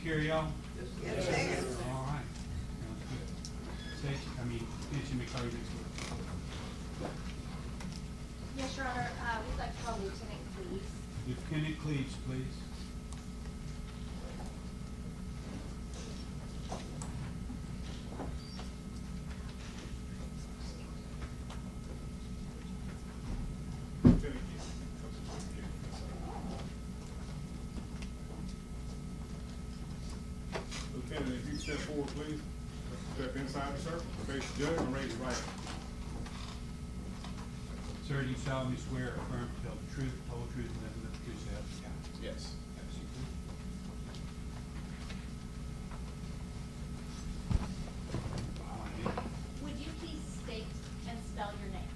carry y'all? Yes, sir. All right. Sounds good. Commissioner McCarty, next word. Yes, Your Honor, we'd like to call Lieutenant Cleaves. Lieutenant Cleaves, please. Lieutenant, if you step forward, please. Step inside the circle, face the judge, and raise your right hand. Sir, do you solemnly swear or affirm to tell the truth, whole truth, and nothing but the truth, so help you God? Yes. Have a seat, please. All right. Would you please state and spell your name?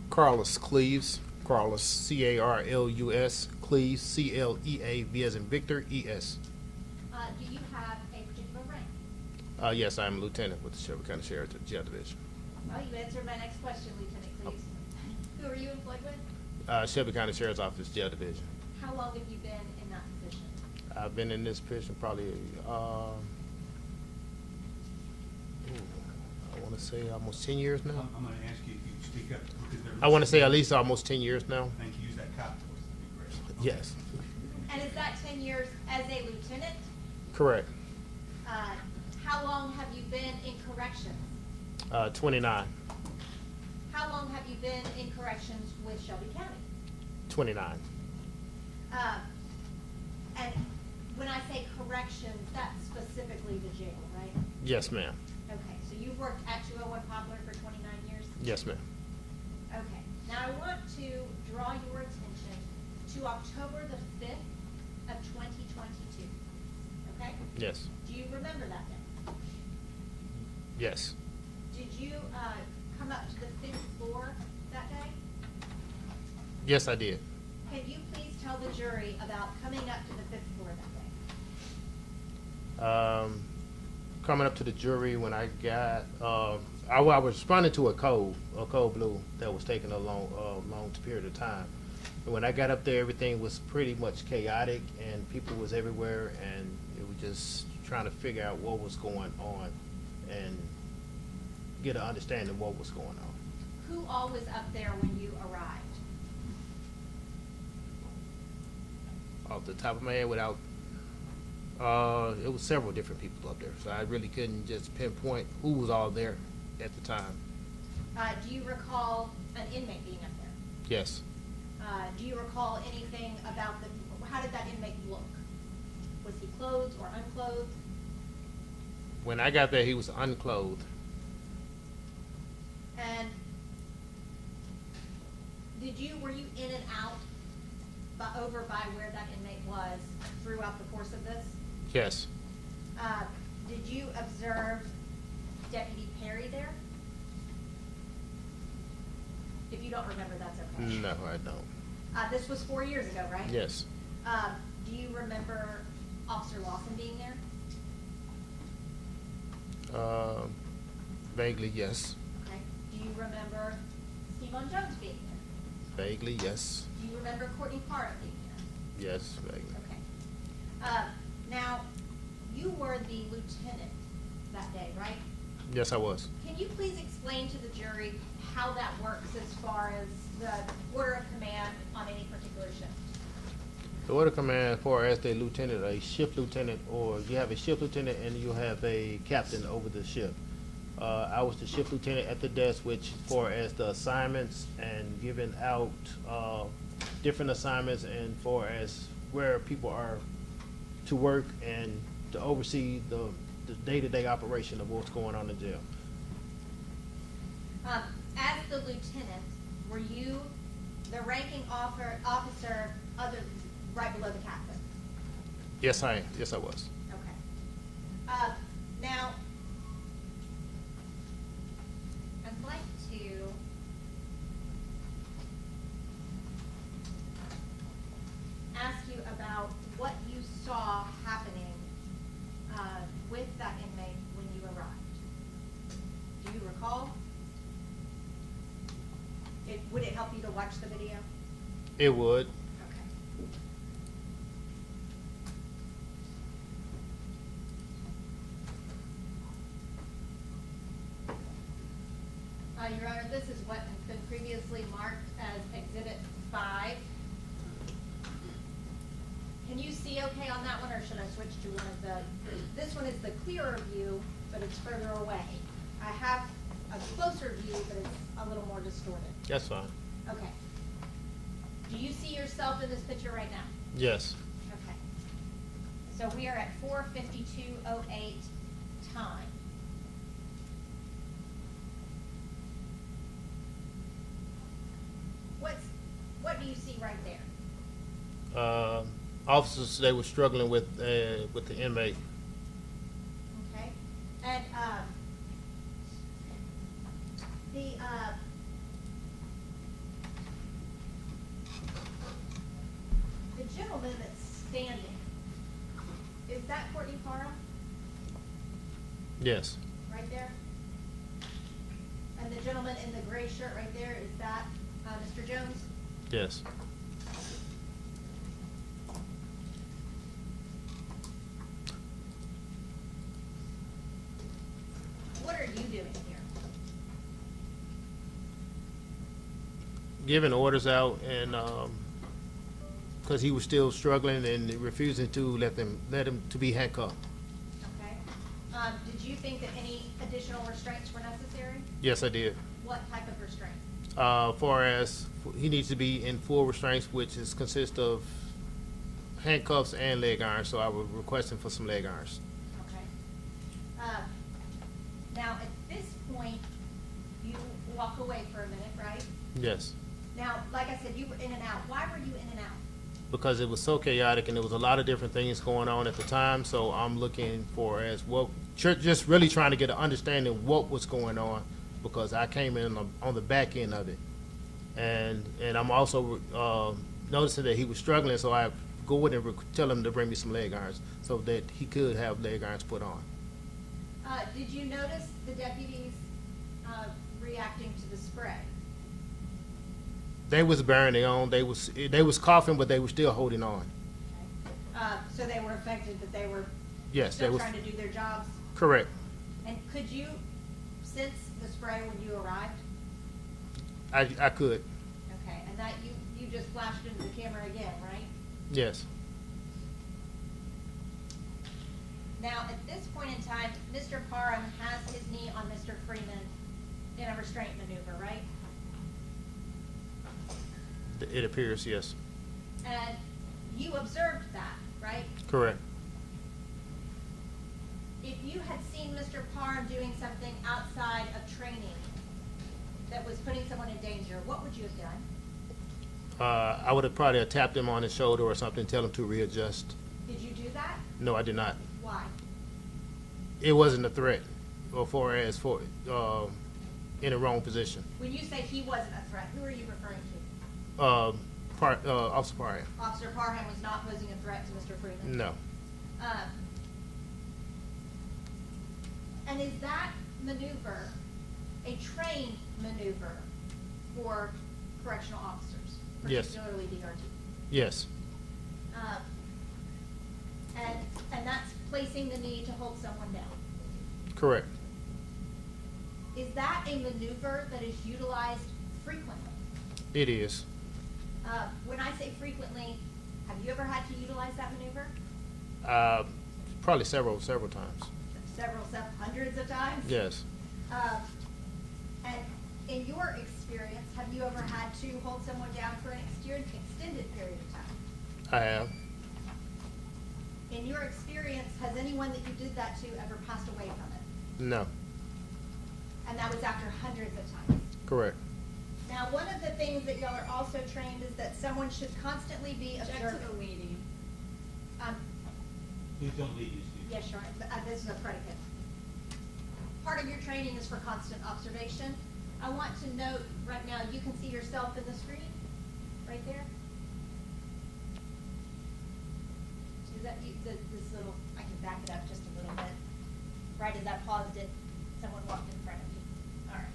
Carlos Cleaves, Carlos, C-A-R-L-U-S, Cleaves, C-L-E-A-V as in Victor, E-S. Do you have a particular rank? Yes, I'm a lieutenant with the Shelby County Sheriff's Jail Division. Well, you answered my next question, Lieutenant Cleaves. Who are you employed with? Shelby County Sheriff's Office Jail Division. How long have you been in that position? I've been in this position probably, I want to say almost 10 years now. I'm gonna ask you if you speak up, because they're. I want to say at least almost 10 years now. Thank you, use that cop voice, that'd be great. Yes, And is that 10 years as a lieutenant? correct. How long have you been in corrections? 29, How long have you been in corrections with Shelby County? 29. And when I say corrections, that's specifically the jail, right? Yes, ma'am. Okay, so you've worked at 201 Poplar for 29 years? Yes, ma'am. Okay, now I want to draw your attention to October the 5th of 2022, okay? Yes, Do you remember that day? yes, Did you come up to the 5th floor that day? yes, I did. Can you please tell the jury about coming up to the 5th floor that day? Coming up to the jury when I got, I was responding to a code blue that was taking a long period of time. And when I got up there, everything was pretty much chaotic and people was everywhere, and it was just trying to figure out what was going on and get an understanding of what was going on. Who all was up there when you arrived? Off the top of my head, without, it was several different people up there, so I really couldn't just pinpoint who was all there at the time. Do you recall an inmate being up there? Yes, Do you recall anything about how did that inmate look? Was he clothed or unclothed? when I got there, he was unclothed. And were you in and out over by where that inmate was throughout the course of this? Yes, Did you observe Deputy Perry there? If you don't remember, that's okay. no, I don't. This was 4 years ago, right? Yes, Do you remember Officer Lawson being there? vaguely, yes. Okay. Do you remember Stevon Jones being there? Vaguely, yes. Do you remember Courtney Parra being there? Yes, vaguely. Okay. Now, you were the lieutenant that day, right? Yes, I was. Can you please explain to the jury how that works as far as the order of command on any particular shift? The order of command for as the lieutenant, a shift lieutenant, or you have a shift lieutenant and you have a captain over the ship. I was the shift lieutenant at the desk, which for as the assignments and giving out different assignments and for as where people are to work and to oversee the day-to-day operation of what's going on in jail. As the lieutenant, were you the ranking officer other right below the captain? Yes, I am. Yes, I was. Okay. Now, I'd like to ask you about what you saw happening with that inmate when you arrived. Do you recall? Would it help you to watch the video? It would. Okay. Your Honor, this is what has been previously marked as Exhibit 5. Can you see okay on that one, or should I switch to one of the, this one is the clearer view, but it's further away. I have a closer view, but it's a little more distorted. That's fine. Okay. Do you see yourself in this picture right now? Yes. Okay. So we are at 4:52:08 time. What do you see right there? Officers, they were struggling with the inmate. Okay. And, the gentleman that's standing, is that Courtney Parham, Yes. right there? And the gentleman in the gray shirt right there, is that, Mr. Jones? Yes. What are you doing here? Giving orders out, and because he was still struggling and refusing to let him to be handcuffed. Okay. Did you think that any additional restraints were necessary? Yes, I did. What type of restraint? Far as he needs to be in full restraints, which consists of handcuffs and leg irons. So I was requesting for some leg irons. Okay. Now, at this point, you walk away for a minute, right? Yes. Now, like I said, you were in and out. Why were you in and out? Because it was so chaotic and there was a lot of different things going on at the time. So I'm looking for as well, just really trying to get an understanding of what was going on, because I came in on the back end of it, and I'm also noticing that he was struggling. So I go in and tell him to bring me some leg irons so that he could have leg irons put on. Did you notice the deputies reacting to the spray? They was bearing on. They was coughing, but they were still holding on. Okay. So they were affected, but they were Yes, they still was trying to do their jobs? correct. And could you sense the spray when you arrived? I could. Okay, and that you just flashed into the camera again, right? Yes. Now, at this point in time, Mr. Parham has his knee on Mr. Freeman in a restraint maneuver, right? It appears, yes. And you observed that, right? Correct. If you had seen Mr. Parham doing something outside of training that was putting someone in danger, what would you have done? I would have probably tapped him on his shoulder or something, tell him to readjust. Did you do that? No, I did not. Why? It wasn't a threat, or in the wrong position. When you say he wasn't a threat, who are you referring to? Officer Parham. Officer Parham was not posing a threat to Mr. Freeman? No. And is that maneuver a trained maneuver for correctional officers, Yes. particularly DRT? Yes. And that's placing the knee to hold someone down. Correct. Is that a maneuver that is utilized frequently? It is. When I say frequently, have you ever had to utilize that maneuver? Probably several times. Several, hundreds of times? Yes. And in your experience, have you ever had to hold someone down for an extended period of time? I have. In your experience, has anyone that you did that to ever passed away from it? No. And that was after hundreds of times? Correct. Now, one of the things that y'all are also trained is that someone should constantly be Check observing. to the leading. Please don't leave this. Yes, Your Honor, but, this is a predicate. Part of your training is for constant observation. I want to note right now, you can see yourself in the screen, right there. Is that you, this little, I can back it up just a little bit. Right as I paused it, someone walked in front of me. All right.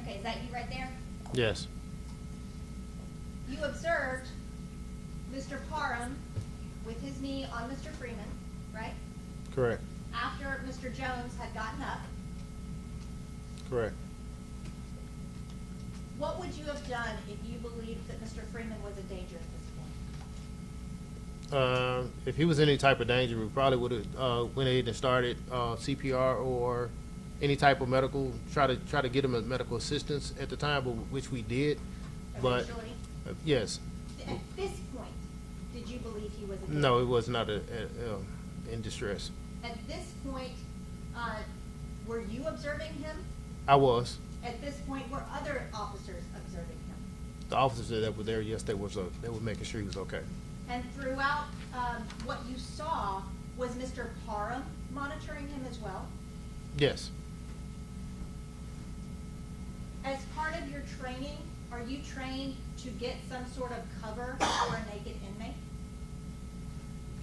Okay, is that you right there? Yes. You observed Mr. Parham with his knee on Mr. Freeman, right? Correct. After Mr. Jones had gotten up. Correct. What would you have done if you believed that Mr. Freeman was a danger at this point? If he was in any type of danger, we probably would have went ahead and started CPR or any type of medical. Try to get him a medical assistance at the time, which we did. But Eventually? yes, At this point, did you believe he was a danger? no, it was not in distress. At this point, were you observing him? I was. At this point, were other officers observing him? The officers that were there, yes, they were making sure he was okay. And throughout what you saw, was Mr. Parham monitoring him as well? Yes. As part of your training, are you trained to get some sort of cover for a naked inmate?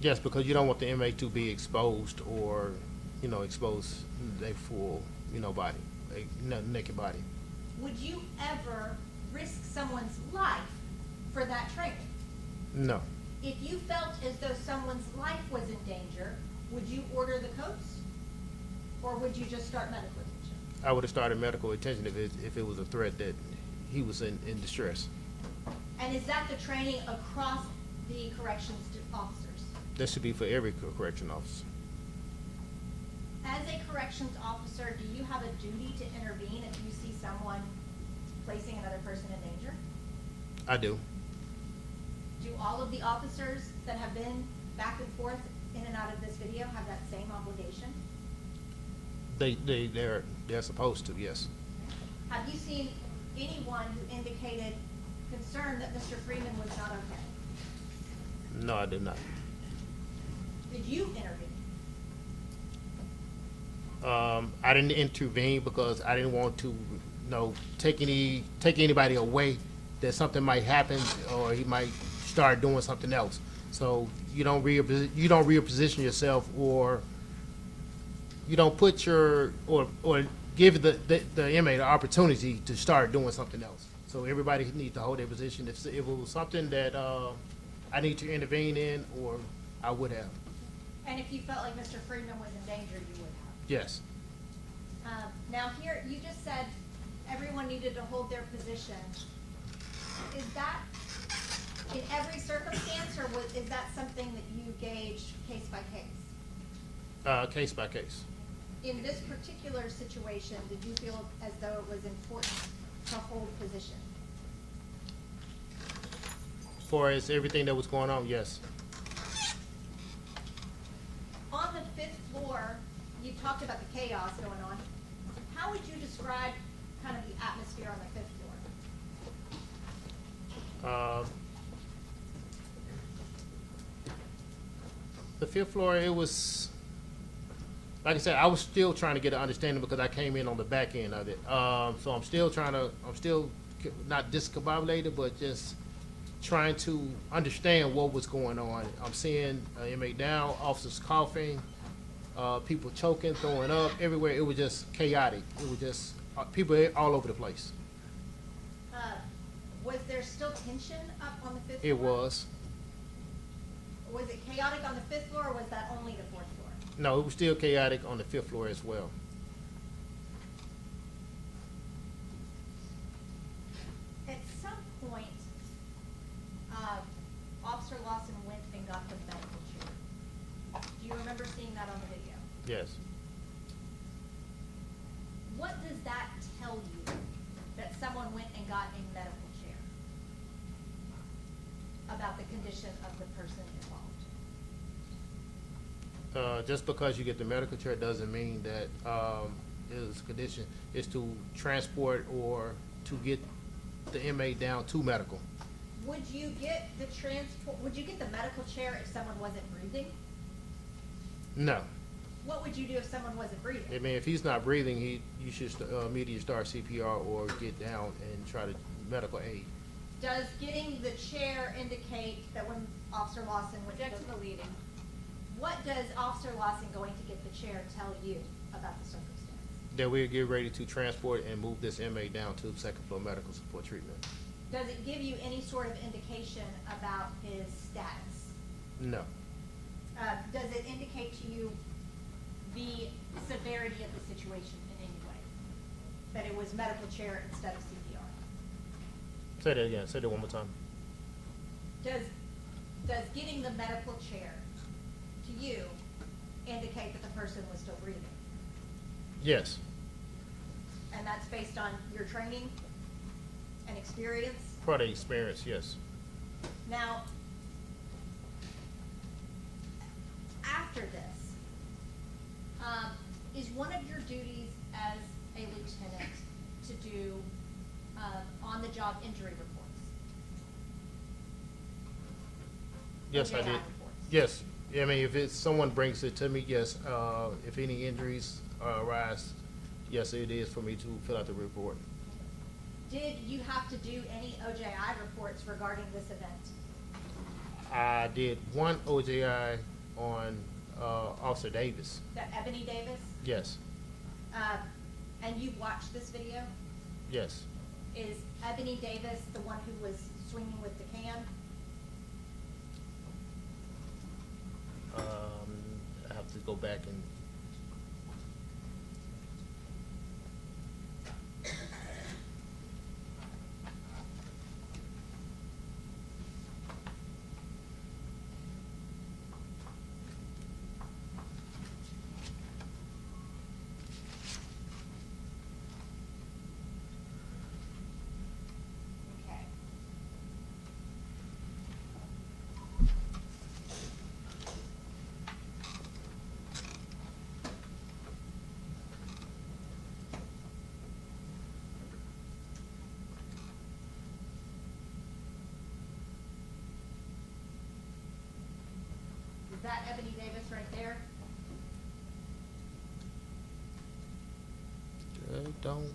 Yes, because you don't want the inmate to be exposed or, expose their full, body, naked body. Would you ever risk someone's life for that training? No. If you felt as though someone's life was in danger, would you order the coats? Or would you just start medical attention? I would have started medical attention if it was a threat that he was in distress. And is that the training across the corrections officers? That should be for every correction officer. As a corrections officer, do you have a duty to intervene if you see someone placing another person in danger? I do. Do all of the officers that have been back and forth in and out of this video have that same obligation? They're supposed to, yes. Have you seen anyone who indicated concern that Mr. Freeman was not okay? No, I did not. Did you intervene? I didn't intervene because I didn't want to, take anybody away that something might happen or he might start doing something else. So you don't reposition yourself, or you don't put or give the inmate an opportunity to start doing something else. So everybody needs to hold their position. If it was something that I need to intervene in, or I would have. And if you felt like Mr. Freeman was in danger, you would have? Yes. Now here, you just said everyone needed to hold their position. Is that in every circumstance, or is that something that you gauge case by case? Case by case. In this particular situation, did you feel as though it was important to hold position? As far as everything that was going on, yes. On the 5th floor, you talked about the chaos going on. How would you describe kind of the atmosphere on the 5th floor? The 5th floor, it was, like I said, I was still trying to get an understanding because I came in on the back end of it. So I'm still not discombobulated, but just trying to understand what was going on. I'm seeing an inmate down, officers coughing, people choking, throwing up everywhere. It was just chaotic. It was just people all over the place. Was there still tension up on the 5th floor? It was. Was it chaotic on the 5th floor, or was that only the 4th floor? No, it was still chaotic on the 5th floor as well. At some point, Officer Lawson went and got the medical chair. Do you remember seeing that on the video? Yes. What does that tell you, that someone went and got a medical chair, about the condition of the person involved? Just because you get the medical chair doesn't mean that his condition is to transport or to get the inmate down to medical. Would you get the medical chair if someone wasn't breathing? No. What would you do if someone wasn't breathing? I mean, if he's not breathing, you should immediately start CPR or get down and try to medical aid. Does getting the chair indicate that when Officer Lawson went to Object to the leading. What does Officer Lawson going to get the chair tell you about the circumstance? That we'll get ready to transport and move this inmate down to second floor medical support treatment. Does it give you any sort of indication about his status? No. Does it indicate to you the severity of the situation in any way? That it was medical chair instead of CPR? Say that again. Say that one more time. Does getting the medical chair to you indicate that the person was still breathing? Yes. And that's based on your training and experience? Part of the experience, yes. Now, after this, is one of your duties as a lieutenant to do on-the-job injury reports? Yes, I OJI did. reports? Yes. I mean, if it's someone brings it to me, yes. If any injuries arise, yes, it is for me to fill out the report. Did you have to do any OJI reports regarding this event? I did one OJI on Officer Davis. That Ebony Davis? Yes. And you watched this video? Yes. Is Ebony Davis the one who was swinging with the can? I have to go back and. Okay. Is that Ebony Davis right there? I don't.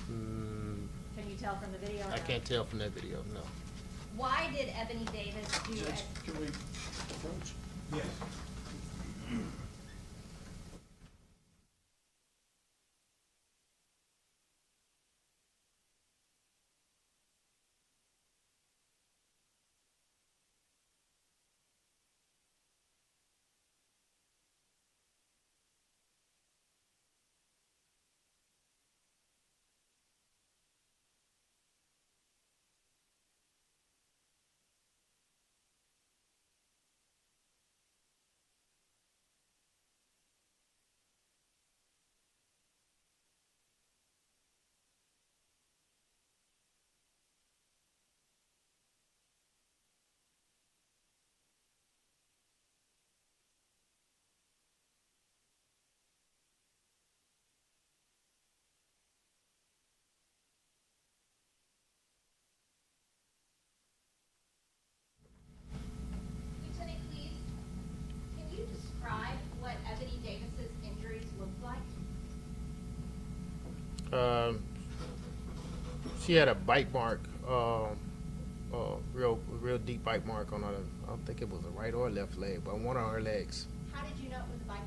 Can you tell from the video? or I no? can't tell from that video. No. Why did Ebony Davis do it? Judge, can we approach? Yes. Lieutenant Cleves, can you describe what Ebony Davis's injuries looked like? She had a bite mark, real deep bite mark on her. I don't think it was a right or left leg, but on one of her legs. How did you know it was a bite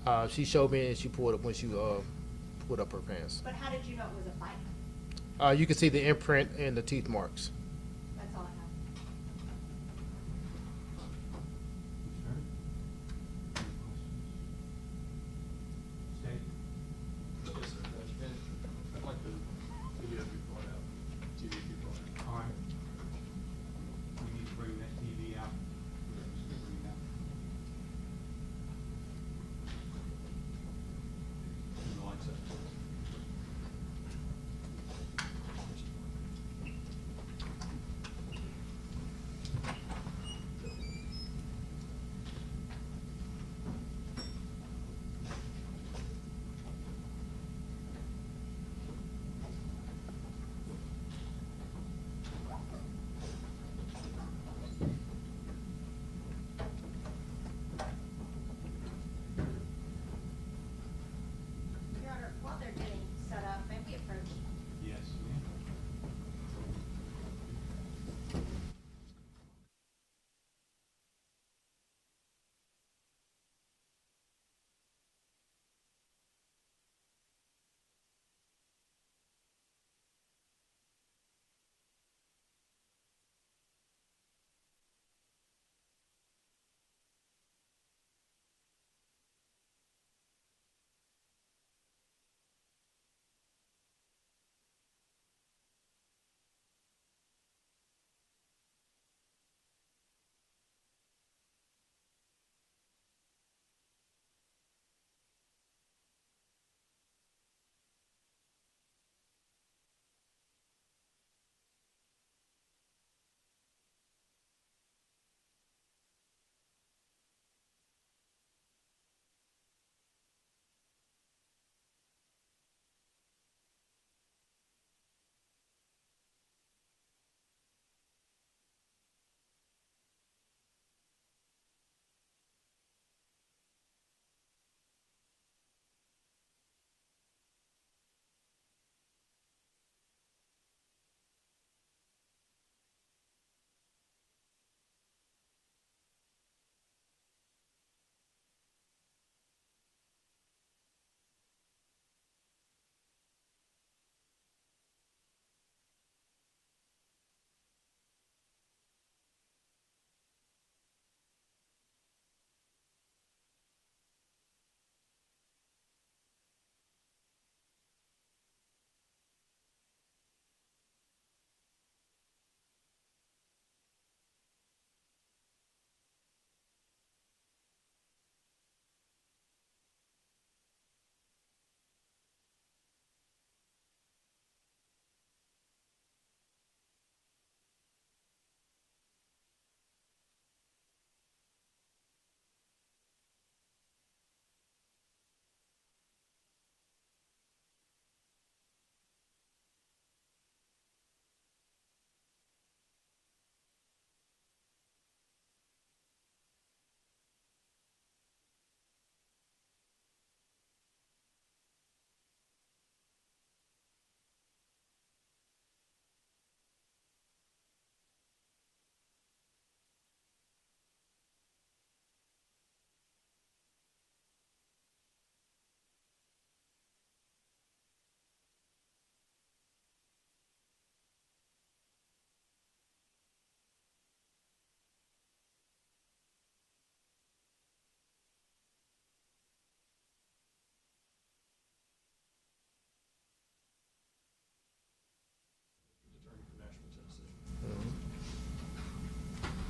mark? She showed me and she pulled up when she pulled up her pants. But how did you know it was a bite? You can see the imprint and the teeth marks. That's all I have. Sure. Any questions? State. Yes, sir, Judge. And I'd like the video to be brought out, TV to be brought out. All right. We need to bring that TV out. We're just gonna bring it out. Turn the lights up.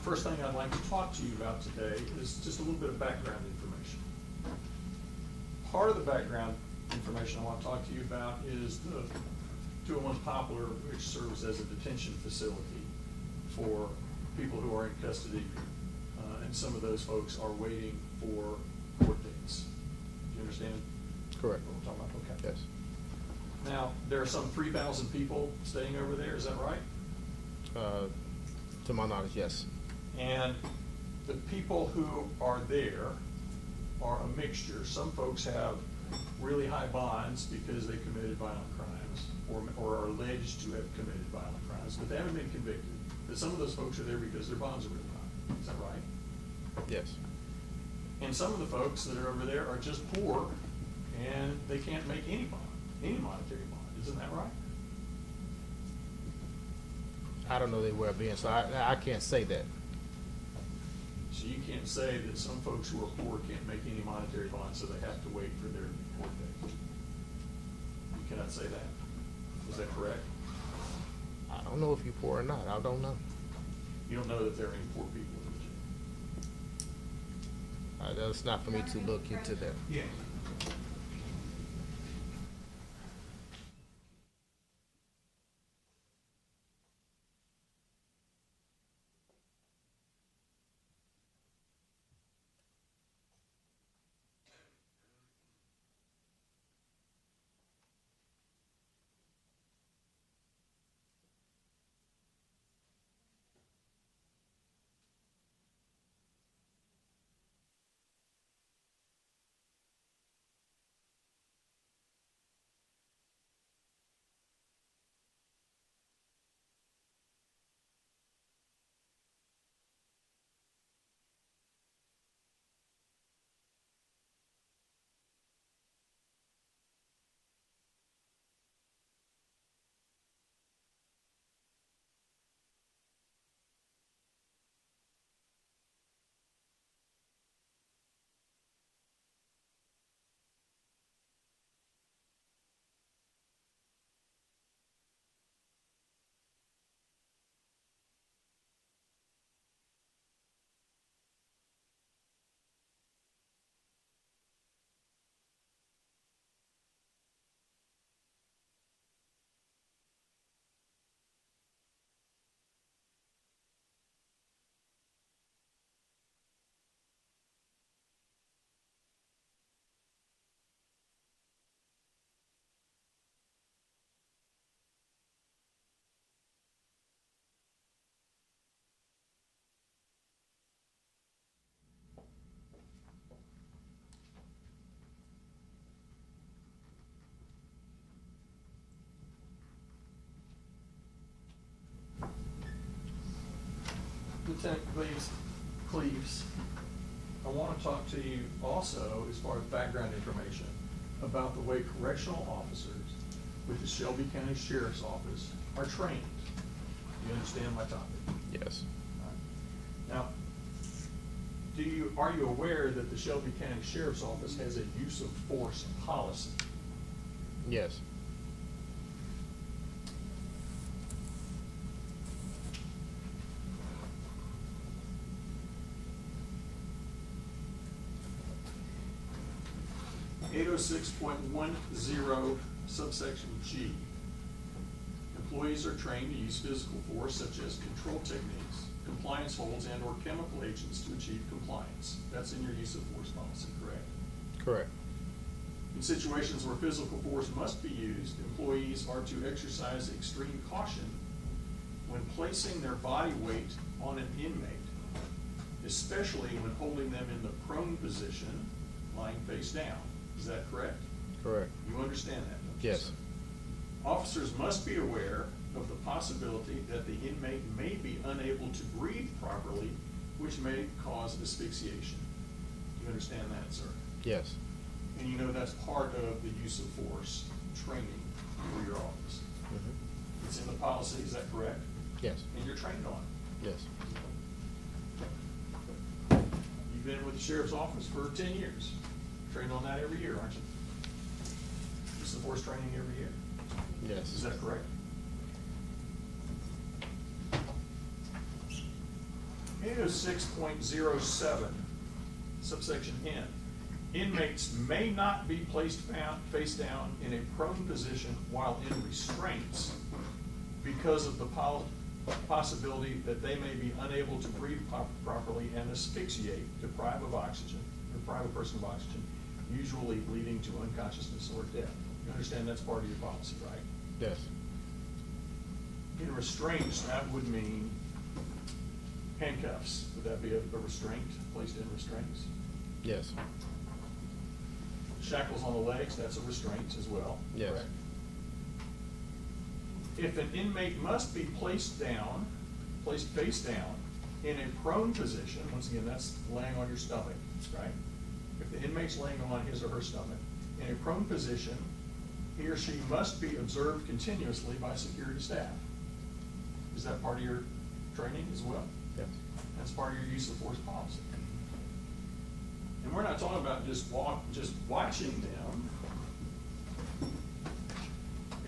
first thing I'd like to talk to you about today is just a little bit of background information. Part of the background information I want to talk to you about is the 201 Poplar, which serves as a detention facility for people who are in custody, and some of those folks are waiting for court dates. Do you understand Correct. what we're talking about? Okay. Yes. Now, there are some 3,000 people staying over there, is that right? To my knowledge, yes. And the people who are there are a mixture. Some folks have really high bonds because they committed violent crimes or are alleged to have committed violent crimes, but they haven't been convicted. But some of those folks are there because their bonds are really high. Is that right? Yes. And some of the folks that are over there are just poor and they can't make any bond, any monetary bond. Isn't that right? I don't know their well-being, so I can't say that. So you can't say that some folks who are poor can't make any monetary bonds, so they have to wait for their court date. You cannot say that. Is that correct? I don't know if you're poor or not. I don't know. You don't know that there are any poor people in the jail. That's not for me to look into that. Yeah. Lieutenant Cleaves, I want to talk to you also, as far as background information, about the way correctional officers with the Shelby County Sheriff's Office are trained. You understand my topic? Yes. Now, are you aware that the Shelby County Sheriff's Office has a use of force policy? Yes. .10 subsection G. Employees are trained to use physical force such as control techniques, compliance holds, and/or chemical agents to achieve compliance. That's in your use of force policy, correct? Correct. In situations where physical force must be used, employees are to exercise extreme caution when placing their body weight on an inmate, especially when holding them in the prone position, lying face down. Is that correct? Correct. You understand that, don't you, Yes. sir? Officers must be aware of the possibility that the inmate may be unable to breathe properly, which may cause asphyxiation. You understand that, sir? Yes. And you know that's part of the use of force training for your office. Mhm. It's in the policy, is that correct? Yes. And you're trained on it. Yes. You've been with the sheriff's office for 10 years. Trained on that every year, aren't you? Use of force training every year. Yes. Is that correct? 806.07, subsection N. Inmates may not be placed face down in a prone position while in restraints because of the possibility that they may be unable to breathe properly and asphyxiate, deprive a person of oxygen, usually leading to unconsciousness or death. You understand that's part of your policy, right? Yes. In restraints, that would mean handcuffs. Would that be a restraint, placed in restraints? Yes. Shackles on the legs, that's a restraint as well. Yes. Correct. If an inmate must be placed face down in a prone position, once again, that's laying on your stomach, right? If the inmate's laying on his or her stomach, in a prone position, he or she must be observed continuously by security staff. Is that part of your training as well? Yes. That's part of your use of force policy. And we're not talking about just watching them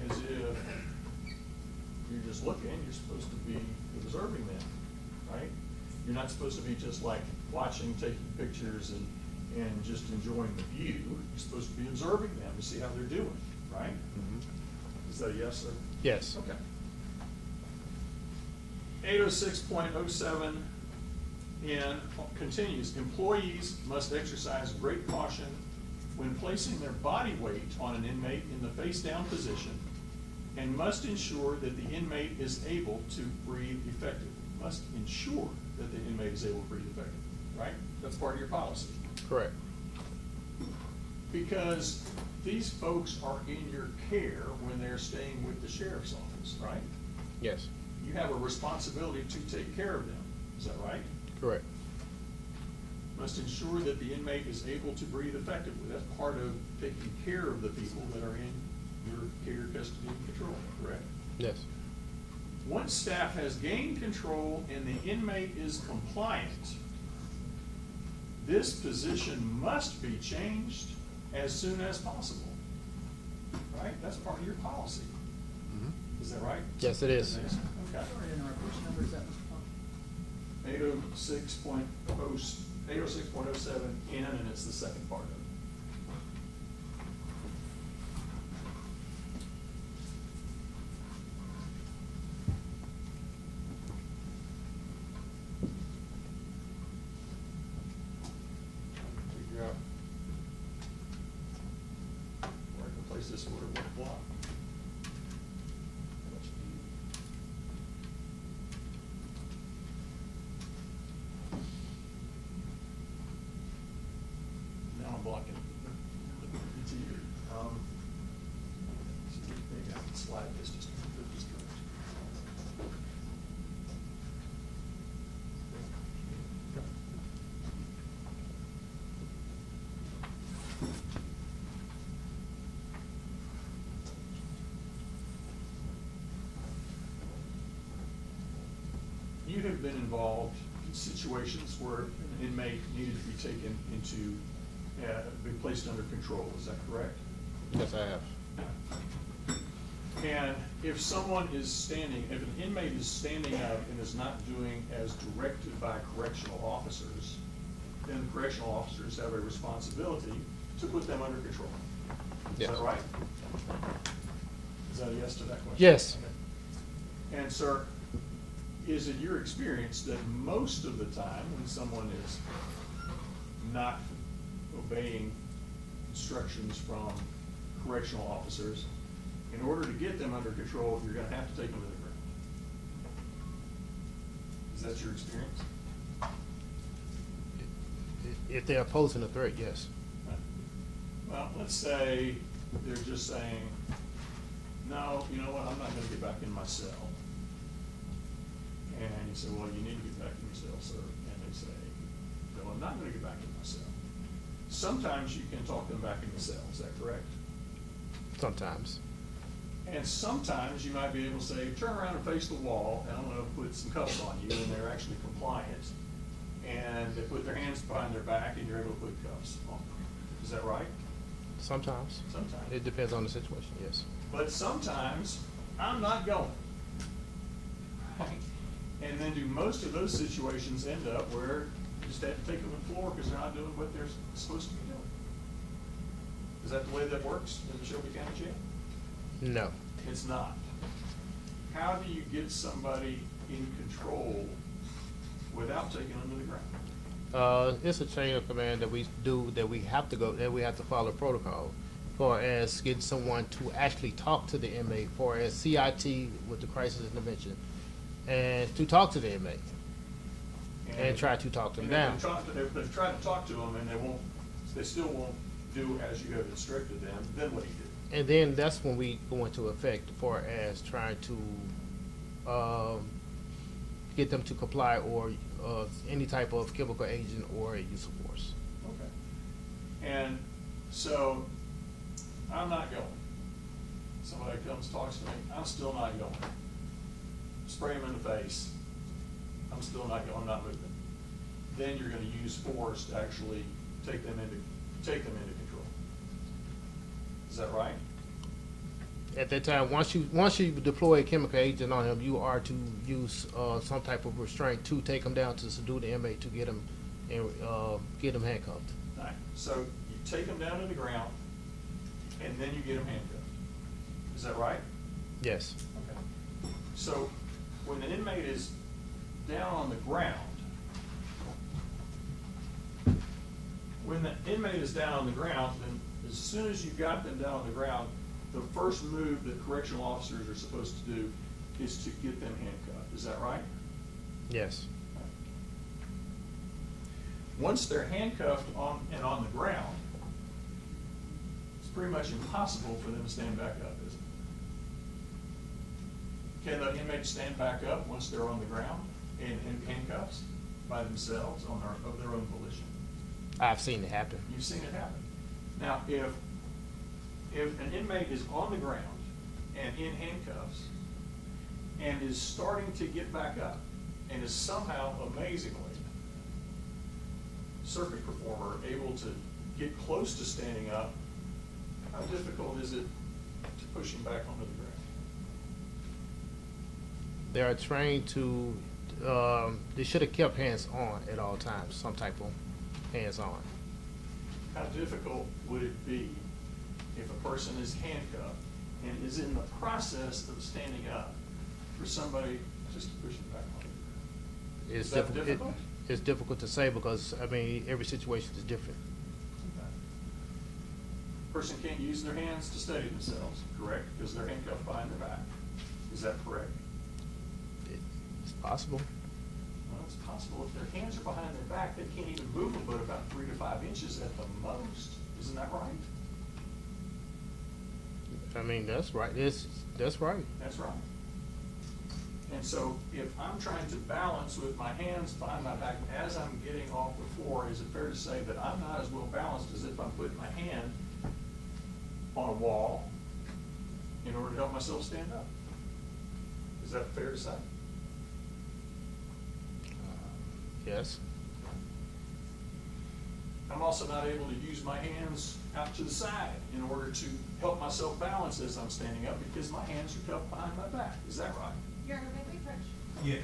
as if you're just looking, you're supposed to be observing them, right? You're not supposed to be just like watching, taking pictures and just enjoying the view. You're supposed to be observing them to see how they're doing, right? Is that a yes, sir? Yes. Okay. 806.07 N continues, employees must exercise great caution when placing their body weight on an inmate in the face down position and must ensure that the inmate is able to breathe effectively. Must ensure that the inmate is able to breathe effectively, right? That's part of your policy. Correct. Because these folks are in your care when they're staying with the sheriff's office, right? Yes. You have a responsibility to take care of them. Is that right? Correct. Must ensure that the inmate is able to breathe effectively. That's part of taking care of the people that are in your care, custody, and control, correct? Yes. Once staff has gained control and the inmate is compliant, this position must be changed as soon as possible. Right? That's part of your policy. Is that right? Yes, it is. Okay. Sorry to interrupt, which number is that, Mr. Plum? 806.07 N, and it's the second part of it. Figure out where I can place this order, what block. How much do you- Now I'm blocking it's here. Maybe I can slide this just a little bit this direction. You have been involved in situations where an inmate needed to be taken into, be placed under control, is that correct? Yes, I have. And if someone is standing, if an inmate is standing up and is not doing as directed by correctional officers, then the correctional officers have a responsibility to put them under control. Is Yes. that right? Is that a yes to that question? Yes. Okay. And sir, is it your experience that most of the time when someone is not obeying instructions from correctional officers, in order to get them under control, you're gonna have to take them to the ground? Is that your experience? If they're posing a threat, yes. Well, let's say they're just saying, no, you know what, I'm not gonna get back in my cell. And you say, well, you need to get back in your cell, sir. And they say, no, I'm not gonna get back in my cell. Sometimes you can talk them back in the cell, is that correct? Sometimes. And sometimes you might be able to say, turn around and face the wall, and I'm gonna put some cuffs on you, and they're actually compliant. And they put their hands behind their back, and you're able to put cuffs on them. Is that right? Sometimes. Sometimes. It depends on the situation, yes. But sometimes, I'm not going. Right? And then do most of those situations end up where you just have to take them to the floor because they're not doing what they're supposed to be doing? Is that the way that works in the Shelby County Jail? No. It's not. How do you get somebody in control without taking them to the ground? It's a chain of command that we do, that we have to go, that we have to follow protocol, for as getting someone to actually talk to the inmate, for as CIT with the crisis intervention, and to talk to the inmate and try to talk them down. They've tried to talk to them and they still won't do as you have instructed them, then what do you do? And then that's when we go into effect, for as trying to get them to comply, or any type of chemical agent or use of force. Okay. And so, I'm not going. Somebody comes, talks to me, I'm still not going. Spray them in the face, I'm still not going, I'm not moving. Then you're gonna use force to actually take them into control. Is that right? At that time, once you deploy a chemical agent on him, you are to use some type of restraint to take him down, to subdue the inmate, to get him handcuffed. All right, so you take them down to the ground, and then you get them handcuffed. Is that right? Yes. Okay. So when an inmate is down on the ground, then as soon as you got them down on the ground, the first move that correctional officers are supposed to do is to get them handcuffed. Is that right? Yes. Once they're handcuffed on the ground, it's pretty much impossible for them to stand back up, isn't it? Can the inmates stand back up once they're on the ground in handcuffs by themselves of their own volition? I've seen it happen. You've seen it happen. Now, if an inmate is on the ground and in handcuffs and is starting to get back up and is somehow, amazingly, circuit performer, able to get close to standing up, how difficult is it to push him back onto the ground? They are trained to, they should have kept hands on at all times, some type of hands on. How difficult would it be if a person is handcuffed and is in the process of standing up for somebody just to push him back on the ground? It's Is that difficult? It's difficult to say, because, I mean, every situation is different. Okay. Person can't use their hands to steady themselves, correct? Because they're handcuffed behind their back. Is that correct? It's possible. Well, it's possible. If their hands are behind their back, they can't even move them but about 3 to 5 inches at the most. Isn't that right? I mean, that's right. That's right. That's right. And so if I'm trying to balance with my hands behind my back as I'm getting off the floor, is it fair to say that I'm not as well balanced as if I'm putting my hand on a wall in order to help myself stand up? Is that fair to say? Yes. I'm also not able to use my hands out to the side in order to help myself balance as I'm standing up because my hands are cupped behind my back. Is that right? You're gonna make me touch. Yes.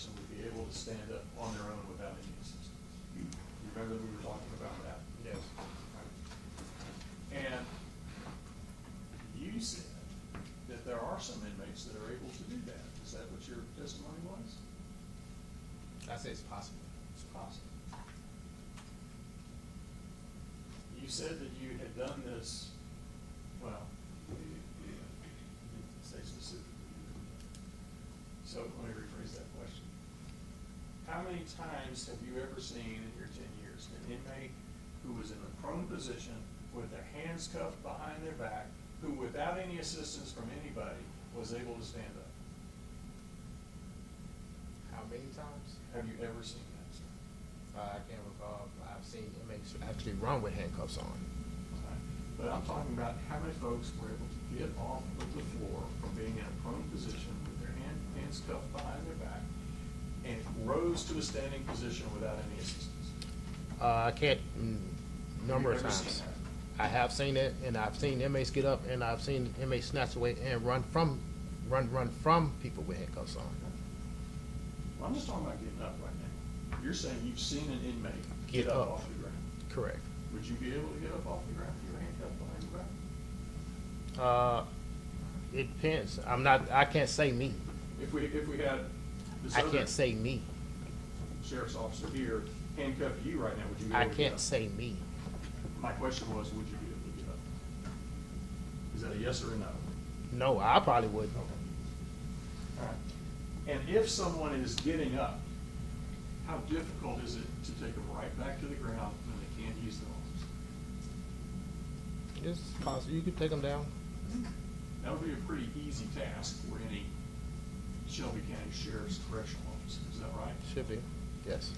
person would be able to stand up on their own without any assistance. You remember that we were talking about that? Yes. And you said that there are some inmates that are able to do that. Is that what your testimony was? I say it's possible. It's possible. You said that you had done this, well, you didn't say specifically. So let me rephrase that question. How many times have you ever seen in your 10 years an inmate who was in a prone position with their hands cuffed behind their back, who without any assistance from anybody was able to stand up? How many times? Have you ever seen that, sir? I can't recall. I've seen inmates actually run with handcuffs on. But I'm talking about how many folks were able to get off of the floor from being in a prone position with their hands cuffed behind their back and rose to a standing position without any assistance. I can't, number of Have you ever seen times. that? I have seen it, and I've seen inmates get up, and I've seen inmates snatch away and run from people with handcuffs on. Well, I'm just talking about getting up right now. You're saying you've seen an inmate Get get up up. off the ground. Correct. Would you be able to get up off the ground with your handcuffed behind your back? It depends. I can't say me. If we had this I other can't say me. sheriff's officer here handcuffed you right now, would you be I able to get can't up? say me. My question was, would you be able to get up? Is that a yes or a no? No, I probably wouldn't. All right. And if someone is getting up, how difficult is it to take them right back to the ground when they can't use their arms? It's possible. You could take them down. That would be a pretty easy task for any Shelby County Sheriff's Correctional Officer, is that right? Should be. Yes.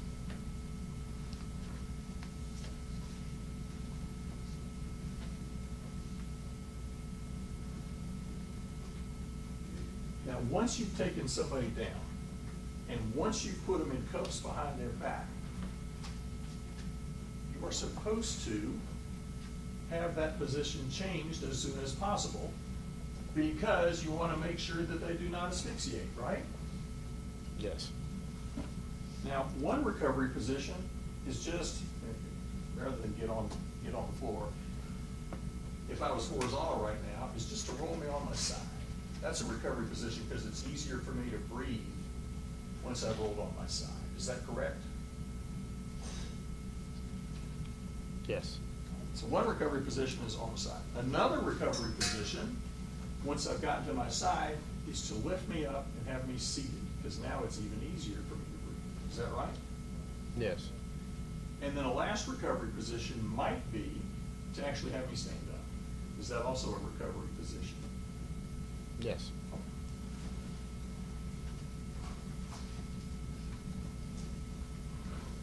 Now, once you've taken somebody down, and once you've put them in cuffs behind their back, you are supposed to have that position changed as soon as possible, because you want to make sure that they do not asphyxiate, right? Yes. Now, one recovery position is just, rather than get on the floor, if I was horizontal right now, is just to roll me on my side. That's a recovery position because it's easier for me to breathe once I've rolled on my side. Is that correct? Yes. So one recovery position is on the side. Another recovery position, once I've gotten to my side, is to lift me up and have me seated, because now it's even easier for me to breathe. Is that right? Yes. And then a last recovery position might be to actually have me stand up. Is that also a recovery position? Yes.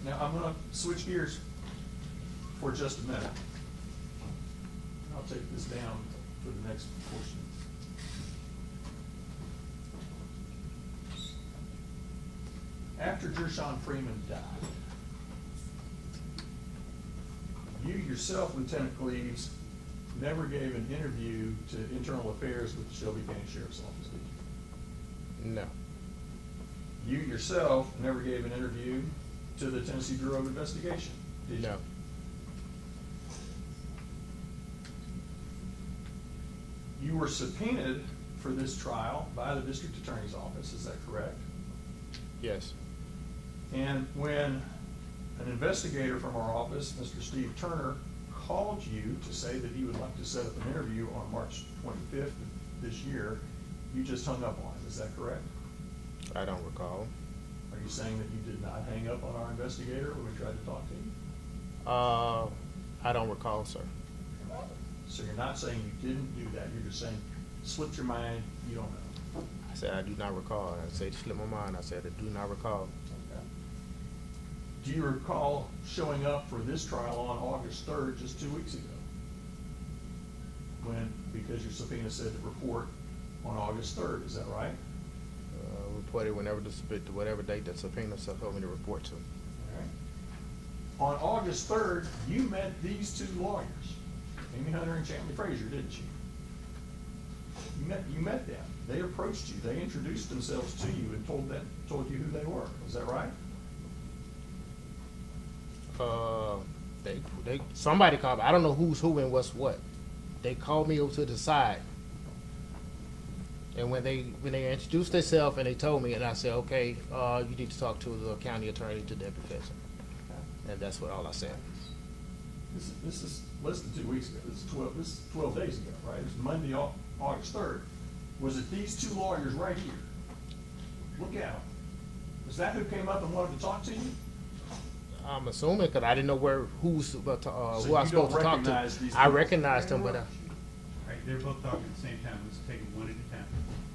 Now, I'm gonna switch gears for just a minute. I'll take this down for the next portion. After Gershun Freeman died, you yourself, Lieutenant Cleaves, never gave an interview to Internal Affairs with the Shelby County Sheriff's Office, did you? No. You yourself never gave an interview to the Tennessee Bureau of Investigation, did you? No. You were subpoenaed for this trial by the District Attorney's Office, is that correct? Yes. And when an investigator from our office, Mr. Steve Turner, called you to say that he would like to set up an interview on March 25th of this year, you just hung up on him, is that correct? I don't recall. Are you saying that you did not hang up on our investigator when we tried to talk to you? I don't recall, sir. So you're not saying you didn't do that, you're just saying, slipped your mind, you don't know? I said I do not recall. I said it slipped my mind. I said I do not recall. Okay. Do you recall showing up for this trial on August 3rd, just 2 weeks ago? Because your subpoena said to report on August 3rd, is that right? Reported whatever date that subpoena told me to report to. All right. On August 3rd, you met these two lawyers, Amy Hunter and Champley Frazier, didn't you? You met them. They approached you, they introduced themselves to you and told you who they were. Is that right? Somebody called me. I don't know who's who and what's what. They called me over to the side. And when they introduced themselves and they told me, and I said, okay, you need to talk to the county attorney, to Deputy Fetzer. And that's what all I said. This is less than 2 weeks ago. This is 12 days ago, right? It was Monday, August 3rd. Was it these two lawyers right here? Look at them. Is that who came up and wanted to talk to you? I'm assuming, because I didn't know who I was you supposed don't to talk recognize to. these I people? recognized them, but Right, they're both talking at the same time. Let's take them one at a time.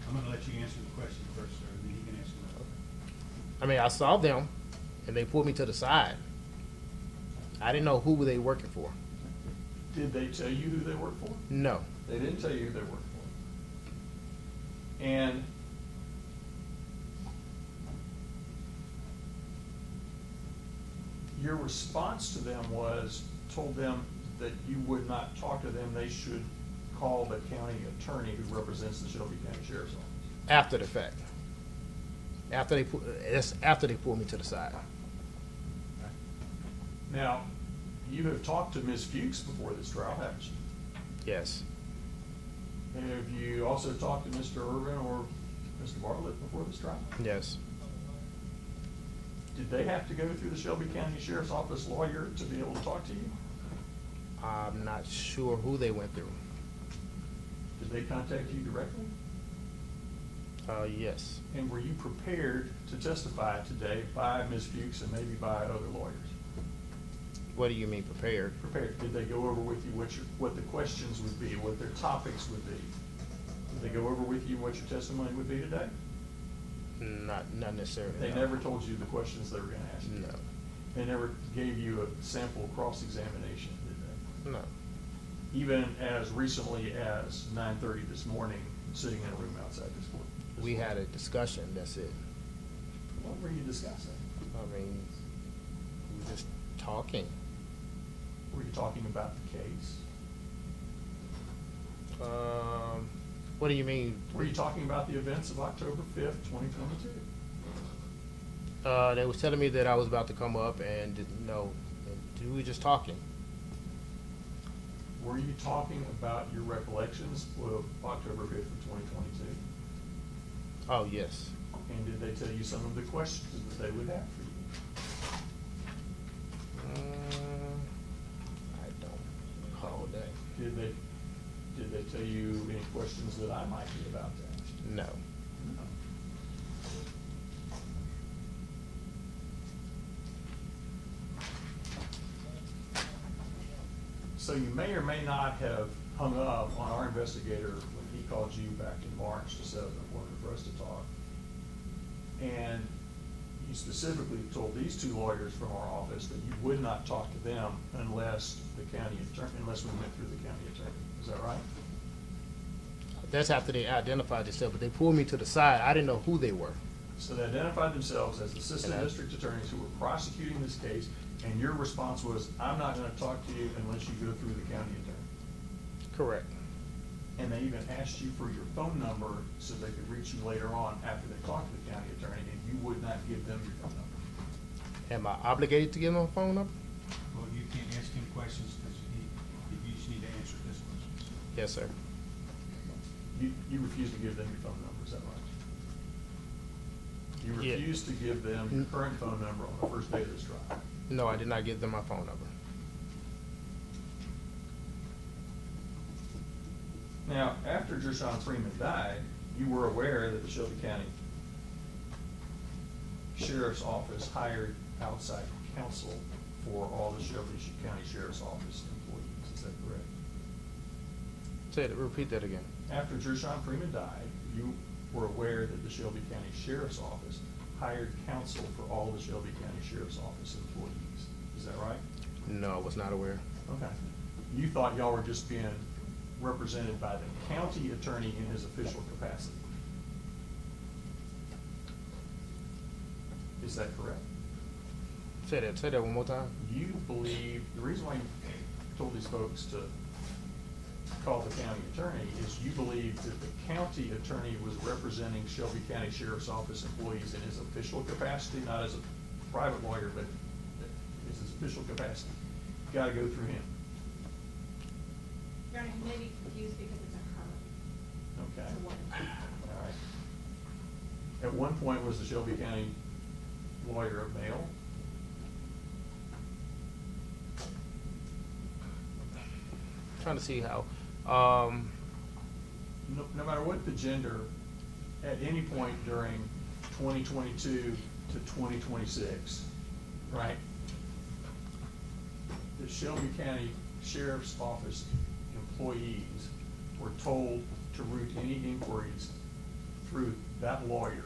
I'm gonna let you answer the question first, sir, and then he can answer the I mean, I saw them, and they pulled me to the side. I didn't know who they working for. Did they tell you who they worked for? No. They didn't tell you who they worked for. And your response to them told them that you would not talk to them, they should call the county attorney who represents the Shelby County Sheriff's Office. After the fact. After they pulled me to the side. Now, you have talked to Ms. Fuchs before this trial, haven't you? Yes. And have you also talked to Mr. Irvin or Mr. Bartlett before this trial? Yes. Did they have to go through the Shelby County Sheriff's Office lawyer to be able to talk to you? I'm not sure who they went through. Did they contact you directly? Yes. And were you prepared to testify today by Ms. Fuchs and maybe by other lawyers? What do you mean prepared? Prepared. Did they go over with you what the questions would be, what their topics would be? Did they go over with you what your testimony would be today? Not necessarily. They no. never told you the questions they were gonna ask you? No. They never gave you a sample cross-examination, did they? No. Even as recently as 9:30 this morning, sitting in a room outside this court? We had a discussion, that's it. What were you discussing? I mean, we were just talking. Were you talking about the case? What do you mean? Were you talking about the events of October 5th, 2022? They was telling me that I was about to come up and didn't know, and we were just talking. Were you talking about your recollections of October 5th of 2022? Oh, yes. And did they tell you some of the questions that they would have for you? I don't recall that. Did they tell you any questions that I might be about to ask? No. So you may or may not have hung up on our investigator when he called you back in March to set up an appointment for us to talk. And you specifically told these two lawyers from our office that you would not talk to them unless we went through the county attorney. Is that right? That's after they identified themselves, but they pulled me to the side. I didn't know who they were. So they identified themselves as assistant district attorneys who were prosecuting this case, and your response was, I'm not gonna talk to you unless you go through the county attorney. Correct. And they even asked you for your phone number so they could reach you later on after they talked to the county attorney, and you would not give them your phone number. Am I obligated to give them a phone number? Well, you can't ask him questions because you just need to answer his questions. Yes, sir. You refused to give them your phone number, is that right? You Yeah. refused to give them your current phone number on the first day of this trial. No, I did not give them my phone number. Now, after Gershun Freeman died, you were aware that the Shelby County Sheriff's Office hired outside counsel for all the Shelby County Sheriff's Office employees, is that correct? Repeat that again. After Gershun Freeman died, you were aware that the Shelby County Sheriff's Office hired counsel for all the Shelby County Sheriff's Office employees, is that right? No, I was not aware. Okay. You thought y'all were just being represented by the county attorney in his official capacity. Is that correct? Say that one more time. You believe, the reason why you told these folks to called the county attorney is you believe that the county attorney was representing Shelby County Sheriff's Office employees in his official capacity, not as a private lawyer, but as his official capacity. Gotta go through him. Your Honor, you may be confused because it's a her. Okay. It's a woman. All right. At one point, was the Shelby County lawyer a male? Trying to see how, No matter what the gender, at any point during 2022 to 2026, right? The Shelby County Sheriff's Office employees were told to route any inquiries through that lawyer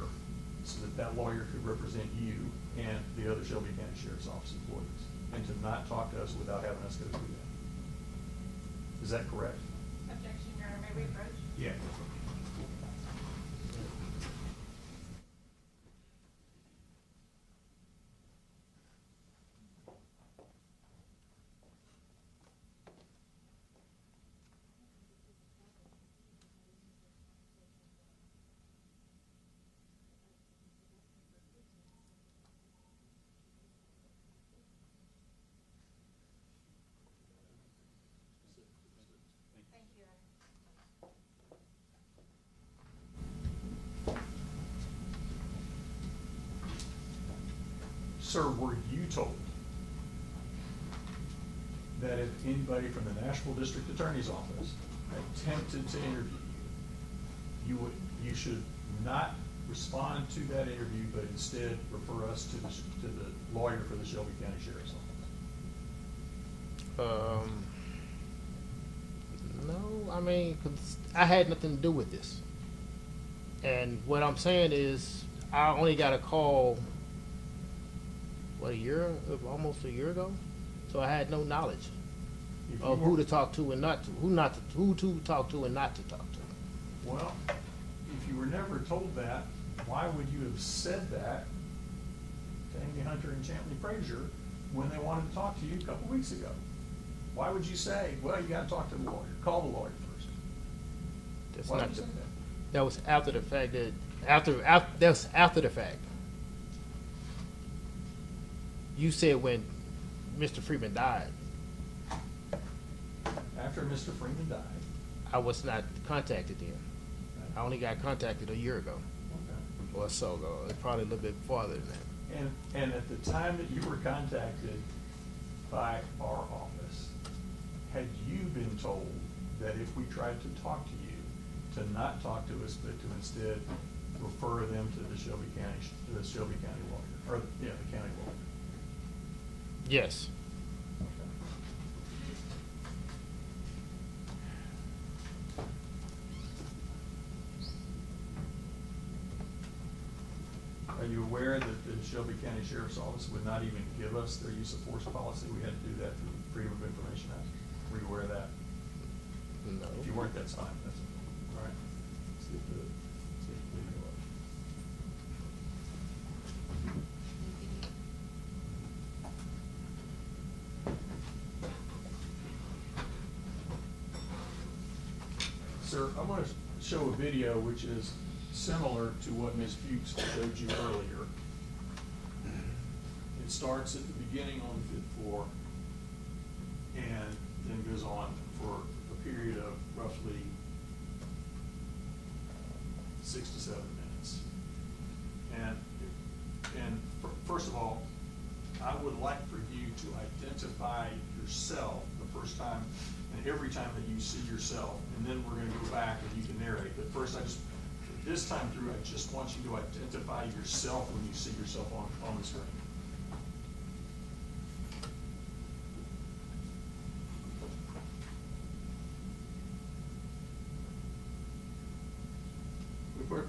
so that that lawyer could represent you and the other Shelby County Sheriff's Office employees, and to not talk to us without having us go through that. Is that correct? Objection, Your Honor, may we approach? Yeah. Thank you, Your Honor. Sir, were you told that if anybody from the Nashville District Attorney's Office attempted to interview you, you should not respond to that interview, but instead refer us to the lawyer for the Shelby County Sheriff's Office? no, I mean, 'cause I had nothing to do with this. And what I'm saying is, I only got a call, what, almost a year ago? So I had no knowledge If you of who to weren't- talk to and not to, who to talk to and not to talk to. Well, if you were never told that, why would you have said that to Amy Hunter and Champley Frazier when they wanted to talk to you a couple weeks ago? Why would you say, well, you gotta talk to the lawyer, call the lawyer first? That's Why not would you the, say that? that was after the fact that was after the fact. You said when Mr. Freeman died, After Mr. Freeman died. I was not contacted then. I only got contacted a year ago Okay. or so ago. It's probably a little bit farther than that. And at the time that you were contacted by our office, had you been told that if we tried to talk to you, to not talk to us, but to instead refer them to the Shelby County lawyer, or, yeah, the county lawyer? Yes. Are you aware that the Shelby County Sheriff's Office would not even give us their use of force policy? We had to do that through the Freedom of Information Act. Were you aware of that? No. If you weren't, that's fine. That's all right. See if the video up. Sir, I want to show a video which is similar to what Ms. Fuchs showed you earlier. It starts at the beginning on the 5th floor and then goes on for a period of roughly 6 to 7 minutes. And first of all, I would like for you to identify yourself the first time and every time that you see yourself, and then we're gonna go back and you can narrate. But first, this time through, I just want you to identify yourself when you see yourself on the screen.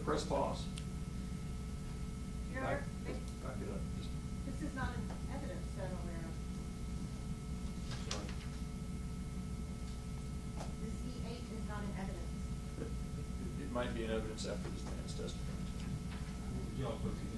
Press pause. Your Honor, Back it up. Just, this is not an evidence that I'm aware of. sorry. This E8 is not an evidence. It might be an evidence after this man's testimony. Y'all put the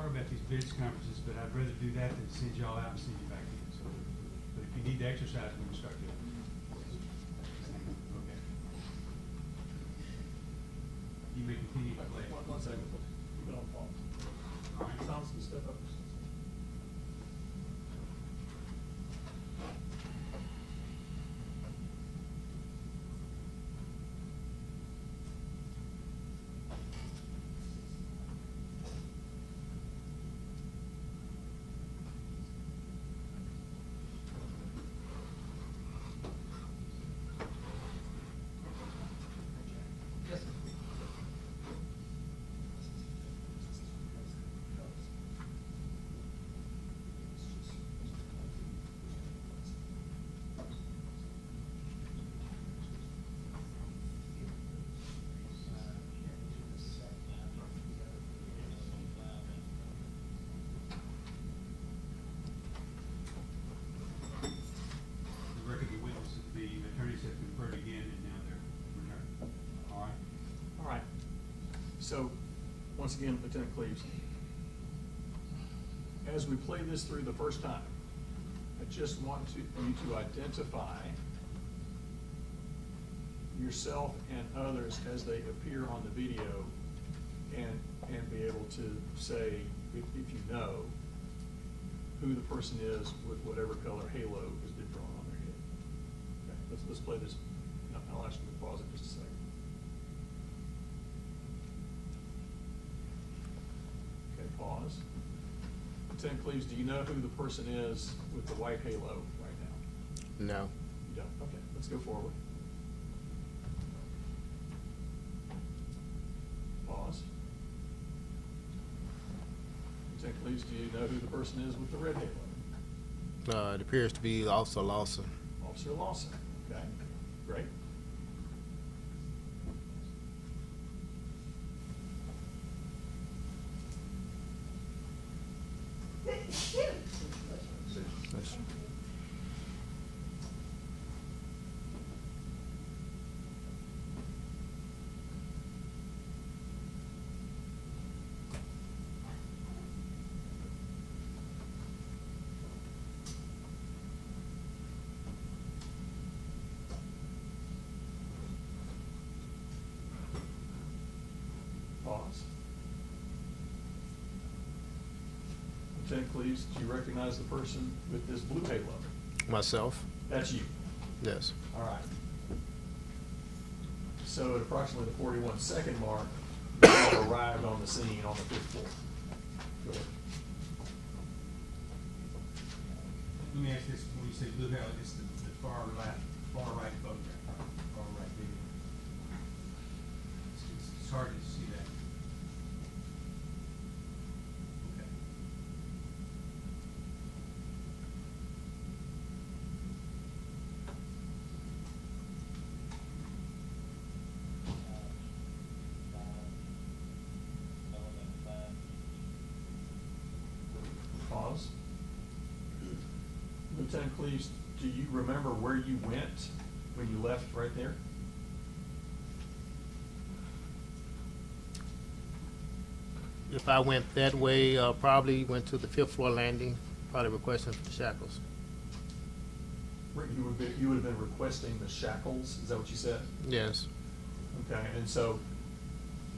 Sorry about these bids conferences, but I'd rather do that than send y'all out and send you back in, so. But if you need to exercise, we can start doing it. Okay. You may continue to play. One second. Keep it on pause. All right. Thompson, step up. The record of witnesses, the attorneys have conferred again, and now they're returned. All right? All right. So, once again, Lieutenant Cleaves, as we play this through the first time, I just want you to identify yourself and others as they appear on the video and be able to say, if you know, who the person is with whatever color halo has been drawn on their head. Okay, let's play this. I'll ask you to pause it just a second. Okay, pause. Lieutenant Cleaves, do you know who the person is with the white halo right now? No. You don't? Okay, let's go forward. Pause. Lieutenant Cleaves, do you know who the person is with the red halo? It appears to be Officer Lawson. Officer Lawson. Okay, great. That's- Pause. Lieutenant Cleaves, do you recognize the person with this blue halo? Myself? That's you. Yes. All right. So at approximately the 41-second mark, you have arrived on the scene on the 5th floor. Go ahead. Let me ask this, when you say blue halo, it's the far right photograph, far right video. It's hard to see that. Okay. Pause. Lieutenant Cleaves, do you remember where you went when you left right there? If I went that way, probably went to the 5th floor landing, probably requesting for the shackles. You would have been requesting the shackles, is that what you said? Yes. Okay, and so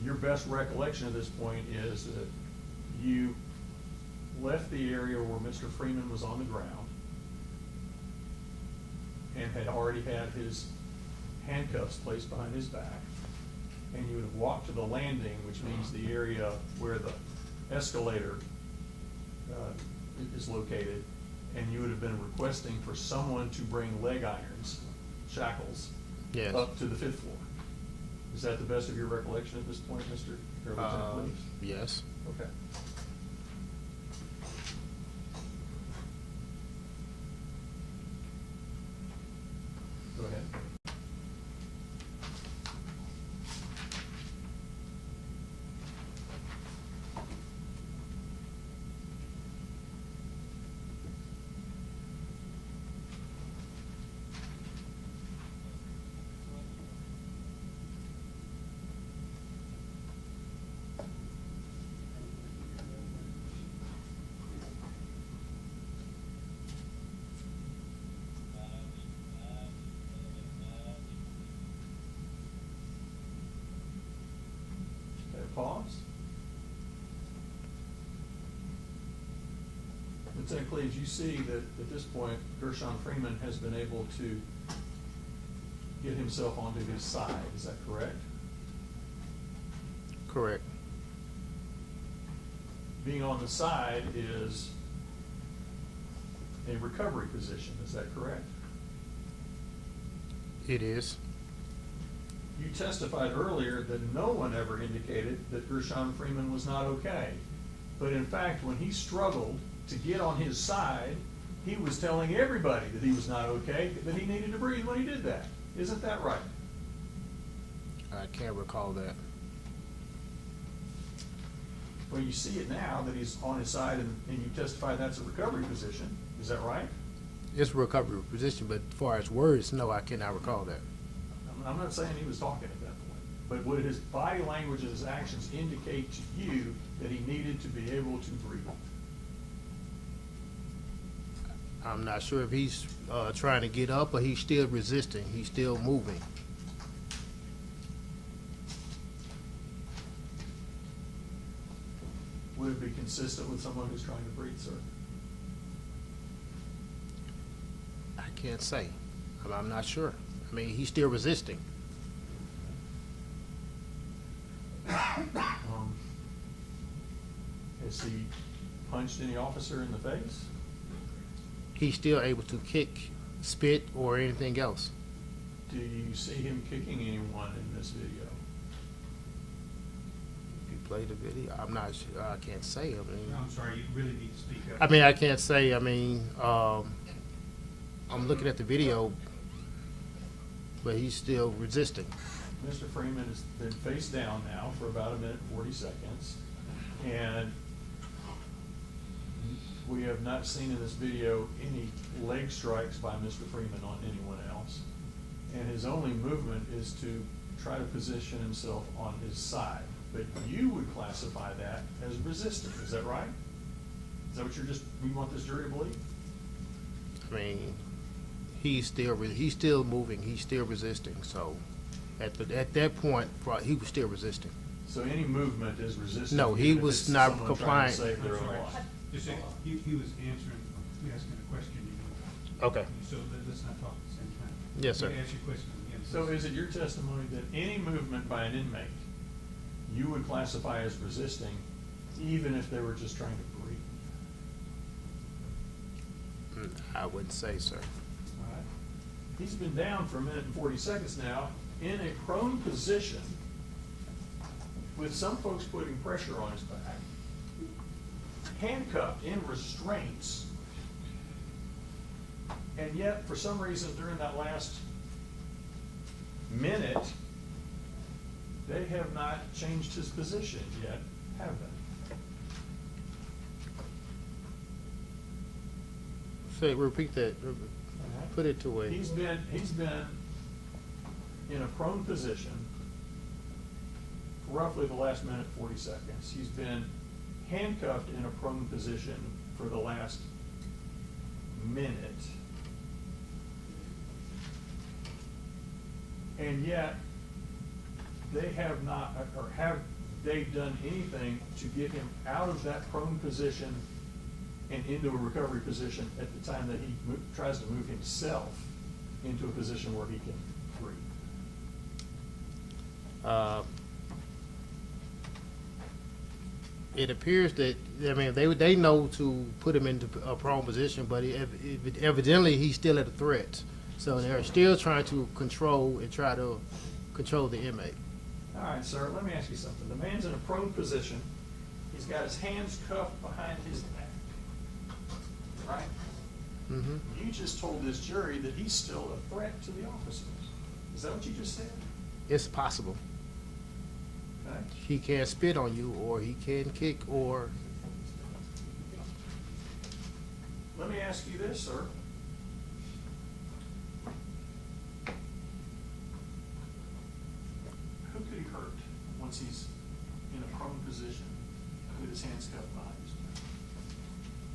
your best recollection at this point is that you left the area where Mr. Freeman was on the ground and had already had his handcuffs placed behind his back, and you would have walked to the landing, which means the area where the escalator is located, and you would have been requesting for someone to bring leg irons, shackles, Yes. up to the 5th floor. Is that the best of your recollection at this point, Mr. or Lieutenant Cleaves? Yes. Okay. Go ahead. cause? Lieutenant Cleaves, you see that at this point, Gershun Freeman has been able to get himself onto his side, is that correct? Correct. Being on the side is a recovery position, is that correct? It is. You testified earlier that no one ever indicated that Gershun Freeman was not okay. But in fact, when he struggled to get on his side, he was telling everybody that he was not okay, that he needed to breathe when he did that. Isn't that right? I can't recall that. Well, you see it now that he's on his side and you testify that's a recovery position. Is that right? It's a recovery position, but as far as words, no, I cannot recall that. I'm not saying he was talking at that point, but would his body language and his actions indicate to you that he needed to be able to breathe? I'm not sure if he's trying to get up or he's still resisting. He's still moving. Would it be consistent with someone who's trying to breathe, sir? I can't say. I'm not sure. I mean, he's still resisting. Has he punched any officer in the face? He's still able to kick, spit, or anything else. Do you see him kicking anyone in this video? If you play the video, I'm not sure. I can't say. I mean, No, I'm sorry, you really need to speak up. I mean, I can't say. I mean, I'm looking at the video, but he's still resisting. Mr. Freeman has been face down now for about 1 minute and 40 seconds. And we have not seen in this video any leg strikes by Mr. Freeman on anyone else. And his only movement is to try to position himself on his side. But you would classify that as resisting, is that right? Is that what you want this jury to believe? I mean, he's still moving. He's still resisting. So, at that point, he was still resisting. So any movement is resisting? No, he even if was it's not someone trying to compliant. save I'm their own sorry. life. Just say, he was answering, asking a question. Okay. So let's not talk at the same time. Yes, sir. You can ask your question again. So is it your testimony that any movement by an inmate you would classify as resisting, even if they were just trying to breathe? I wouldn't say, sir. All right. He's been down for 1 minute and 40 seconds now in a prone position with some folks putting pressure on his back, handcuffed in restraints, and yet for some reason during that last minute, they have not changed his position yet, have they? Say, repeat that. Put it to a. He's been in a prone position for roughly the last 1 minute 40 seconds. He's been handcuffed in a prone position for the last minute. And yet, they have not, or have they done anything to get him out of that prone position and into a recovery position at the time that he tries to move himself into a position where he can breathe? It appears that, I mean, they know to put him into a prone position, but evidently he's still at a threat. So they're still trying to control the inmate. All right, sir, let me ask you something. The man's in a prone position. He's got his hands cuffed behind his back. Right? Mm-hmm. You just told this jury that he's still a threat to the officers. Is that what you just said? It's possible. Okay. He can spit on you, or he can kick, or Let me ask you this, sir. Who could he hurt once he's in a prone position with his hands cuffed behind his back?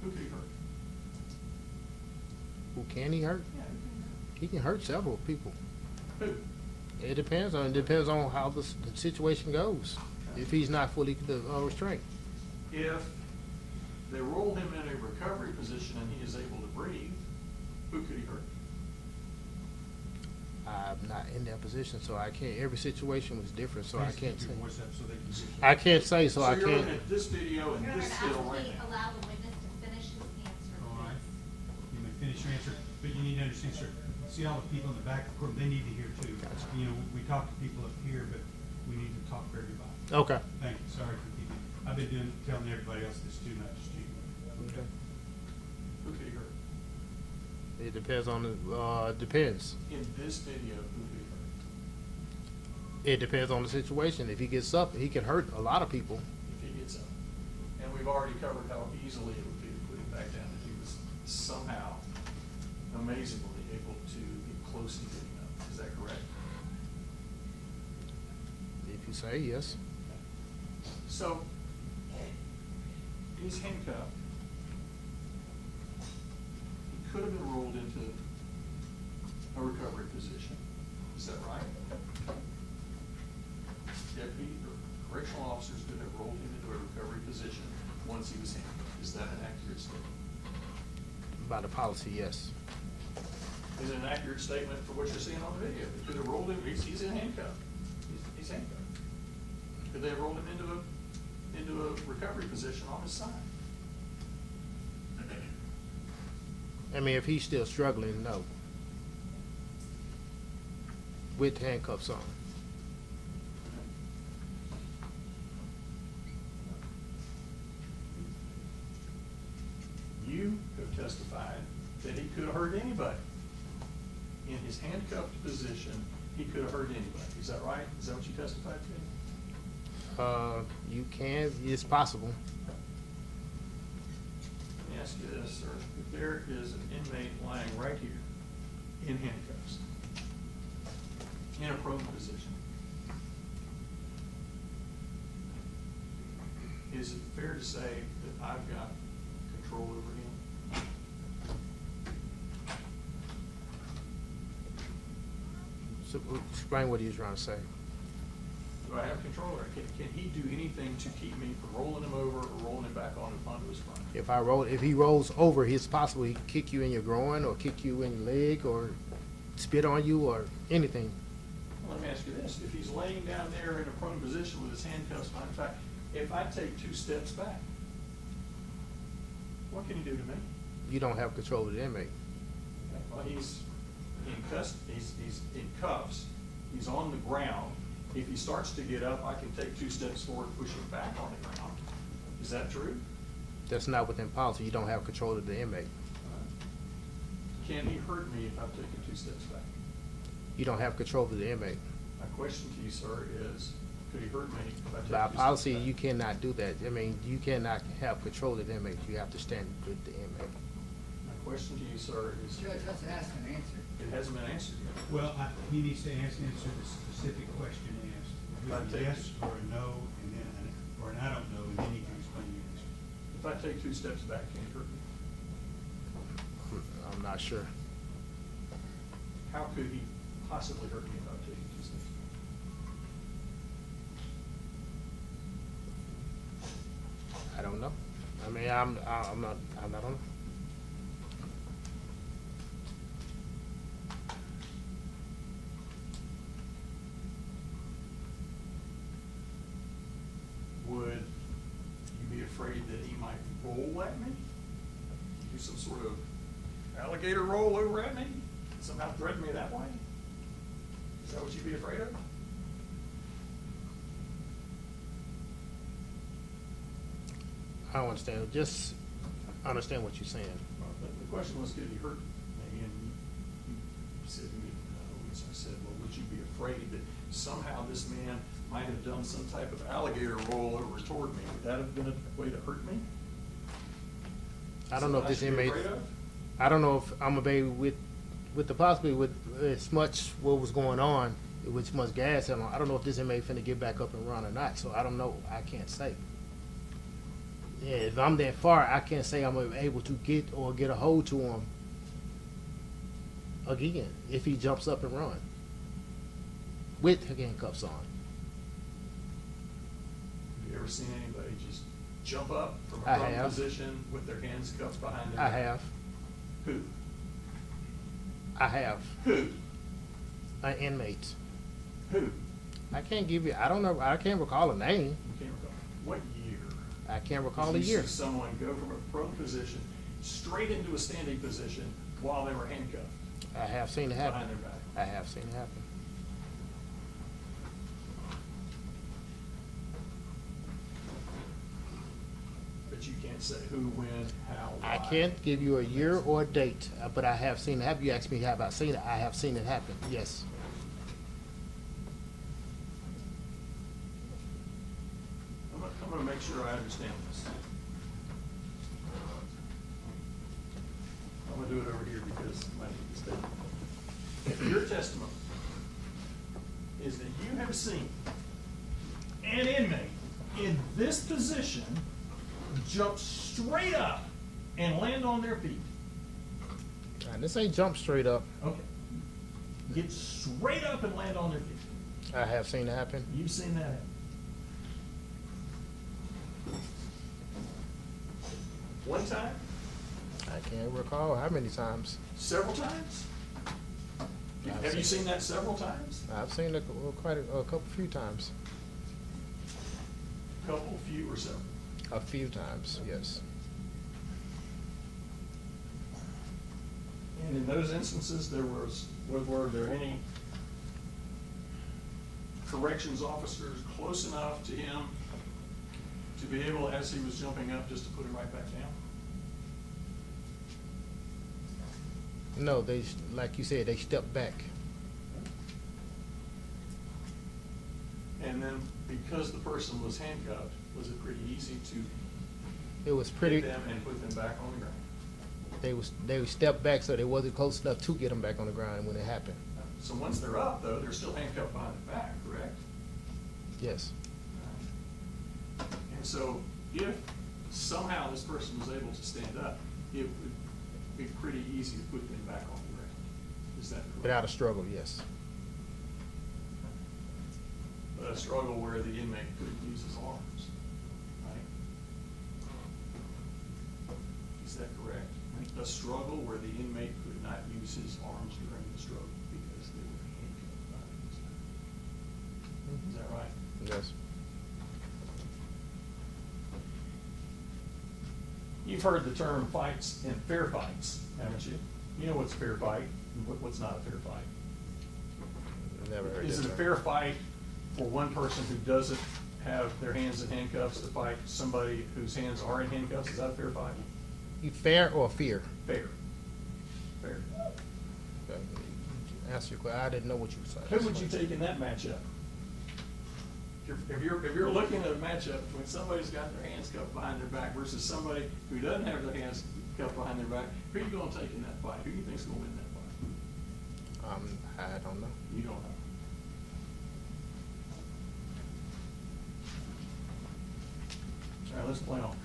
Who could he hurt? who can he hurt? Yeah, who He can hurt several people. can he hurt? It depends on how the situation goes. Who? if he's not fully restrained. If they roll him in a recovery position and he is able to breathe, who could he hurt? I'm not in that position, so I can't, every situation was different, so I Please can't keep say. your voice up so they can hear you. I can't say, so I you're looking can't. at this video and Your Honor, this still ask right me, now. allow the witness to finish his answer, All right. please. You may finish your answer, but you need to understand, sir, see all the people in the back of the court, they need to hear too. Gotcha. You know, we talk to people up here, but we need to talk for everybody. Okay. Thank you, sorry for keeping, I've been telling everybody else this too, not just you. Okay. Who could he hurt? It depends on the, depends. In this video, who could he hurt? It depends on the situation. If he gets up, he can hurt a lot of people. If he gets up. And we've already covered how easily it would be to put him back down if he was somehow amazingly able to get close to getting up. Is that correct? If you say yes. So, he's handcuffed. He could have been rolled into a recovery position. Is that right? Deputy or correctional officers could have rolled him into a recovery position once he was handcuffed. Is that an accurate statement? By the policy, yes. Is it an accurate statement for what you're seeing on the video? They could have rolled him, he's in handcuffs. He's handcuffed. Could they have rolled him into a recovery position on his side? I mean, if he's still struggling, no. With handcuffs on. You have testified that he could have hurt anybody. In his handcuffed position, he could have hurt anybody. Is that right? Is that what you testified to? You can, it's possible. Let me ask you this, sir. If there is an inmate lying right here in handcuffs, in a prone position, is it fair to say that I've got control over him? So, explain what he's trying to say. Do I have control over him? Can he do anything to keep me from rolling him over or rolling him back onto his front? If he rolls over, it's possible he can kick you in your groin or kick you in your leg or spit on you or anything. Well, let me ask you this. If he's laying down there in a prone position with his handcuffs behind his back, if I take 2 steps back, what can he do to me? You don't have control of the inmate. Well, he's in cuffs, he's on the ground. If he starts to get up, I can take 2 steps forward, push him back on the ground. Is that true? That's not within policy. You don't have control of the inmate. Can he hurt me if I've taken 2 steps back? You don't have control of the inmate. My question to you, sir, is could he hurt me if I take 2 By steps policy, back? you cannot do that. I mean, you cannot have control of the inmate. You have to stand with the inmate. My question to you, sir, is Judge, let's ask and answer. it hasn't been answered yet. Well, he needs to answer the specific question asked. If I With a take- yes or a no, and then, or an I don't know, and then he can explain your answer. If I take 2 steps back, can he hurt me? I'm not sure. How could he possibly hurt me if I'm taking 2 steps back? I don't know. I mean, I'm not, I don't know. Would you be afraid that he might roll at me? Do some sort of alligator roll over at me? Somehow threaten me that way? Is that what you'd be afraid of? I don't understand. Just understand what you're saying. The question was, could he hurt me? And you said you didn't know. So I said, well, would you be afraid that somehow this man might have done some type of alligator roll over toward me? Would that have been a way to hurt me? I don't know if this Something I should inmate, be afraid of? I don't know if I'm gonna be with the possibility with as much what was going on, with much gas in him. I don't know if this inmate finna get back up and run or not. So I don't know. I can't say. Yeah, if I'm that far, I can't say I'm able to get a hold to him again if he jumps up and run with handcuffs on. you ever seen anybody just jump up from I a prone have. position with their hands cuffed behind their I back? have. Who? I have. Who? An inmate. Who? I can't give you, I don't know, I can't recall a name. You can't recall. What year? I can't recall a Did you year. see someone go from a prone position straight into a standing position while they were handcuffed I have seen it happen. behind their back? I have seen it happen. But you can't say who, when, how, why. I can't give you a year or a date, but I have seen it happen. You asked me, have I seen it? I have seen it happen, yes. I'm gonna make sure I understand this. I'm gonna do it over here because I need to stay. If your testimony is that you have seen an inmate in this position jump straight up and land on their feet. And this ain't jump straight up. Okay. Get straight up and land on their feet. I have seen it happen. You've seen that happen. One time? I can't recall how many times. Several times? I've Have you seen- seen that several times? I've seen it quite a couple, few times. Couple, few, or several? A few times, yes. And in those instances, were there any corrections officers close enough to him to be able, as he was jumping up, just to put him right back down? No, they, like you said, they stepped back. And then, because the person was handcuffed, was it pretty easy to It was get pretty, them and put them back on the ground? they stepped back, so they wasn't close enough to get them back on the ground when it happened. So once they're up, though, they're still handcuffed behind the back, correct? Yes. And so if somehow this person was able to stand up, it would be pretty easy to put them back on the ground. Is that correct? Without a struggle, yes. But a struggle where the inmate couldn't use his arms, right? Is that correct? A struggle where the inmate could not use his arms during the struggle because they were handcuffed behind his back. Is that right? Yes. You've heard the term fights and fair fights, haven't you? You know what's a fair fight and what's not a fair fight. Never heard Is that it a term. fair fight for one person who doesn't have their hands in handcuffs to fight somebody whose hands are in handcuffs? Is that a fair fight? You fair or fear? Fair. Fair. Answer your question. I didn't know what you were saying. Who would you take in that matchup? If you're looking at a matchup when somebody's got their hands cuffed behind their back versus somebody who doesn't have their hands cuffed behind their back, who are you gonna take in that fight? Who do you think's gonna win that fight? I don't know. You don't know. All right, let's play on.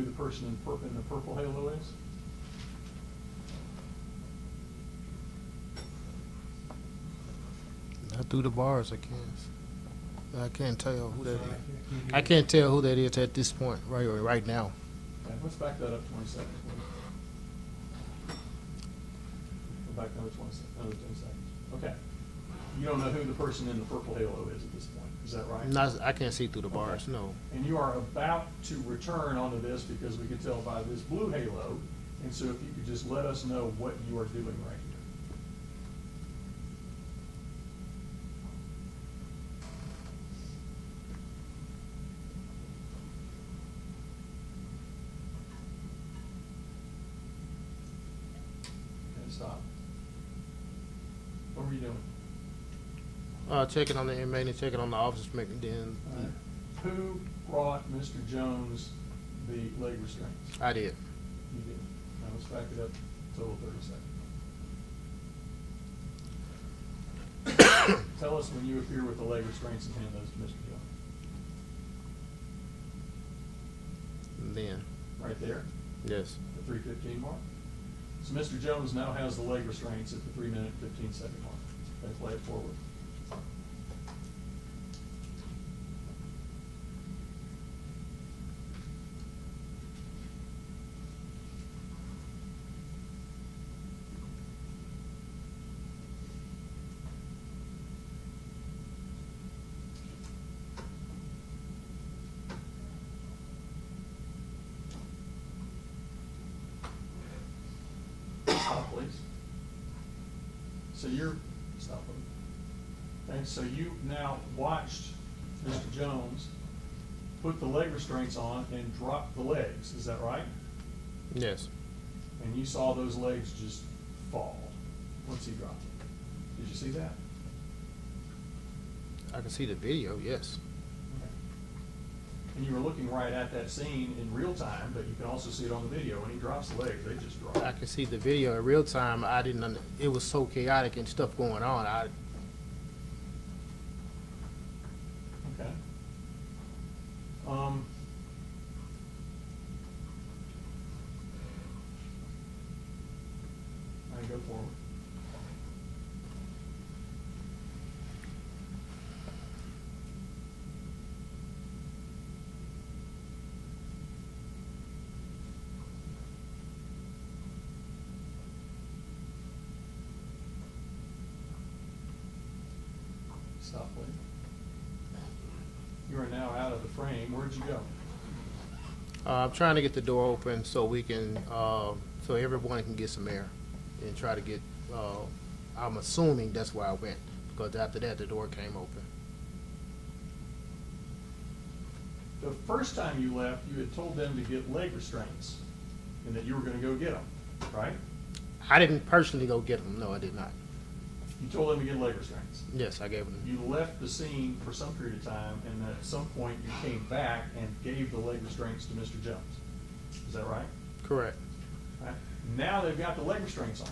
who the person in the purple halo is? Not through the bars, I guess. I can't tell who that is. I can't tell who that is at this point, right now. Okay, let's back that up 20 seconds, please. Go back another 10 seconds. Okay. You don't know who the person in the purple halo is at this point, is that right? Not, I can't see through the bars, Okay. no. And you are about to return onto this because we can tell by this blue halo. And so if you could just let us know what you are doing right here. Okay, stop. What were you doing? Checking on the inmate and checking on the officers, making then. Who brought Mr. Jones the leg restraints? I did. You did. Now let's back it up, total 30 seconds. Tell us when you appear with the leg restraints and hand those to Mr. Jones. And then, Right there, yes. the 3:15 mark. So Mr. Jones now has the leg restraints at the 3-minute, 15-second mark. Okay, play it forward. Stop, please. So stop it. Okay, so you now watched Mr. Jones put the leg restraints on and drop the legs, is that right? Yes. And you saw those legs just fall once he dropped them. Did you see that? I can see the video, yes. And you were looking right at that scene in real time, but you can also see it on the video. When he drops the legs, they just drop. I can see the video in real time. I didn't, it was so chaotic and stuff going on. Okay. All right, go forward. Stop, please. You are now out of the frame. Where'd you go? I'm trying to get the door open so we can, so everyone can get some air and try to get, I'm assuming that's where I went, because after that, the door came open. The first time you left, you had told them to get leg restraints and that you were gonna go get them, right? I didn't personally go get them. No, I did not. You told them to get leg restraints. Yes, I gave them. You left the scene for some period of time, and then at some point you came back and gave the leg restraints to Mr. Jones. Is that right? Correct. Right. Now they've got the leg restraints on.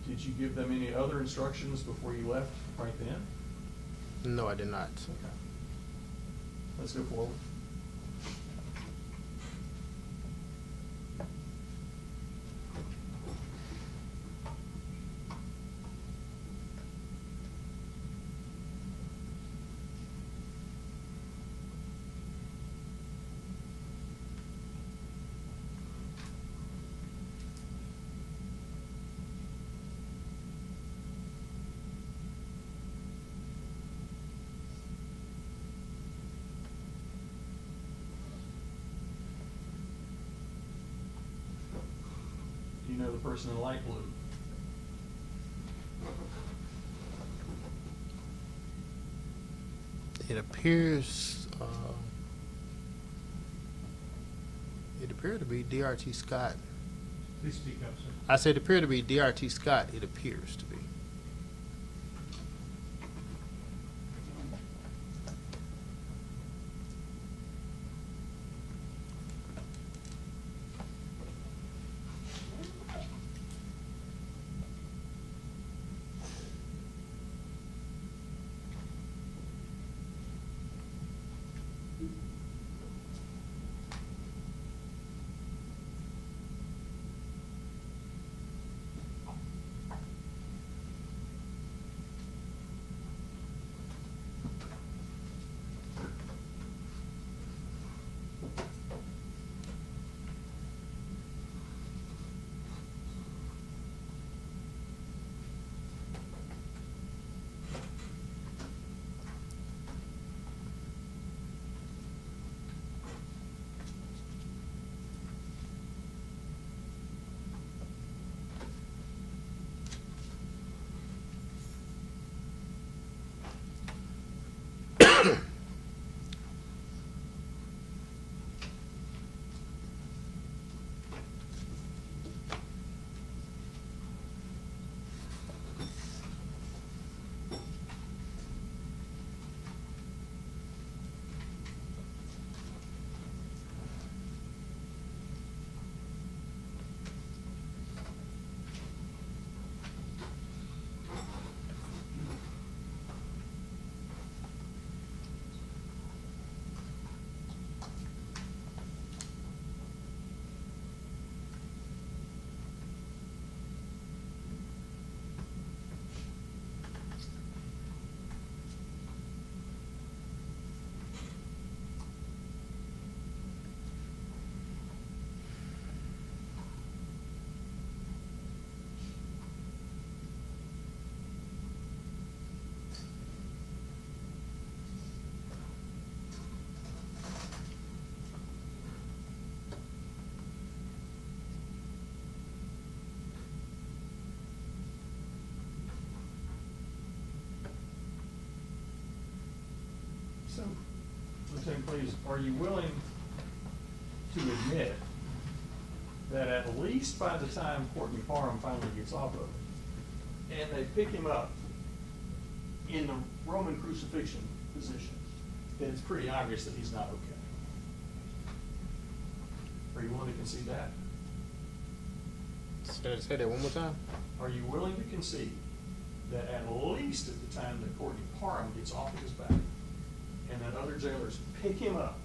Did you give them any other instructions before you left right then? No, I did not. Okay. Let's go forward. Do you know the person in light blue? It appears, it appeared to be DRT Scott. Please speak up, sir. I said it appeared to be DRT Scott. It appears to be. Lieutenant Cleaves, are you willing to admit that at least by the time Courtney Parham finally gets off of it, and they pick him up in the Roman crucifixion position, that it's pretty obvious that he's not okay? Are you willing to concede that? Say that one more time? Are you willing to concede that at least at the time that Courtney Parham gets off of his back, and that other jailers pick him up,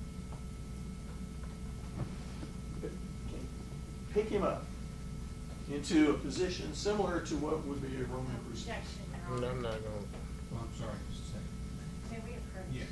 into a position similar to what would be a Roman crucifixion? Objection, No, Your Honor. I'm not gonna. Well, I'm sorry, just a second. May we approach? Yes.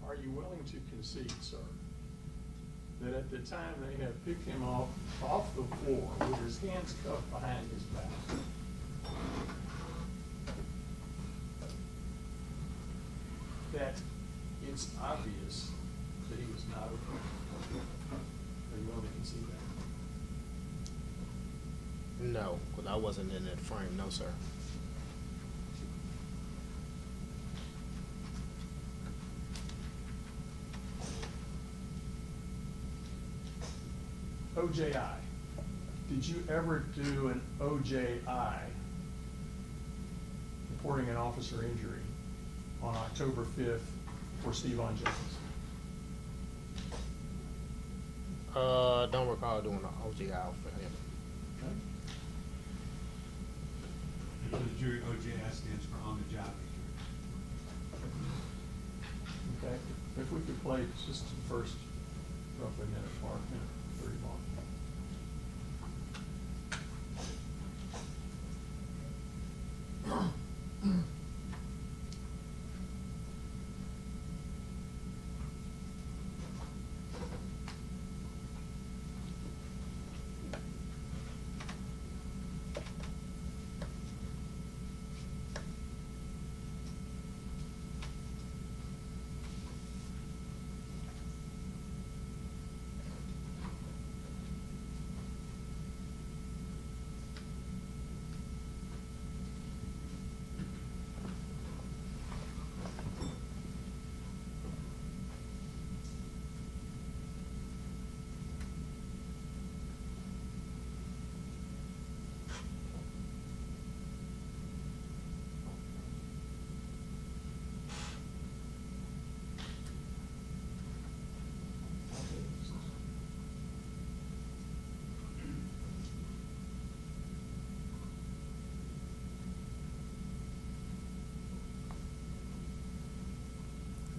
Are you willing to concede, sir, that at the time they have picked him off the floor with his hands cuffed behind his back, that it's obvious that he was not okay? Are you willing to concede that? No, because I wasn't in that frame, no, sir. OJI. Did you ever do an OJI, reporting an officer injury, on October 5th for Stevon Jones? Don't recall doing an OGI for him. Okay. For the jury, OJI stands for on the job injury. Okay, if we could play just the first roughly minute mark, minute 30 mark.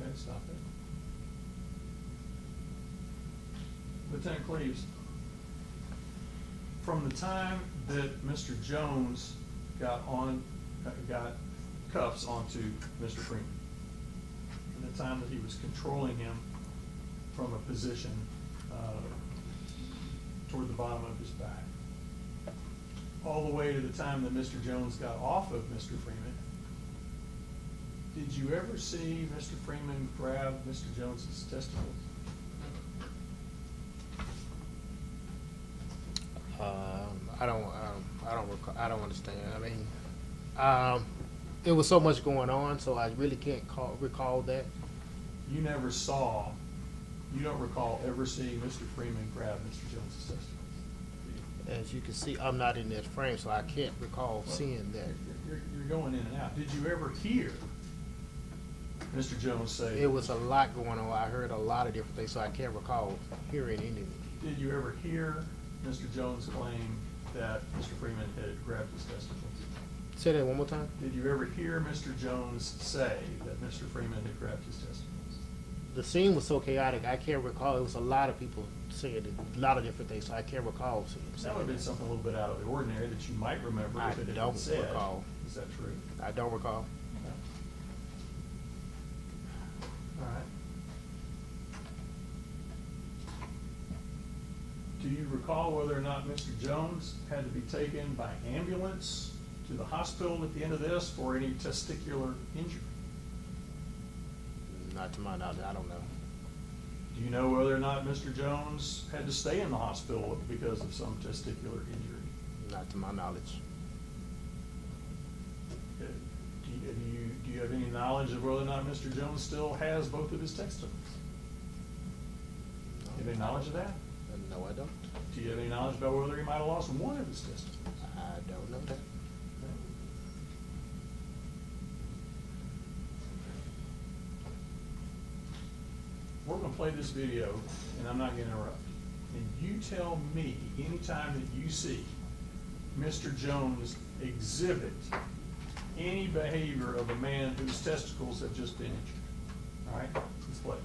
Okay, stop it. Lieutenant Cleaves, from the time that Mr. Jones got cuffs onto Mr. Freeman, and the time that he was controlling him from a position toward the bottom of his back, all the way to the time that Mr. Jones got off of Mr. Freeman, did you ever see Mr. Freeman grab Mr. Jones's testicles? I don't understand. I mean, it was so much going on, so I really can't recall that. You don't recall ever seeing Mr. Freeman grab Mr. Jones's testicles? As you can see, I'm not in that frame, so I can't recall seeing that. You're going in and out. Did you ever hear Mr. Jones say? It was a lot going on. I heard a lot of different things, so I can't recall hearing any of it. Did you ever hear Mr. Jones claim that Mr. Freeman had grabbed his testicles? Say that one more time. Did you ever hear Mr. Jones say that Mr. Freeman had grabbed his testicles? The scene was so chaotic, I can't recall. It was a lot of people saying it, a lot of different things, so I can't recall seeing him That saying would have been that. something a little bit out of the ordinary that you might remember I if it had don't been said. recall. Is that true? I don't recall. All right. Do you recall whether or not Mr. Jones had to be taken by ambulance to the hospital at the end of this for any testicular injury? Not to my knowledge, I don't know. Do you know whether or not Mr. Jones had to stay in the hospital because of some testicular injury? Not to my knowledge. Do you have any knowledge of whether or not Mr. Jones still has both of his testicles? Do you have any knowledge of that? No, I don't. Do you have any knowledge about whether he might have lost one of his testicles? I don't know that. We're gonna play this video, and I'm not gonna interrupt. And you tell me, anytime that you see Mr. Jones exhibit any behavior of a man whose testicles have just been injured. All right, let's play.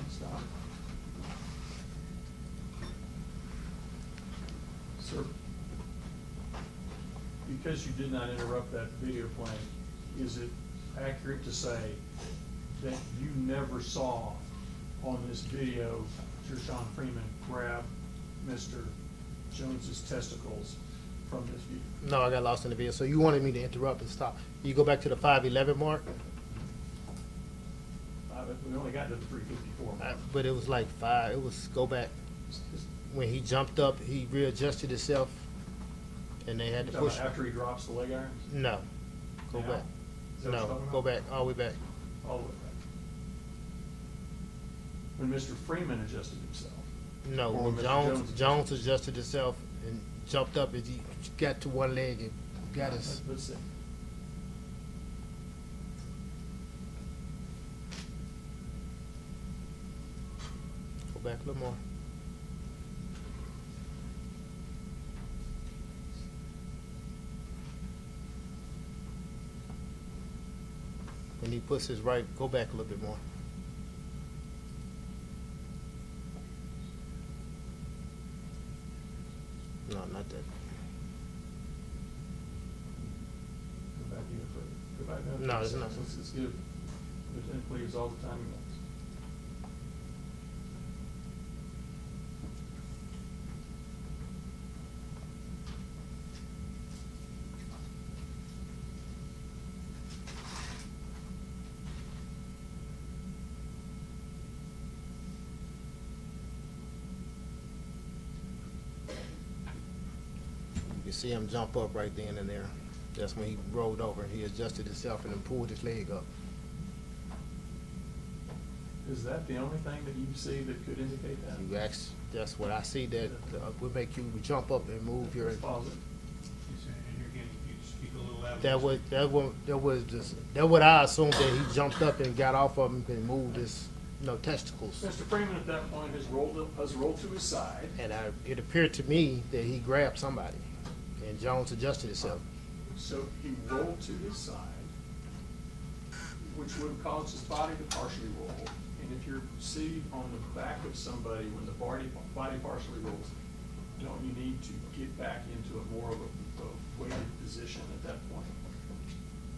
Stop. Sir, because you did not interrupt that video playing, is it accurate to say that you never saw on this video Gershun Freeman grab Mr. Jones's testicles from this view? No, I got lost in the video. So you wanted me to interrupt and stop. You go back to the 5:11 mark, We only got to the 354 mark. but it was like five. It was go back when he jumped up. He readjusted himself, and they had to Talking push. about after he drops the leg irons? No, go Now? back. Is that what you're No, talking go about? back all the way back. All the way back. When Mr. Freeman adjusted himself. No, Or when Mr. Jones adjusted himself and jumped up as he got to one leg and got his. Let's see. Go back a little more. When he puts his right, go back a little bit more. No, not that. Go back even further. Go back down. No, it's not. Let's give Lieutenant Cleaves all the time he wants. You see him jump up right then and there. That's when he rolled over and he adjusted himself and then pulled his leg up. Is that the only thing that you see that could indicate that? You ask, that's what I see that would make you jump up and move your. Let's pause it. Yes, sir. And here again, if you could speak a little louder. That what I assumed that he jumped up and got off of him and moved his, testicles. Mr. Freeman at that point has rolled to his side. And it appeared to me that he grabbed somebody and Jones adjusted himself. So he rolled to his side, which would have caused his body to partially roll. And if you're seated on the back of somebody when the body partially rolls, don't you need to get back into a more of a weighted position at that point?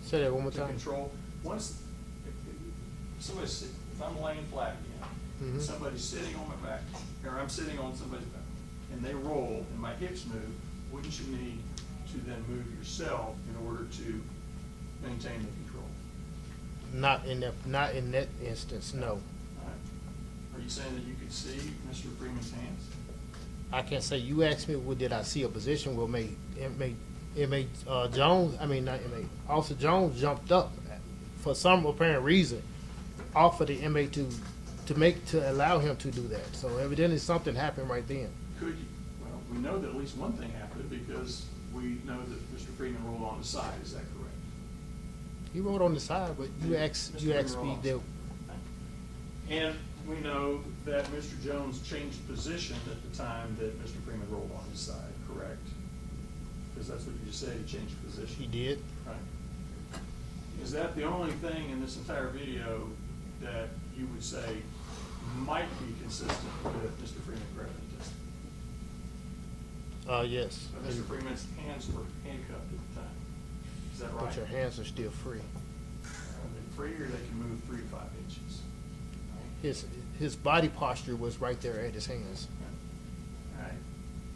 Say that one more To time. control, once, if somebody's, if I'm laying flat again, Mhm. somebody's sitting on my back, or I'm sitting on somebody's back, and they roll and my hips move, wouldn't you need to then move yourself in order to maintain the control? Not in that instance, no. All right. Are you saying that you could see Mr. Freeman's hands? I can't say, you asked me, did I see a position where Officer Jones jumped up for some apparent reason off of the inmate to allow him to do that. So evidently something happened right then. Could you, well, we know that at least one thing happened because we know that Mr. Freeman rolled on the side, is that correct? He rolled on the side, but you asked Mr. me Freeman that. rolled on the side. And we know that Mr. Jones changed position at the time that Mr. Freeman rolled on his side, correct? Because that's what you just said, he changed position. He did. Right. Is that the only thing in this entire video that you would say might be consistent with Mr. Freeman grabbing the testicles? Yes. But Mr. Freeman's hands were handcuffed at the time. Is that right? But your hands are still free. Are they free or they can move 3 to 5 inches? His body posture was right there at his hands. All right.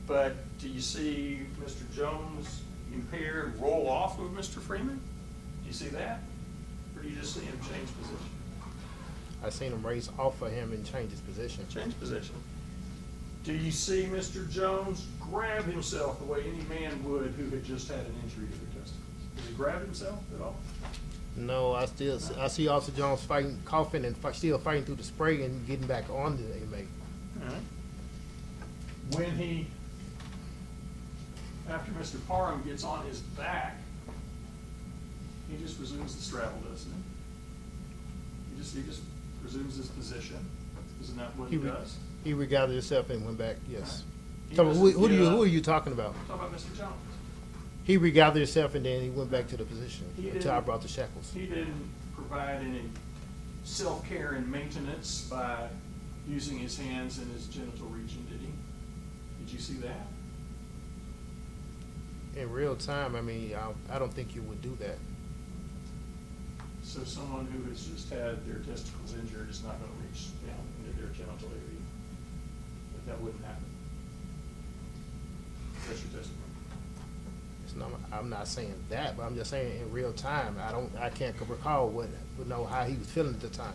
But do you see Mr. Jones impaired roll off of Mr. Freeman? Do you see that? Or do you just see him change position? I seen him raise off of him and change his position. Change position. Do you see Mr. Jones grab himself the way any man would who had just had an injury to their testicles? Did he grab himself at all? No, I see Officer Jones fighting, coughing, and still fighting through the spray and getting back on the inmate. All right. When he, after Mr. Parham gets on his back, he just resumes the straddle, doesn't he? He just resumes his position. Isn't that what he does? He regathered himself and went back. Yes. He So doesn't who get up. are you talking about? Talk about Mr. Jones. He regathered himself and then he went back to the position He until I didn't- brought the shackles. He didn't provide any self-care and maintenance by using his hands in his genital region, did he? Did you see that? In real time, I don't think you would do that. So someone who has just had their testicles injured is not going to reach down into their genital area. But that wouldn't happen. That's your testimony. I'm not saying that, but I'm just saying in real time, I can't recall how he was feeling at the time.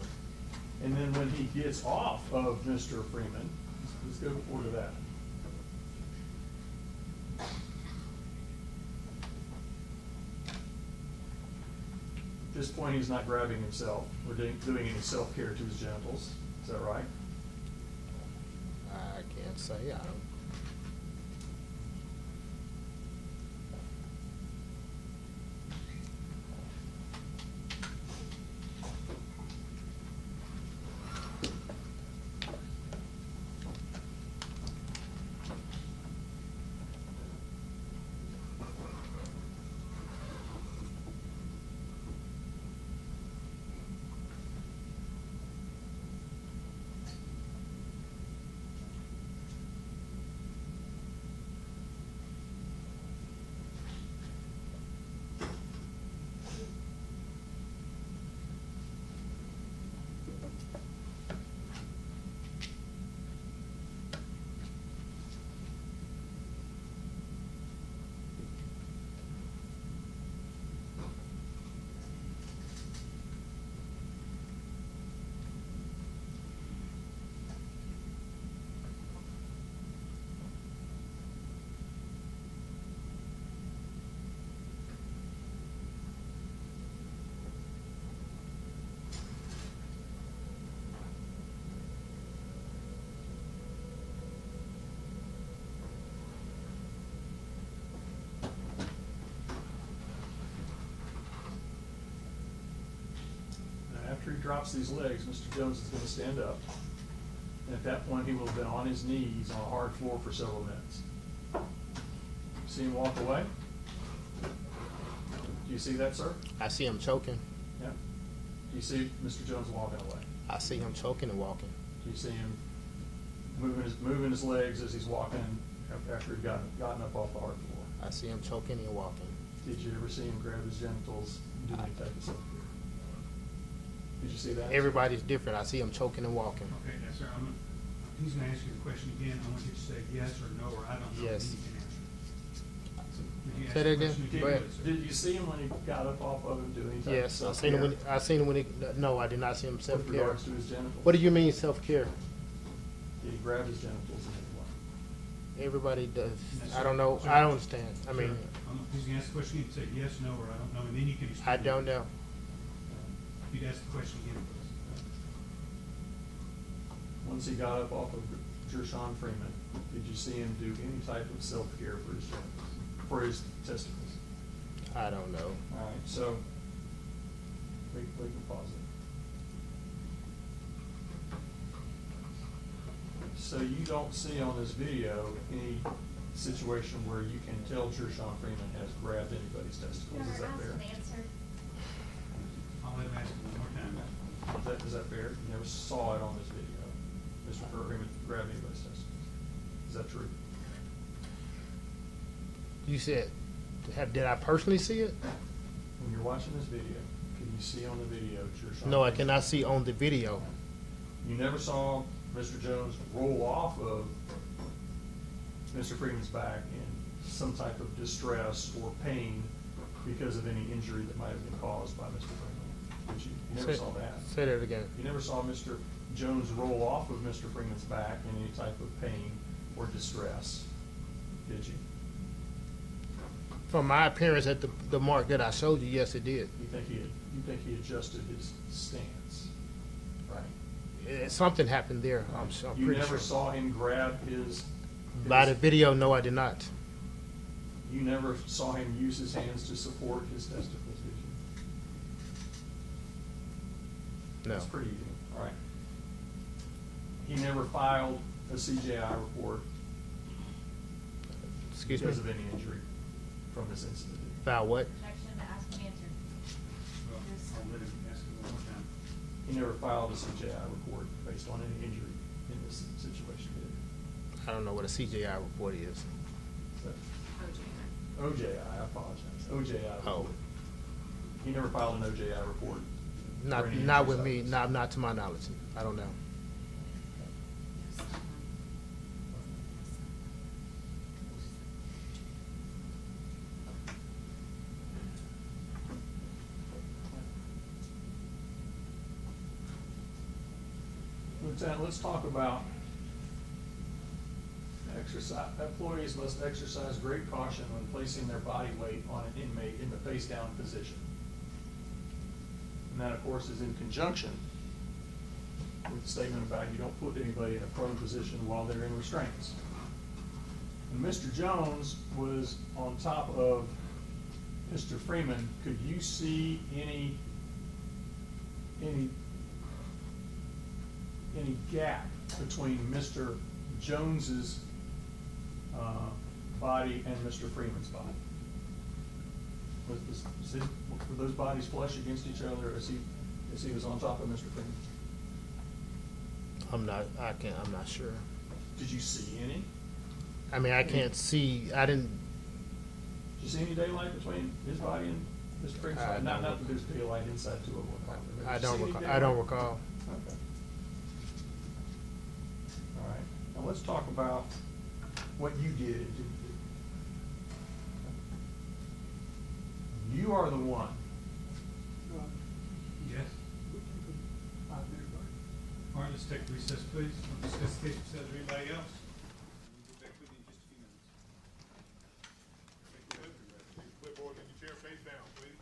And then when he gets off of Mr. Freeman, let's go forward to that. At this point, he's not grabbing himself or doing any self-care to his genitals. Is that right? I can't say. I don't. he drops these legs, Mr. Jones is gonna stand up. And at that point, he will have been on his knees on a hard floor for several minutes. See him walk away? Do you see that, sir? I see him choking. Yeah. Do you see Mr. Jones walking away? I see him choking and walking. Do you see him moving his legs as he's walking after he'd gotten up off the hard floor? I see him choking and walking. Did you ever see him grab his genitals and do any type of self-care? Did you see that? Everybody's different. I see him choking and walking. Okay, now, sir, he's gonna ask you the question again. I want you to say yes or no, or I don't know, and Yes. then you can answer. So, would you ask Say that the again? question Go ahead. please, sir? Did you see him when he got up off of him, do any type of Yes, I self-care? seen him when he, no, I did not see him With self-care. regards to his genitals? What do you mean self-care? Did he grab his genitals in any way? Everybody does. Yes, I sir. don't know. Sir. I don't understand. I mean, Sir, he's gonna ask the question, you can say yes, no, or I don't know, and then you can explain. I don't know. You'd ask the question again, please. Once he got up off of Gershun Freeman, did you see him do any type of self-care for his genitals, for his testicles? I don't know. All right, so we can pause it. So you don't see on this video any situation where you can tell Gershun Freeman has grabbed anybody's testicles, is that fair? I'll let him ask it one more time. Is that fair? You never saw it on this video, Mr. Freeman grab anybody's testicles, is that true? You said, did I personally see it? When you're watching this video, can you see on the video Gershun? No, I Freeman? cannot see on the video. You never saw Mr. Jones roll off of Mr. Freeman's back in some type of distress or pain because of any injury that might have been caused by Mr. Freeman, did you? You never saw that. Say that again. You never saw Mr. Jones roll off of Mr. Freeman's back in any type of pain or distress, did you? From my appearance at the mark that I showed you, yes, it did. You think he adjusted his stance, right? Something happened there. I'm You pretty never sure. saw him grab his. By the video, no, I did not. You never saw him use his hands to support his testicles, did you? No. That's pretty easy, all right. He never filed a CJI report Excuse because of me? any injury from this incident. Foul what? Objection to ask and answer. Well, I'll let him ask it one more time. He never filed a CJI report based on any injury in this situation, did he? I don't know what a CJI report is. So- OJI, I apologize, OJI Oh. report. He never filed an OJI report. Not, for any not injuries with me, like not to my knowledge. I don't know. Lieutenant, let's talk about exercise. Employees must exercise great caution when placing their body weight on an inmate in the face-down position. And that, of course, is in conjunction with the statement about you don't put anybody in a prone position while they're in restraints. And Mr. Jones was on top of Mr. Freeman. Could you see any gap between Mr. Jones's body and Mr. Freeman's body? Were those bodies flush against each other as he was on top of Mr. Freeman? I'm not sure. Did you see any? I mean, I can't see, I didn't, Did you see any daylight between his body and Mr. Freeman's I body? Not don't that there's daylight inside 201 Park. I don't recall. Okay. All right, now let's talk about what you did and didn't do. You are the one. Yes? All right, let's take a recess, please. We'll discuss the case with anybody else. We'll get back with you in just a few minutes. Clipboard in your chair, face down, please.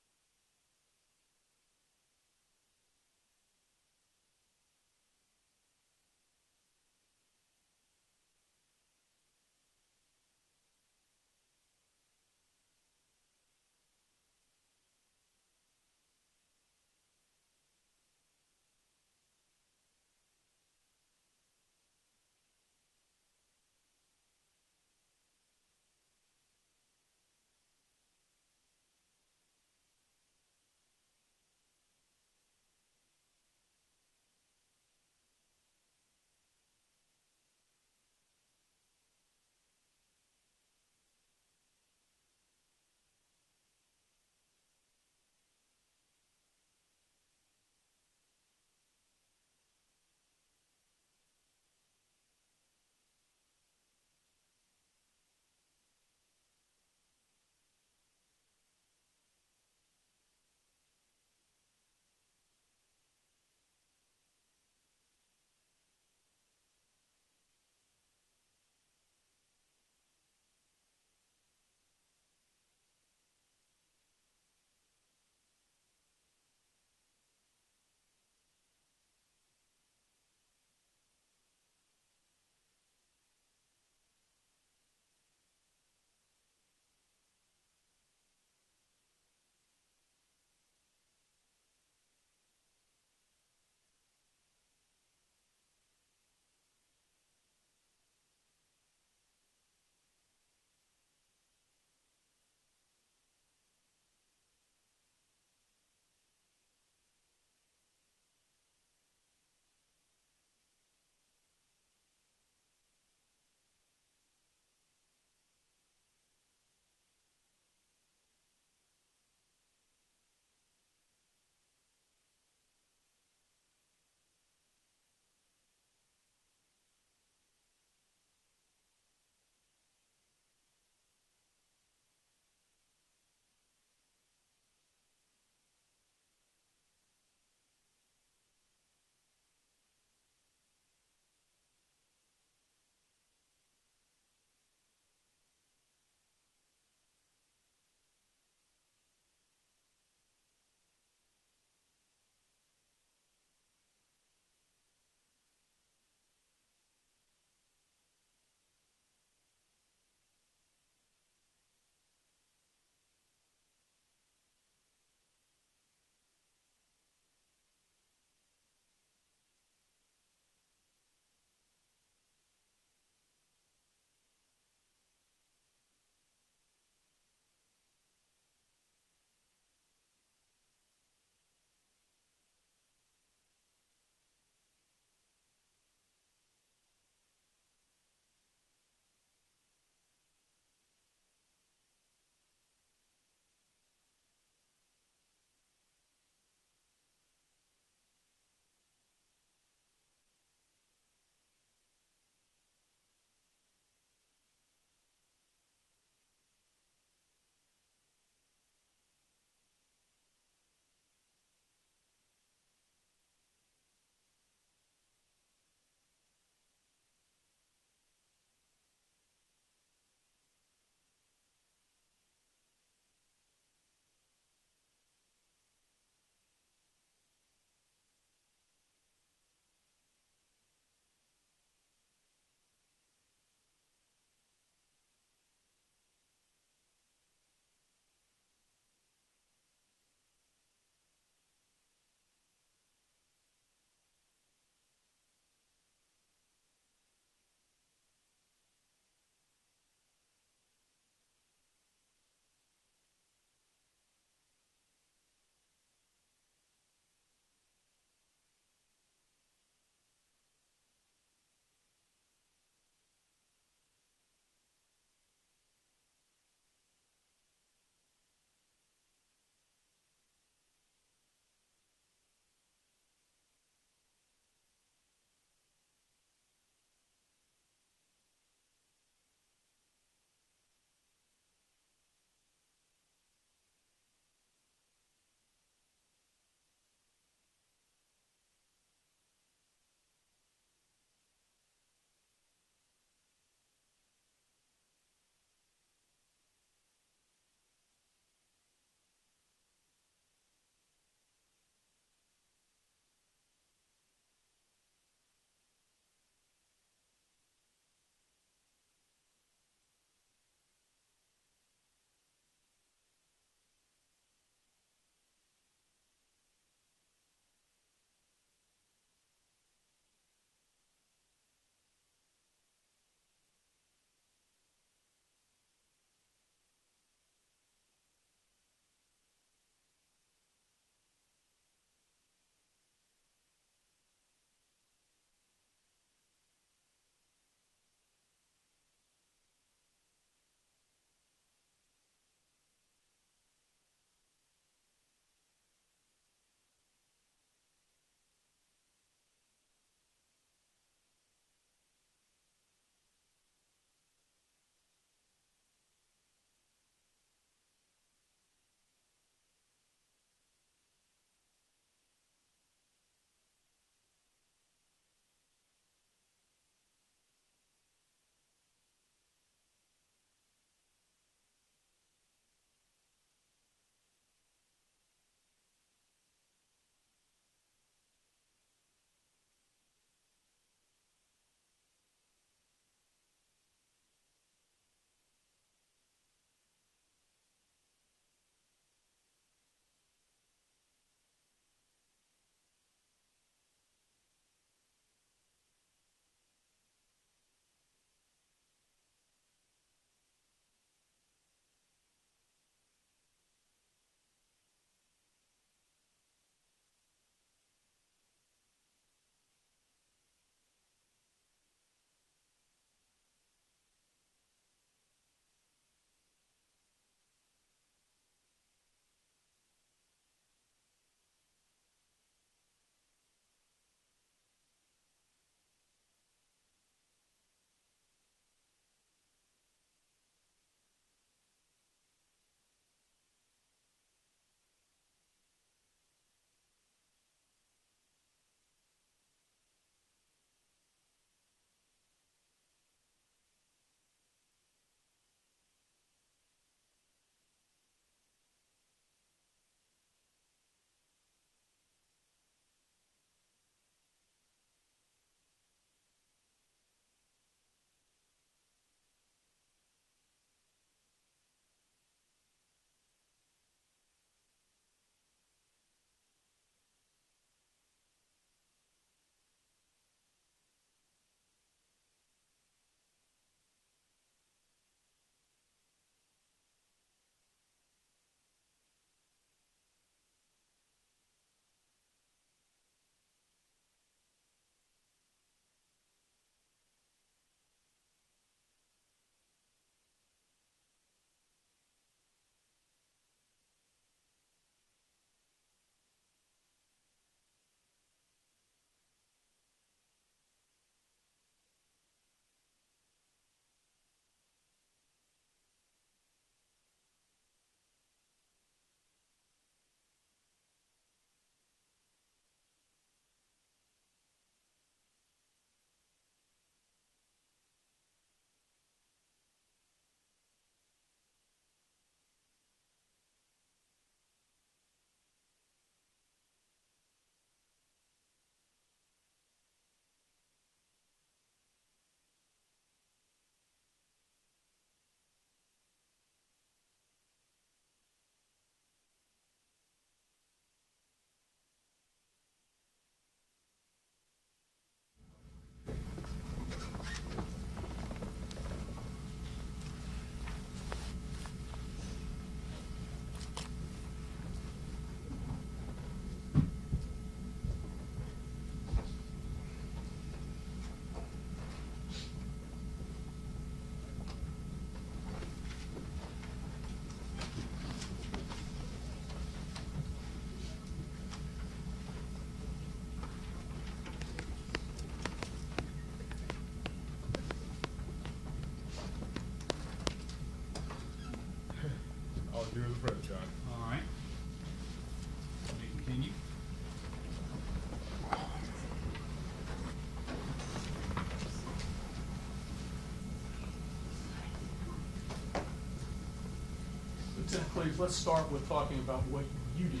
Lieutenant Cleaves, let's start with talking about what you did.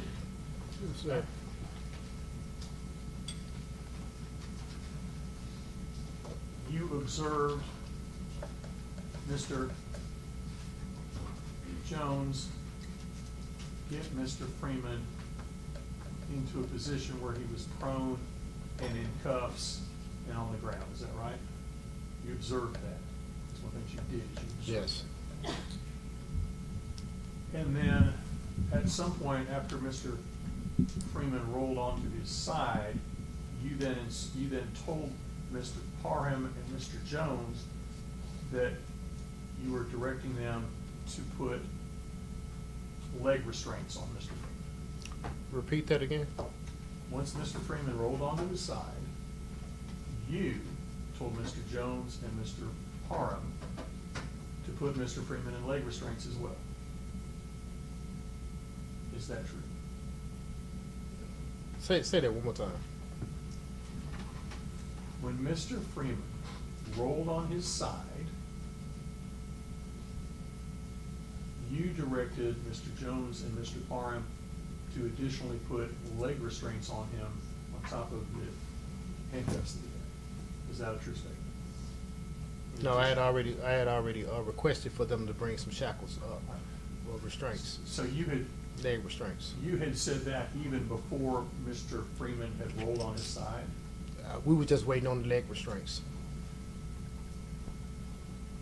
Yes, sir. You observed Mr. Jones get Mr. Freeman into a position where he was prone and in cuffs and on the ground, is that right? You observed that. That's one of the things you did, you observed. Yes. And then, at some point after Mr. Freeman rolled onto his side, you then told Mr. Parham and Mr. Jones that you were directing them to put leg restraints on Mr. Freeman. Repeat that again? Once Mr. Freeman rolled onto his side, you told Mr. Jones and Mr. Parham to put Mr. Freeman in leg restraints as well. Is that true? Say that one more time. When Mr. Freeman rolled on his side, you directed Mr. Jones and Mr. Parham to additionally put leg restraints on him on top of the handcuffs that he had. Is that a true statement? No, I had already requested for them to bring some shackles up, or restraints, So you leg restraints. had said that even before Mr. Freeman had rolled on his side? We were just waiting on the leg restraints.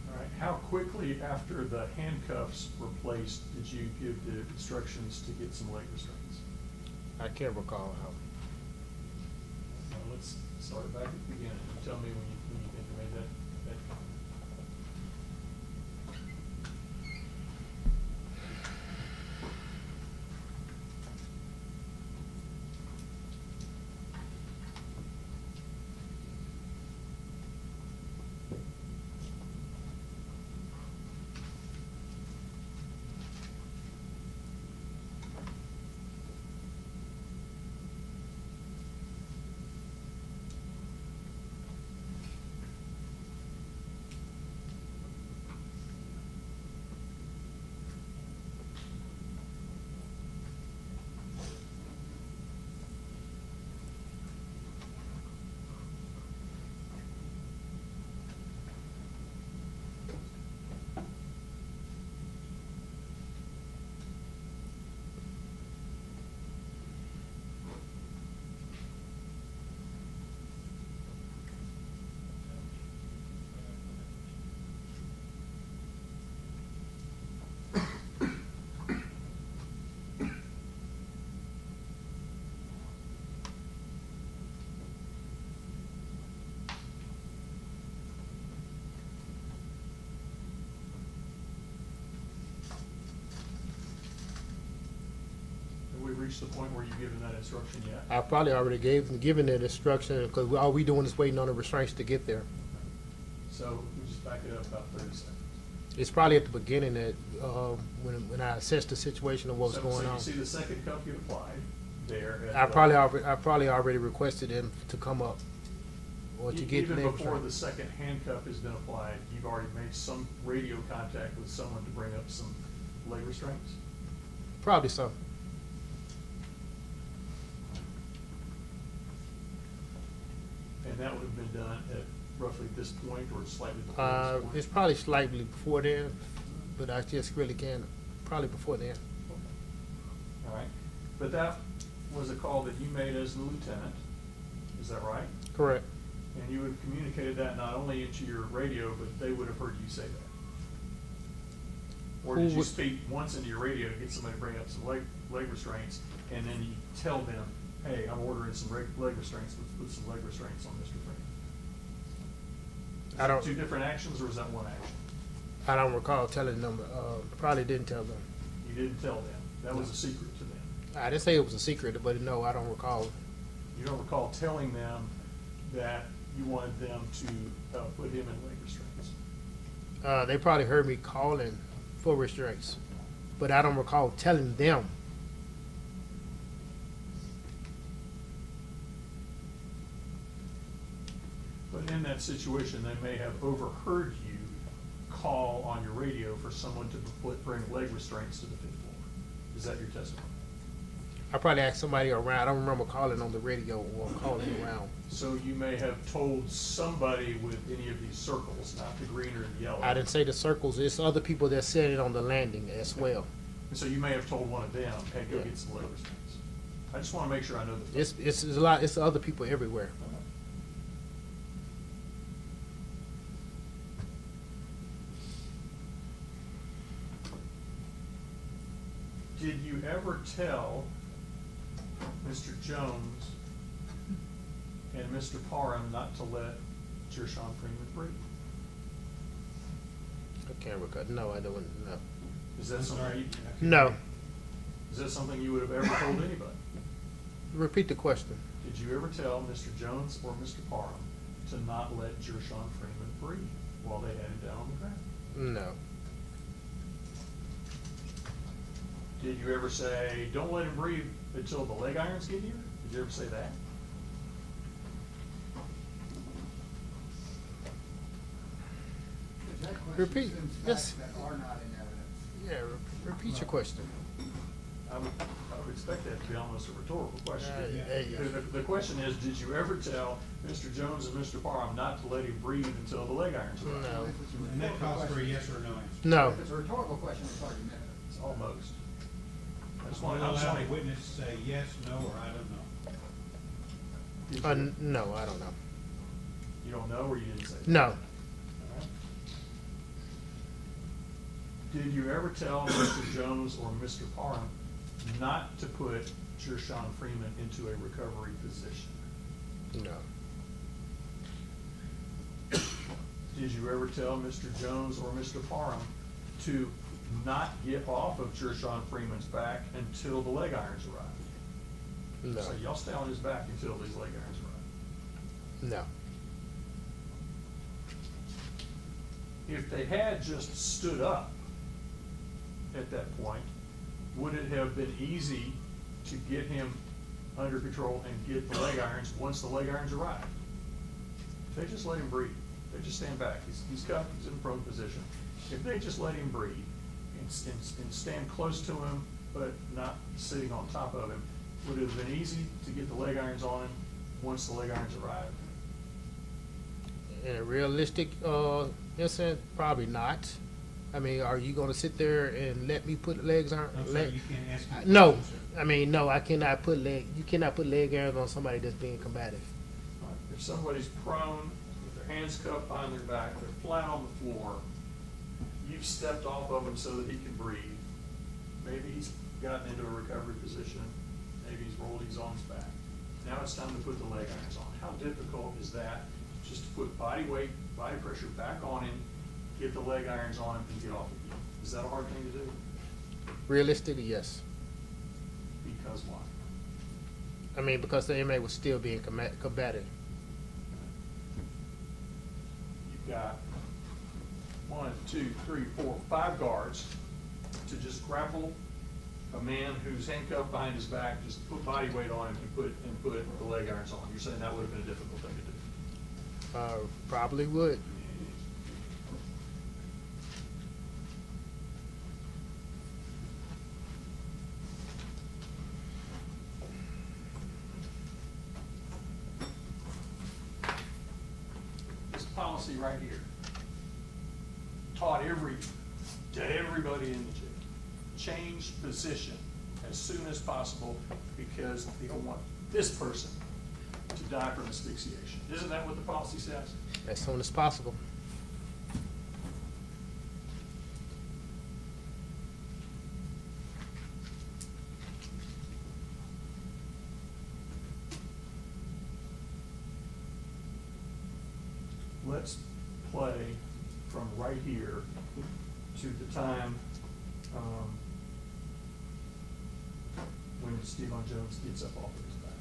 All right, how quickly after the handcuffs were placed did you give the instructions to get some leg restraints? I can't recall how. Now, let's start back at the beginning. Tell me when you think you made that comment. Have we reached the point where you've given that instruction yet? I probably already given that instruction, because all we doing is waiting on the restraints to get there. So we just back it up about 30 seconds. It's probably at the beginning that, when I assessed the situation of what was So- going on. So you see the second cuff you applied there. at I the- probably already requested them to come up, or to get Even leg before the restraints. second handcuff has been applied, you've already made some radio contact with someone to bring up some leg restraints? Probably so. And that would have been done at roughly this point or slightly before this point? It's probably slightly before then, but I just really can't, probably before then. All right, but that was a call that you made as the lieutenant, is that right? Correct. And you would have communicated that not only into your radio, but they would have heard you say that? Or Who did you would- speak once into your radio to get somebody to bring up some leg restraints, and then you tell them, hey, I'm ordering some leg restraints, let's put some leg restraints on Mr. Freeman? Is I it don't- two different actions, or is that one action? I don't recall telling them, probably didn't tell them. You didn't tell them, that was a secret to them. I didn't say it was a secret, but no, I don't recall. You don't recall telling them that you wanted them to put him in leg restraints? They probably heard me calling for restraints, but I don't recall telling them. But in that situation, they may have overheard you call on your radio for someone to bring leg restraints to the fifth floor. Is that your testimony? I probably asked somebody around. I don't remember calling on the radio or calling around. So you may have told somebody with any of these circles, not the green or the yellow. I didn't say the circles. It's other people that said it on the landing as well. And so you may have told one of them, hey, go Yeah. get some leg restraints. I just want to make sure I know the. It's a lot. It's other people everywhere. Did you ever tell Mr. Jones and Mr. Parham not to let Gershun Freeman breathe? I can't recall. No, I don't. No. Is that I'm something? sorry. No. Is that something you would have ever told anybody? Repeat the question. Did you ever tell Mr. Jones or Mr. Parham to not let Gershun Freeman breathe while they had him down on the ground? No. Did you ever say, don't let him breathe until the leg irons get here? Did you ever say that? Is that Repeat. questions and Yes. facts that are not in evidence? Yeah. Repeat your question. I would expect that to be almost a rhetorical question. Yeah. The question is, did you ever tell Mr. Jones and Mr. Parham not to let him breathe until the leg irons arrived? No. If it's a And that rhetorical calls for a question- yes or no answer. No. If it's a rhetorical question, it's already in evidence. It's almost. I just We'll want to. allow the witness to say yes, no, or I don't know. No, I don't know. You don't know, or you didn't say? No. All right. Did you ever tell Mr. Jones or Mr. Parham not to put Gershun Freeman into a recovery position? No. Did you ever tell Mr. Jones or Mr. Parham to not get off of Gershun Freeman's back until the leg irons arrive? No. So y'all stay on his back until these leg irons arrive. No. If they had just stood up at that point, would it have been easy to get him under control and get the leg irons once the leg irons arrived? If they just let him breathe, they just stand back, he's cuffed, he's in a prone position. If they just let him breathe and stand close to him, but not sitting on top of him, would it have been easy to get the leg irons on him once the leg irons arrived? In a realistic incident, probably not. I mean, are you going to sit there and let me put legs on? I'm sorry, you can't ask me a No. question, sir. I mean, no. I cannot put leg. You cannot put leg irons on somebody that's being combative. If somebody's prone, with their hands cupped behind their back, they're flat on the floor, you've stepped off of him so that he can breathe. Maybe he's gotten into a recovery position, maybe he's rolled, he's on his back. Now it's time to put the leg irons on. How difficult is that? Just to put body weight, body pressure back on him, get the leg irons on him, and get off again. Is that a hard thing to do? Realistically, yes. Because why? I mean, because the inmate was still being combative. You've got 1, 2, 3, 4, 5 guards to just grapple a man who's handcuffed behind his back, just put body weight on him and put the leg irons on. You're saying that would have been a difficult thing to do? Probably would. This policy right here taught everybody in the jail, change position as soon as possible because they don't want this person to die from asphyxiation. Isn't that what the policy says? As soon as possible. Let's play from right here to the time when Steven Jones gets up off of his back.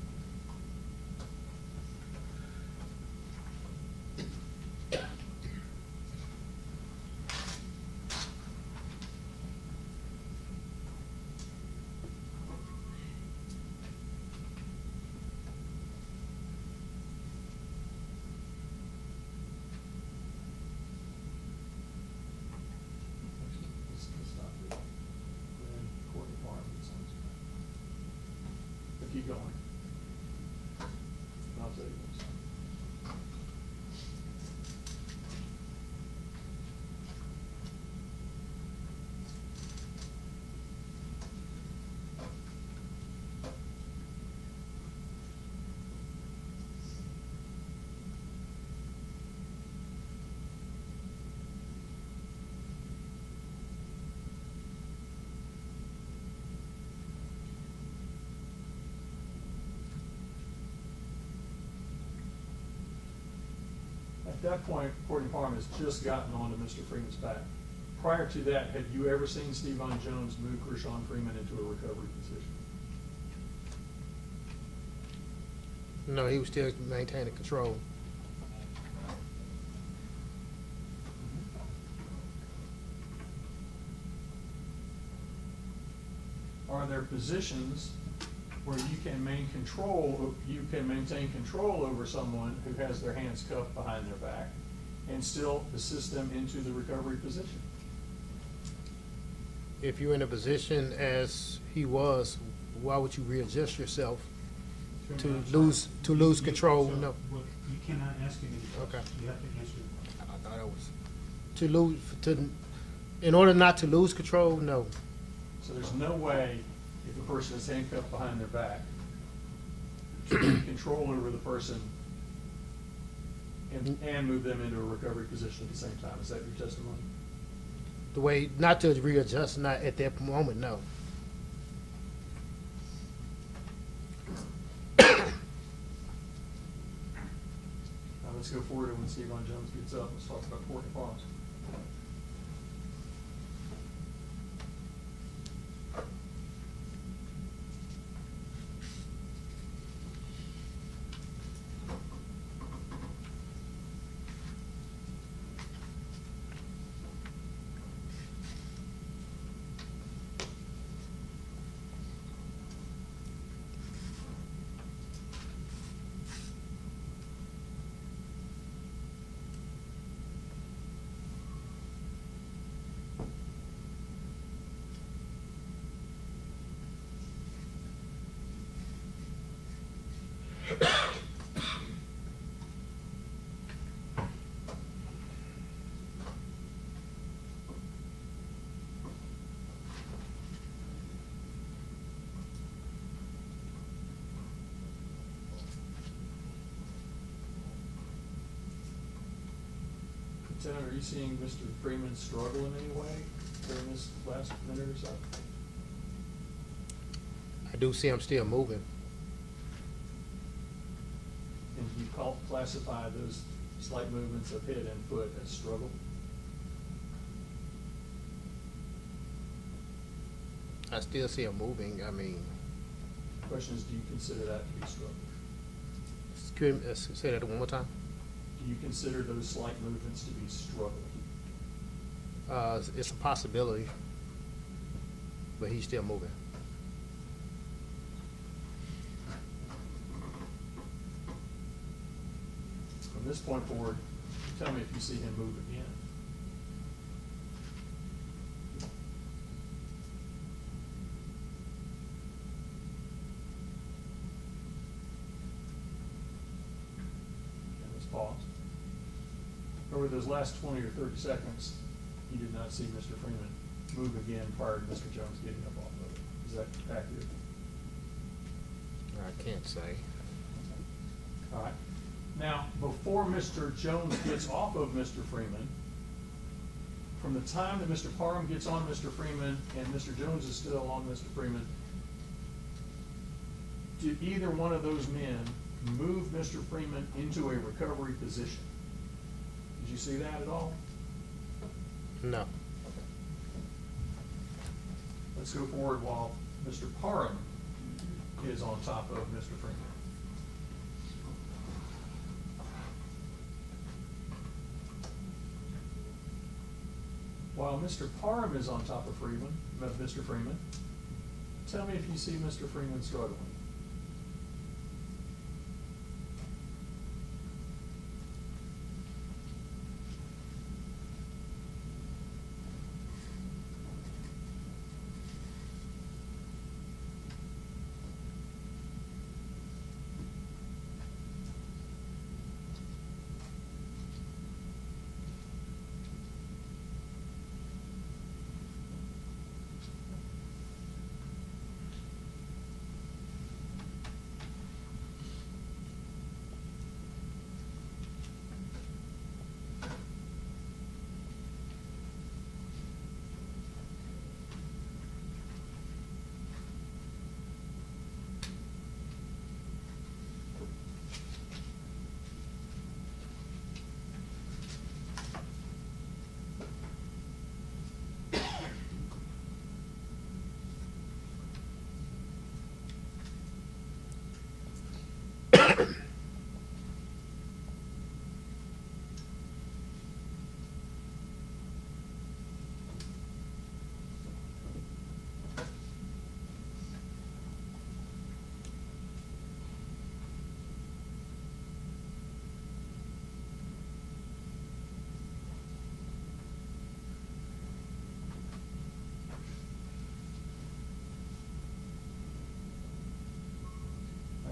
Let's stop it. Then Courtney Barnes. that point, Courtney Parham has just gotten onto Mr. Freeman's back. Prior to that, had you ever seen Stevon Jones move Gershun Freeman into a recovery position? No, he was still maintaining control. Are there positions where you can maintain control over someone who has their hands cuffed behind their back and still assist them into the recovery position? If you're in a position as he was, why would you readjust yourself to lose control? So, No. well, you cannot ask him any Okay. questions. You have to answer. I thought it was in order not to lose control. No. So there's no way, if a person is handcuffed behind their back, to gain control over the person and move them into a recovery position at the same time. Is that your testimony? The way not to readjust, not at that moment. No. Now let's go forward, and when Stevon Jones gets up, let's talk about Courtney Parham. Lieutenant, are you seeing Mr. Freeman struggle in any way during this last minute or so? I do see him still moving. And do you classify those slight movements of head and foot as struggle? I still see him moving. I mean, The question is, do you consider that to be struggle? say that one more time. Do you consider those slight movements to be struggle? It's a possibility, but he's still moving. From this point forward, tell me if you see him move again. Okay, let's pause. Over those last 20 or 30 seconds, you did not see Mr. Freeman move again prior to Mr. Jones getting up off of it. Is that accurate? I can't say. All right. Now, before Mr. Jones gets off of Mr. Freeman, from the time that Mr. Parham gets on Mr. Freeman and Mr. Jones is still on Mr. Freeman, did either one of those men move Mr. Freeman into a recovery position? Did you see that at all? No. Let's go forward while Mr. Parham is on top of Mr. Freeman. While Mr. Parham is on top of Mr. Freeman, tell me if you see Mr. Freeman struggling.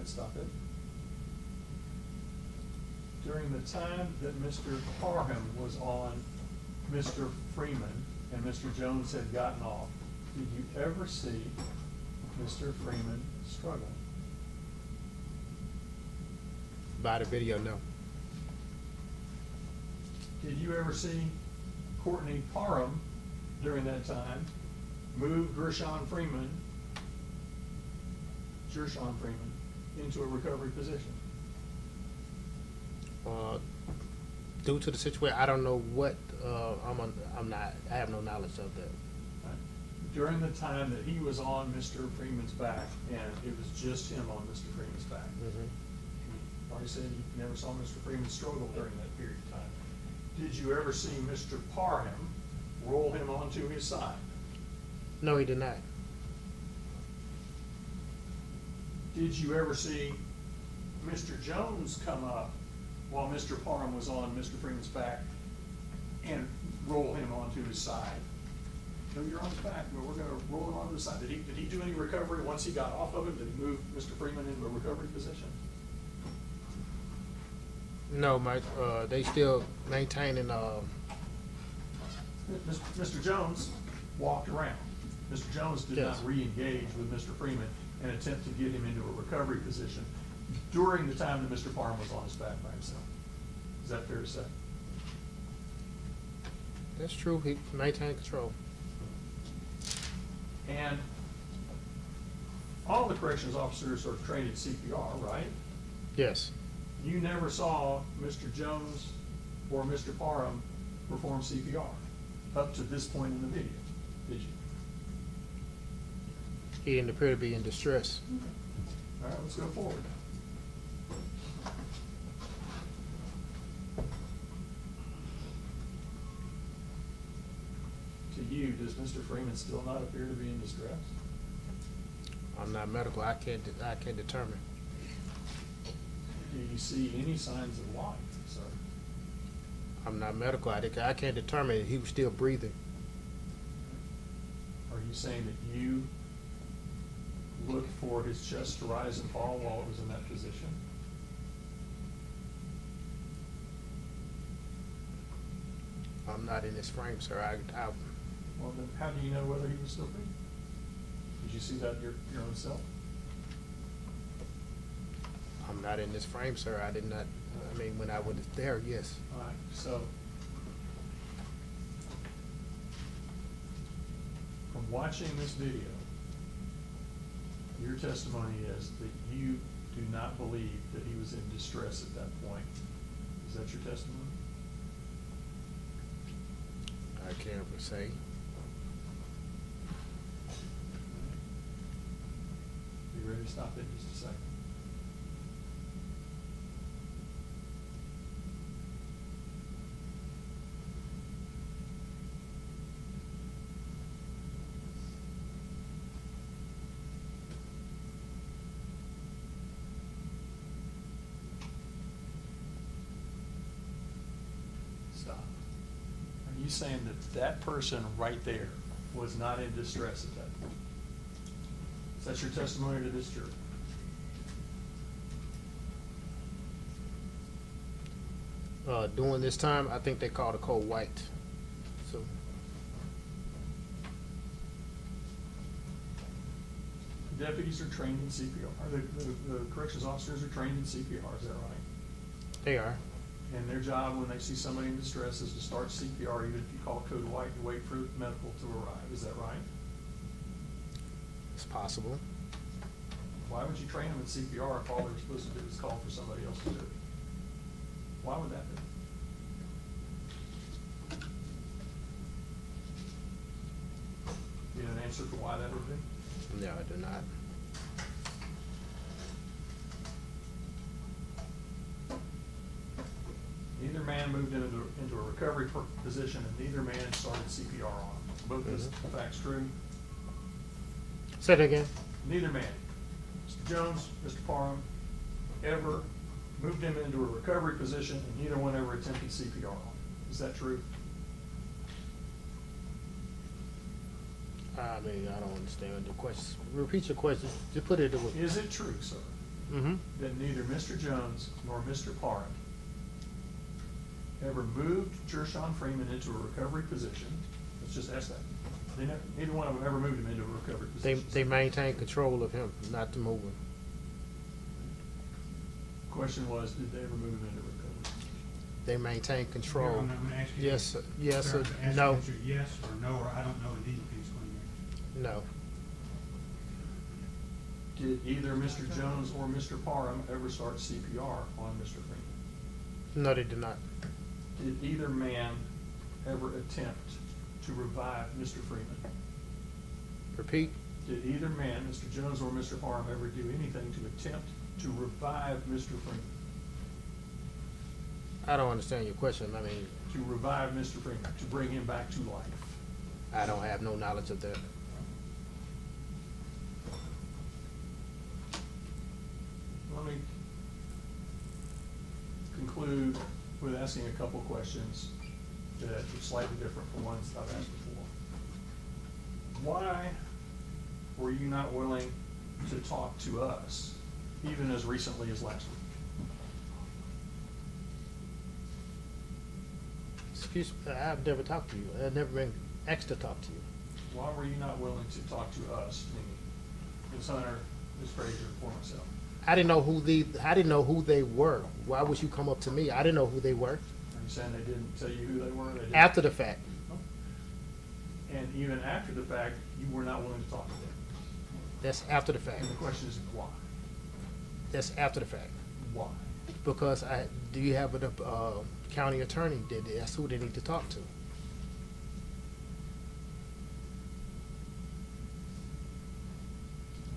right, stop it. During the time that Mr. Parham was on Mr. Freeman and Mr. Jones had gotten off, did you ever see Mr. Freeman struggle? By the video, no. Did you ever see Courtney Parham during that time move Gershun Freeman into a recovery position? Due to the situation, I don't know what, I have no knowledge of that. Right. During the time that he was on Mr. Freeman's back, and it was just him on Mr. Freeman's back. Mhm. He already said he never saw Mr. Freeman struggle during that period of time. Did you ever see Mr. Parham roll him onto his side? No, he did not. Did you ever see Mr. Jones come up while Mr. Parham was on Mr. Freeman's back and roll him onto his side? No, you're on his back, but we're gonna roll him onto his side. Did he do any recovery once he got off of him? Did he move Mr. Freeman into a recovery position? No, Mike, they still maintaining, Mr. Jones walked around. Mr. Jones did Yes. not re-engage with Mr. Freeman and attempt to get him into a recovery position during the time that Mr. Parham was on his back by himself. Is that fair to say? that's true, he maintained control. And all the corrections officers are trained in CPR, right? Yes. You never saw Mr. Jones or Mr. Parham perform CPR up to this point in the video, did you? He didn't appear to be in distress. All right, let's go forward. To you, does Mr. Freeman still not appear to be in distress? I'm not medical, I can't determine. Do you see any signs of life, sir? I'm not medical, I can't determine if he was still breathing. Are you saying that you looked for his chest to rise and fall while it was in that position? I'm not in this frame, sir, Well, then how do you know whether he was still breathing? Did you see that your own self? I'm not in this frame, sir, when I was there, yes. All right, so from watching this video, your testimony is that you do not believe that he was in distress at that point. Is that your testimony? I can't say. You ready to stop it just a second? Stop. Are you saying that that person right there was not in distress at that point? Is that your testimony to this jury? During this time, I think they called a code white, so. Deputies are trained in CPR. The corrections officers are trained in CPR, is that right? They are. And their job when they see somebody in distress is to start CPR, even if you call code white and wait for medical to arrive, is that right? It's possible. Why would you train them in CPR if all they're supposed to do is call for somebody else to do it? Why would that be? Do you have an answer for why that would be? No, I do not. Neither man moved into a recovery position, and neither man started CPR on him. Both those facts true? Say that again. Neither man, Mr. Jones, Mr. Parham, ever moved him into a recovery position, and neither one ever attempted CPR on him. Is that true? I don't understand the question. Repeat your question. Just put it away. Is it true, sir, Mm-hmm. that neither Mr. Jones nor Mr. Parham ever moved Gershun Freeman into a recovery position? Let's just ask that. Neither one of them ever moved him into a recovery They, position. they maintain control of him, not to move him. Question was, did they ever move him into recovery? They maintain control. I'm gonna ask you. Yes, sir. Yes, Sir, sir. ask No. you answer yes or no, or I don't know indeed, please explain that. No. Did either Mr. Jones or Mr. Parham ever start CPR on Mr. Freeman? No, they did not. Did either man ever attempt to revive Mr. Freeman? Repeat. Did either man, Mr. Jones or Mr. Parham, ever do anything to attempt to revive Mr. Freeman? I don't understand your question. I mean, To revive Mr. Freeman, to bring him back to life? I don't have no knowledge of that. Let me conclude with asking a couple of questions that are slightly different from ones I've asked before. Why were you not willing to talk to us, even as recently as last week? Excuse me, I've never talked to you. I've never been asked to talk to you. Why were you not willing to talk to us, meaning Ms. Hunter, Ms. Frazier, or myself? I didn't know who they were. Why would you come up to me? I didn't know who they were. Are you saying they didn't tell you who they were? They didn't? After the fact. And even after the fact, you were not willing to talk to them? That's after the fact. And the question is why? That's after the fact. Why? Because do you have a county attorney? That's who they need to talk to.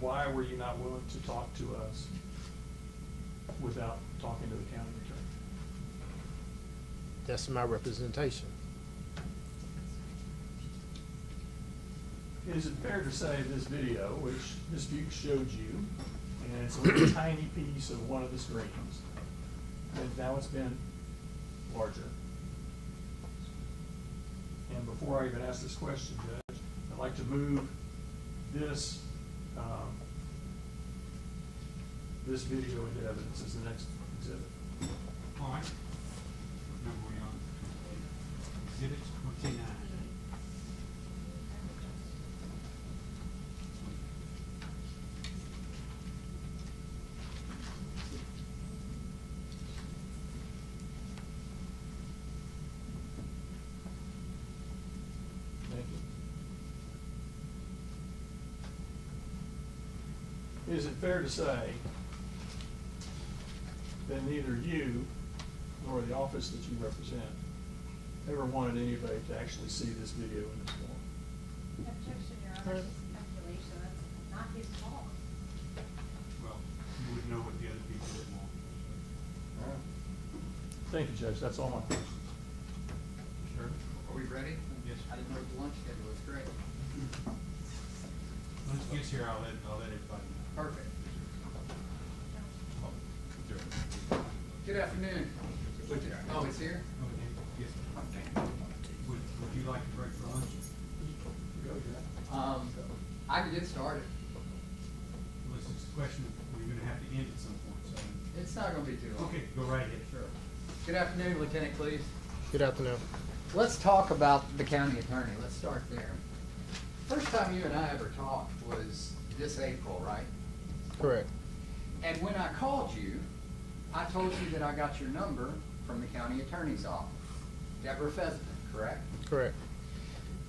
Why were you not willing to talk to us without talking to the county attorney? That's my representation. Is it fair to say this video, which Ms. Fuchs showed you, and it's a little tiny piece of one of the screens, and now it's been larger? And before I even ask this question, Judge, I'd like to move this, this video into evidence as the next exhibit. All right. Number we on? Exhibit 29. Thank you. Is it fair to say that neither you nor the office that you represent ever wanted anybody to actually see this video in this form? Objection, Your Honor, it's speculation, that's not his fault. Well, you would know what the other people did want. All right. Thank you, Judge. That's all my questions. Sure. Are we ready? Yes. I didn't know the lunch schedule was great. Once it gets here, I'll let everybody know. Perfect. Oh, sure. Good afternoon. Oh, it's here? Oh, yes. Would you like to break for lunch? Go, Judge. I can get started. Well, this is a question, we're gonna have to end at some point, so. It's not gonna be too long. Okay, go right ahead. Sure. Good afternoon, Lieutenant Cleves. Good afternoon. Let's talk about the county attorney. Let's start there. First time you and I ever talked was this April, right? Correct. And when I called you, I told you that I got your number from the county attorney's office, Deborah Fessenden, correct? Correct.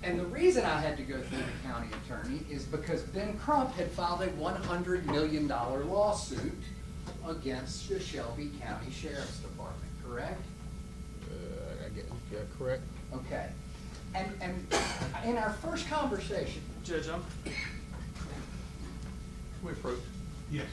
And the reason I had to go through the county attorney is because Ben Crump had filed a $100 million lawsuit against the Shelby County Sheriff's Department, correct? I get, yeah, correct. Okay. And in our first conversation, Judge, can we approach? Yes.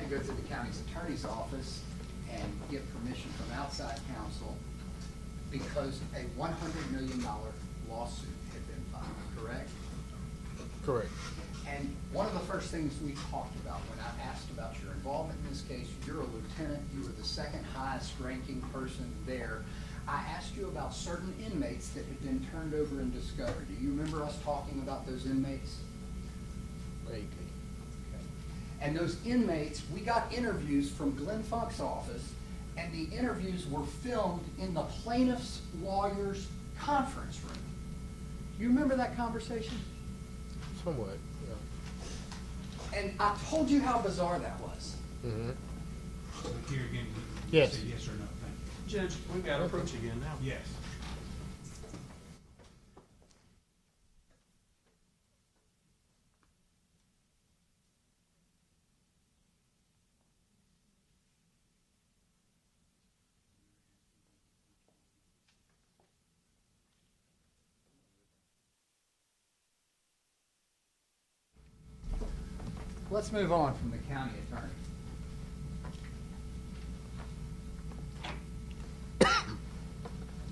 go to the county's attorney's office and get permission from outside counsel because a $100 million lawsuit had been filed, correct? Correct. And one of the first things we talked about when I asked about your involvement in this case, you're a lieutenant, you were the second highest ranking person there. I asked you about certain inmates that had been turned over in discovery. Do you remember us talking about those inmates? Vaguely. And those inmates, we got interviews from Glenn Funk's office, and the interviews were filmed in the plaintiff's lawyer's conference room. You remember that conversation? Somewhat, yeah. And I told you how bizarre that was. Mm-hmm. So here again, you Yes. say yes or no, thank you. Judge, we've got to approach again now. Yes. Let's move on from the county attorney.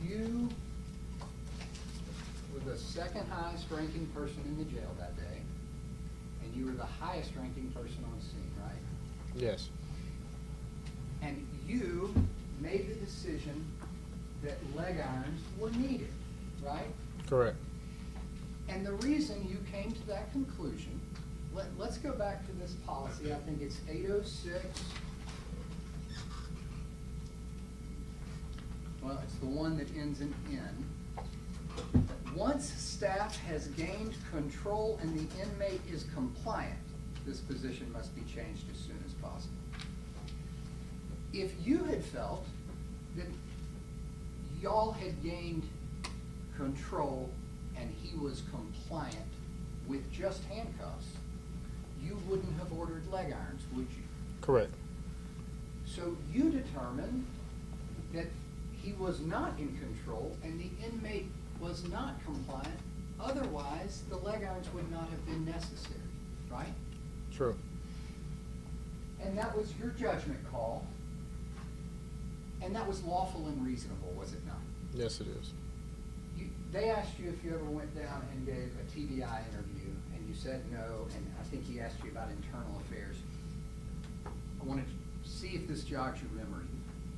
You were the second highest ranking person in the jail that day, and you were the highest ranking person on scene, right? Yes. And you made the decision that leg irons were needed, right? Correct. And the reason you came to that conclusion, let's go back to this policy, I think it's 806. Well, it's the one that ends in N. Once staff has gained control and the inmate is compliant, this position must be changed as soon as possible. If you had felt that y'all had gained control and he was compliant with just handcuffs, you wouldn't have ordered leg irons, would you? Correct. So you determined that he was not in control and the inmate was not compliant, otherwise the leg irons would not have been necessary, right? True. And that was your judgment call, and that was lawful and reasonable, was it not? Yes, it is. They asked you if you ever went down and gave a TBI interview, and you said no, and I think he asked you about internal affairs. I wanted to see if this jogs your memory.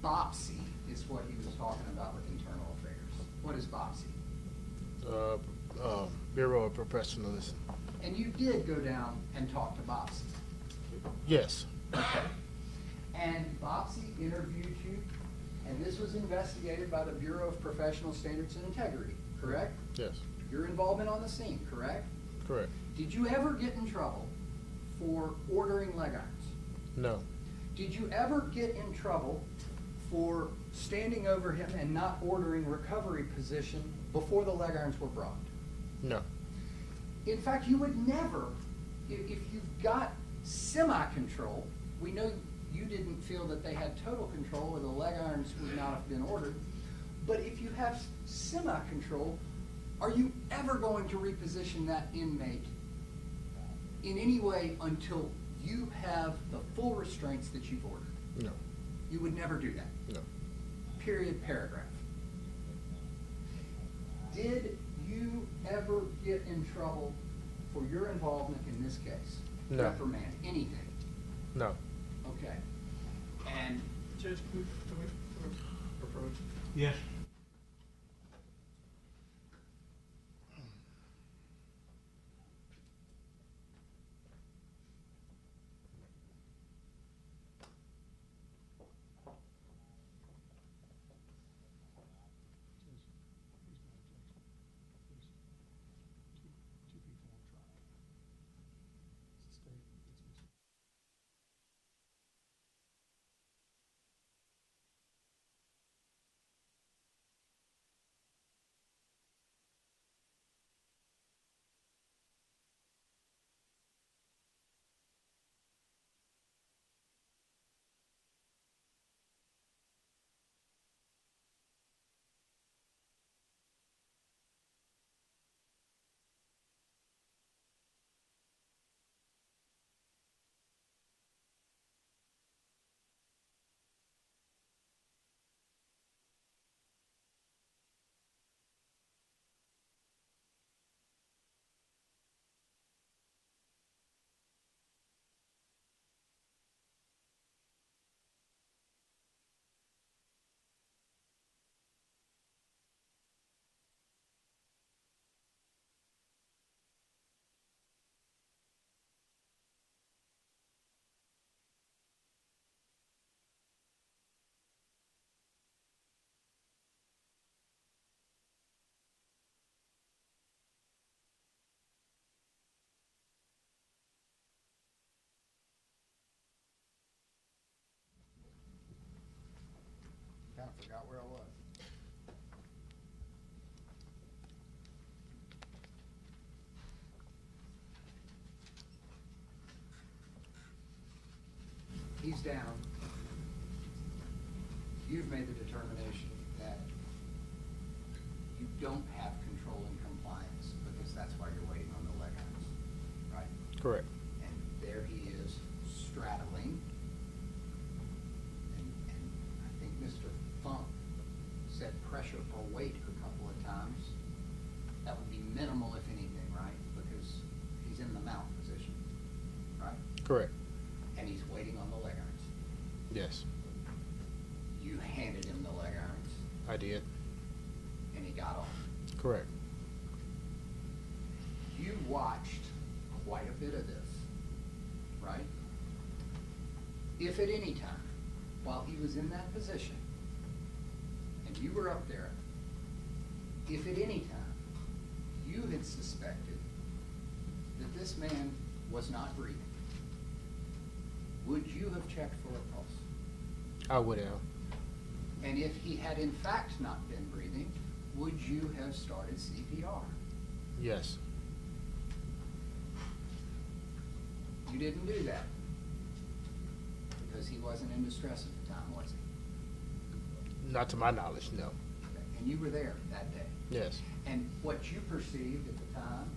BOPSI is what he was talking about with internal affairs. What is BOPSI? Bureau of Professionalism. And you did go down and talk to BOPSI. Yes. Okay. And BOPSI interviewed you, and this was investigated by the Bureau of Professional Standards and Integrity, correct? Yes. Your involvement on the scene, correct? Correct. Did you ever get in trouble for ordering leg irons? No. Did you ever get in trouble for standing over him and not ordering recovery position before the leg irons were brought? No. In fact, you would never, if you've got semi-control, we know you didn't feel that they had total control or the leg irons would not have been ordered, but if you have semi-control, are you ever going to reposition that inmate in any way until you have the full restraints that you've ordered? No. You would never do that. No. Period, paragraph. Did you ever get in trouble for your involvement in this case? No. Reprimand, anything? No. Okay. And Judge, can we approach? Yes. forgot where I was. He's down. You've made the determination that you don't have control and compliance because that's why you're waiting on the leg irons, right? Correct. And there he is straddling. And I think Mr. Funk said pressure or weight a couple of times. That would be minimal if anything, right? Because he's in the mount position, right? Correct. And he's waiting on the leg irons. Yes, You handed him the leg irons I did. and he got off. Correct. You watched quite a bit of this, right? If at any time, while he was in that position, and you were up there, if at any time you had suspected that this man was not breathing, would you have checked for a pulse? I would have. And if he had in fact not been breathing, would you have started CPR? Yes. You didn't do that because he wasn't in distress at the time, was he? Not to my knowledge, no. And you were there that day. Yes. And what you perceived at the time,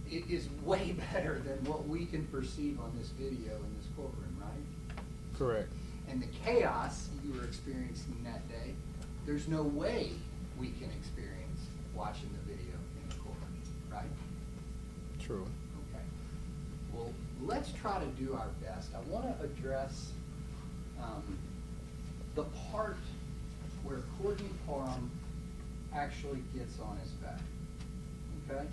it is way better than what we can perceive on this video in this courtroom, right? Correct. And the chaos you were experiencing that day, there's no way we can experience watching the video in the courtroom, right? True. Okay. Well, let's try to do our best. I want to address the part where Courtney Parham actually gets on his back. Okay?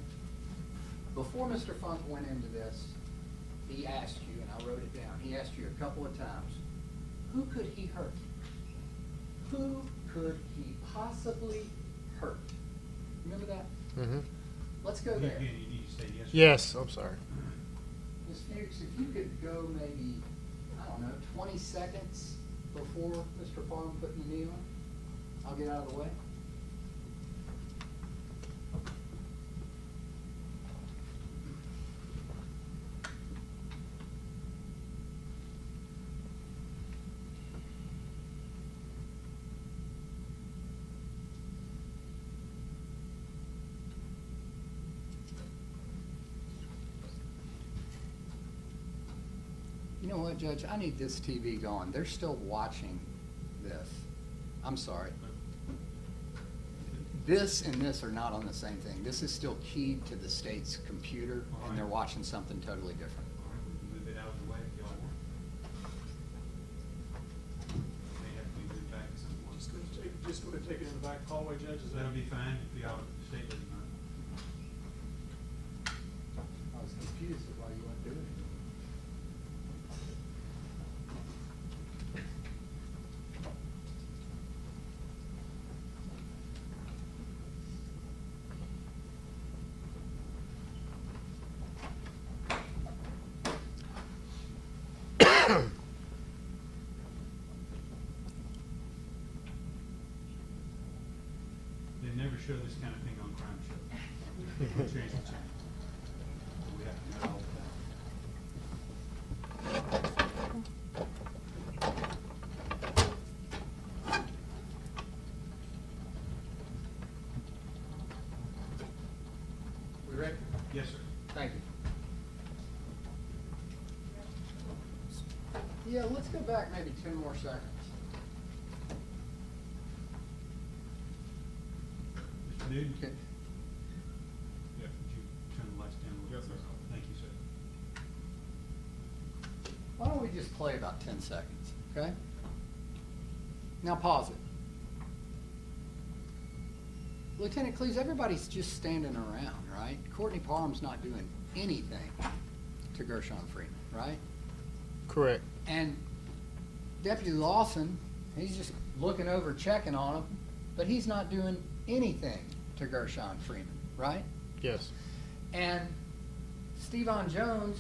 Before Mr. Funk went into this, he asked you, and I wrote it down, he asked you a couple of times, who could he hurt? Who could he possibly hurt? Remember that? Mm-hmm. Let's go there. Again, you need to say yes. Yes, I'm sorry. Ms. Fuchs, if you could go maybe, I don't know, 20 seconds before Mr. Parham putting the knee on, I'll get out of the way. You know what, Judge? I need this TV going. They're still watching this. I'm sorry. This and this are not on the same thing. This is still keyed to the state's computer, and they're watching something totally different. All right, we can move it out of the way if y'all want. May have to be moved back at some point. Just go ahead and take it in the back hallway, Judge, is that? That'll be fine if y'all, state doesn't mind. I was confused at why you weren't doing it. They never show this kind of thing on crime shows. We'll change the channel. We have to know all the time. We ready? Yes, sir. Thank you. Yeah, let's go back maybe 10 more seconds. Mr. Newton? Okay. Yeah, would you turn the lights down a little Yes, bit? sir. Thank you, sir. Why don't we just play about 10 seconds, okay? Now pause it. Lieutenant Cleves, everybody's just standing around, right? Courtney Parham's not doing anything to Gershun Freeman, right? Correct. And Deputy Lawson, he's just looking over, checking on him, but he's not doing anything to Gershun Freeman, right? Yes. And Steven Jones,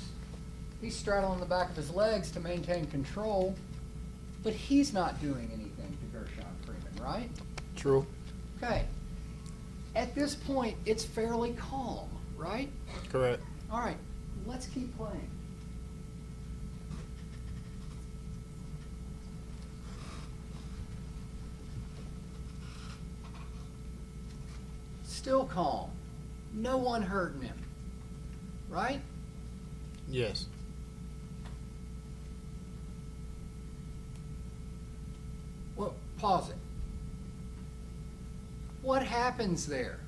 he's straddling the back of his legs to maintain control, but he's not doing anything to Gershun Freeman, right? True. Okay. At this point, it's fairly calm, right? Correct. All right, let's keep playing. Still calm. No one hurting him, right? Yes. Well, pause it. What happens there?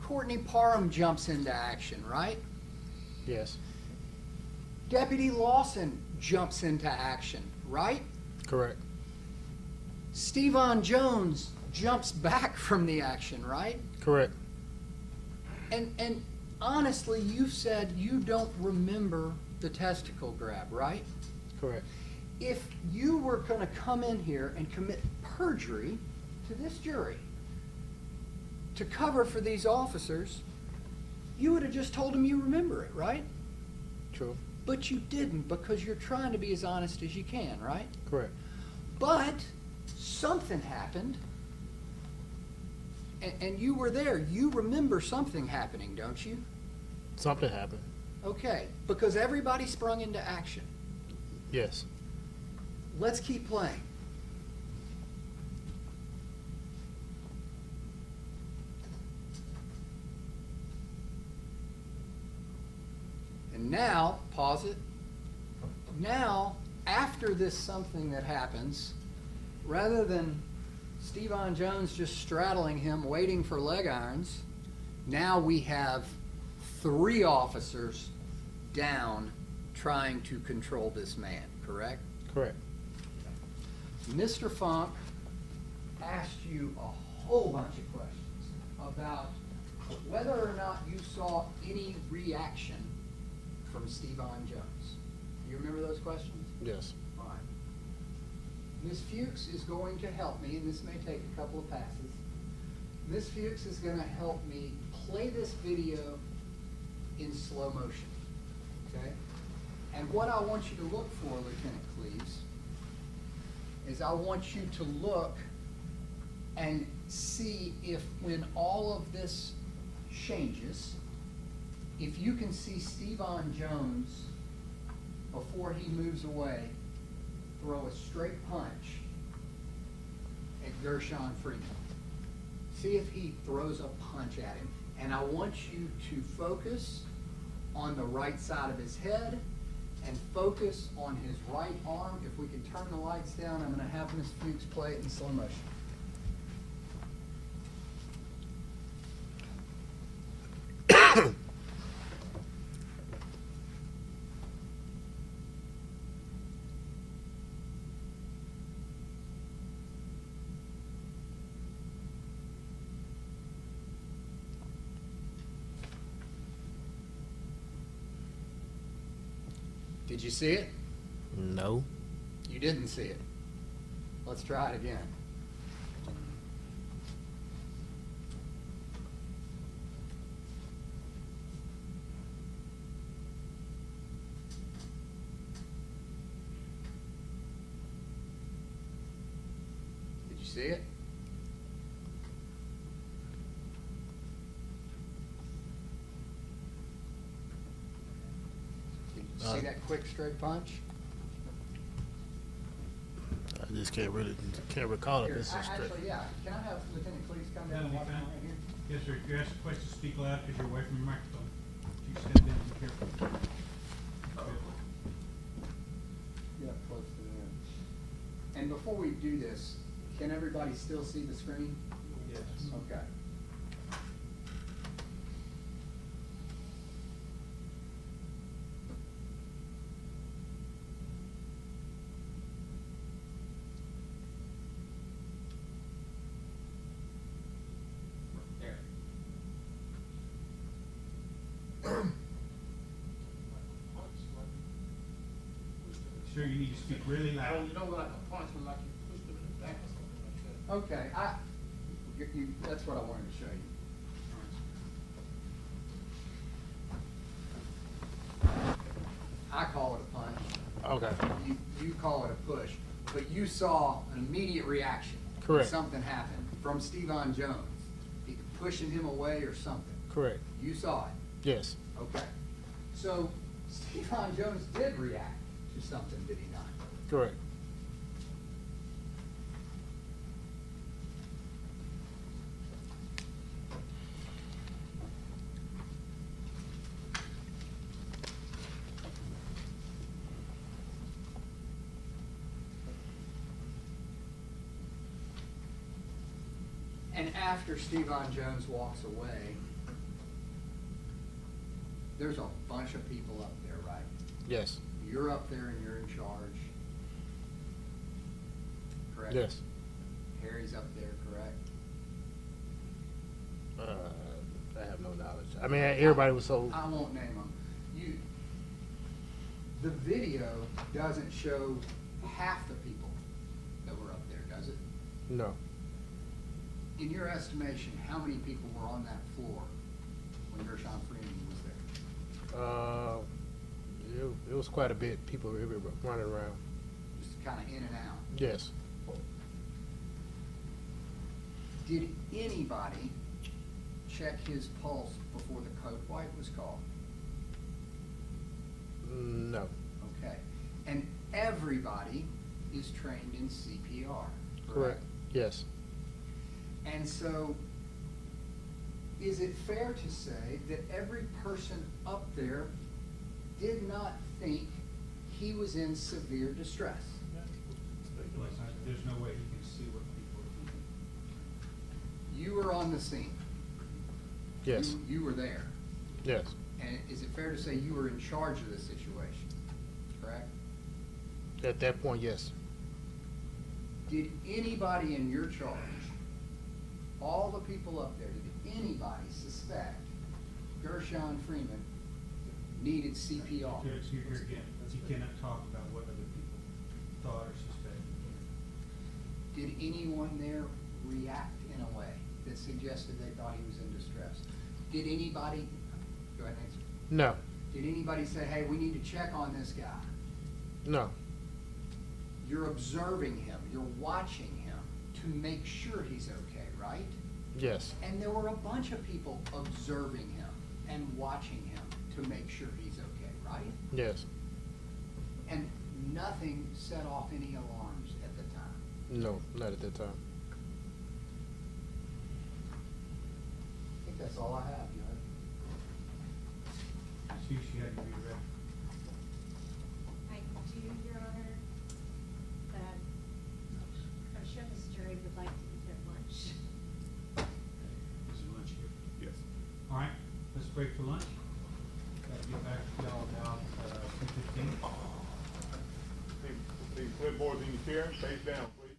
Courtney Parham jumps into action, right? Yes. Deputy Lawson jumps into action, right? Correct. Stevon Jones jumps back from the action, right? Correct. And honestly, you've said you don't remember the testicle grab, right? Correct. If you were gonna come in here and commit perjury to this jury to cover for these officers, you would have just told them you remember it, right? True. But you didn't, because you're trying to be as honest as you can, right? Correct. But something happened, and you were there. You remember something happening, don't you? Something happened. Okay, because everybody sprung into action. Yes. Let's keep playing. And now, pause it. Now, after this something that happens, rather than Stevon Jones just straddling him, waiting for leg irons, now we have 3 officers down trying to control this man, correct? Correct. Mr. Funk asked you a whole bunch of questions about whether or not you saw any reaction from Stevon Jones. You remember those questions? Yes. All right. Ms. Fuchs is going to help me, and this may take a couple of passes. Ms. Fuchs is going to help me play this video in slow motion, okay? And what I want you to look for, Lieutenant Cleaves, is I want you to look and see if when all of this changes, if you can see Stevon Jones, before he moves away, throw a straight punch at Gershun Freeman. See if he throws a punch at him. And I want you to focus on the right side of his head and focus on his right arm. If we can turn the lights down, I'm going to have Ms. Fuchs play it in slow motion. Did you see it? No. You didn't see it. Let's try it again. Did you see it? Did you see that quick straight punch? I just can't recall if Here, this is straight. actually, yeah. Can I have Lieutenant Cleaves come Yeah, down and you walk can. around right here? Yes, sir. If you ask a question, speak loud because you're away from your microphone. If you step down, be careful. Get up close to the end. And before we do this, can everybody still see the screen? Yes. Okay. There. Sure, you need to speak really loud. You know, like a punch, when like you pushed them in the back or something like that. Okay, that's what I wanted to show you. I call it a punch. Okay. You call it a push, but you saw an immediate reaction. Correct. Something happened from Stevon Jones, either pushing him away or something. Correct. You saw it. Yes. Okay. So Stevon Jones did react to something, did he not? Correct. And after Stevon Jones walks away, there's a bunch of people up there, right? Yes. You're up there and you're in charge. Correct? Yes. Harry's up there, correct? I have no knowledge. I mean, everybody was so. I won't name them. The video doesn't show half the people that were up there, does it? No. In your estimation, how many people were on that floor when Gershun Freeman was there? It was quite a bit. People were running around. Just kind of in and out. Yes. Did anybody check his pulse before the coat white was called? No. Okay. And everybody is trained in CPR, Correct. Yes. And so, is it fair to say that every person up there did not think he was in severe distress? There's no way he can see what people are thinking. You were on the scene. Yes. You were there. Yes. And is it fair to say you were in charge of the situation, correct? At that point, yes. Did anybody in your charge, all the people up there, did anybody suspect Gershun Freeman needed CPR? Here again, you cannot talk about what other people thought or suspected. Did anyone there react in a way that suggested they thought he was in distress? Did anybody, go ahead and answer. No. Did anybody say, hey, we need to check on this guy? No. You're observing him, you're watching him to make sure he's okay, right? Yes. And there were a bunch of people observing him and watching him to make sure he's okay, right? Yes. And nothing set off any alarms at the time. No, not at that time. I think that's all I have, Judge. Chief, she had to be ready. I do, Your Honor. Our sheriff's jury would like to eat their lunch. Is there lunch here? Yes. All right, let's break for lunch. Gotta get back to y'all about 2:15. Please, clipboards in your chair, face down, please.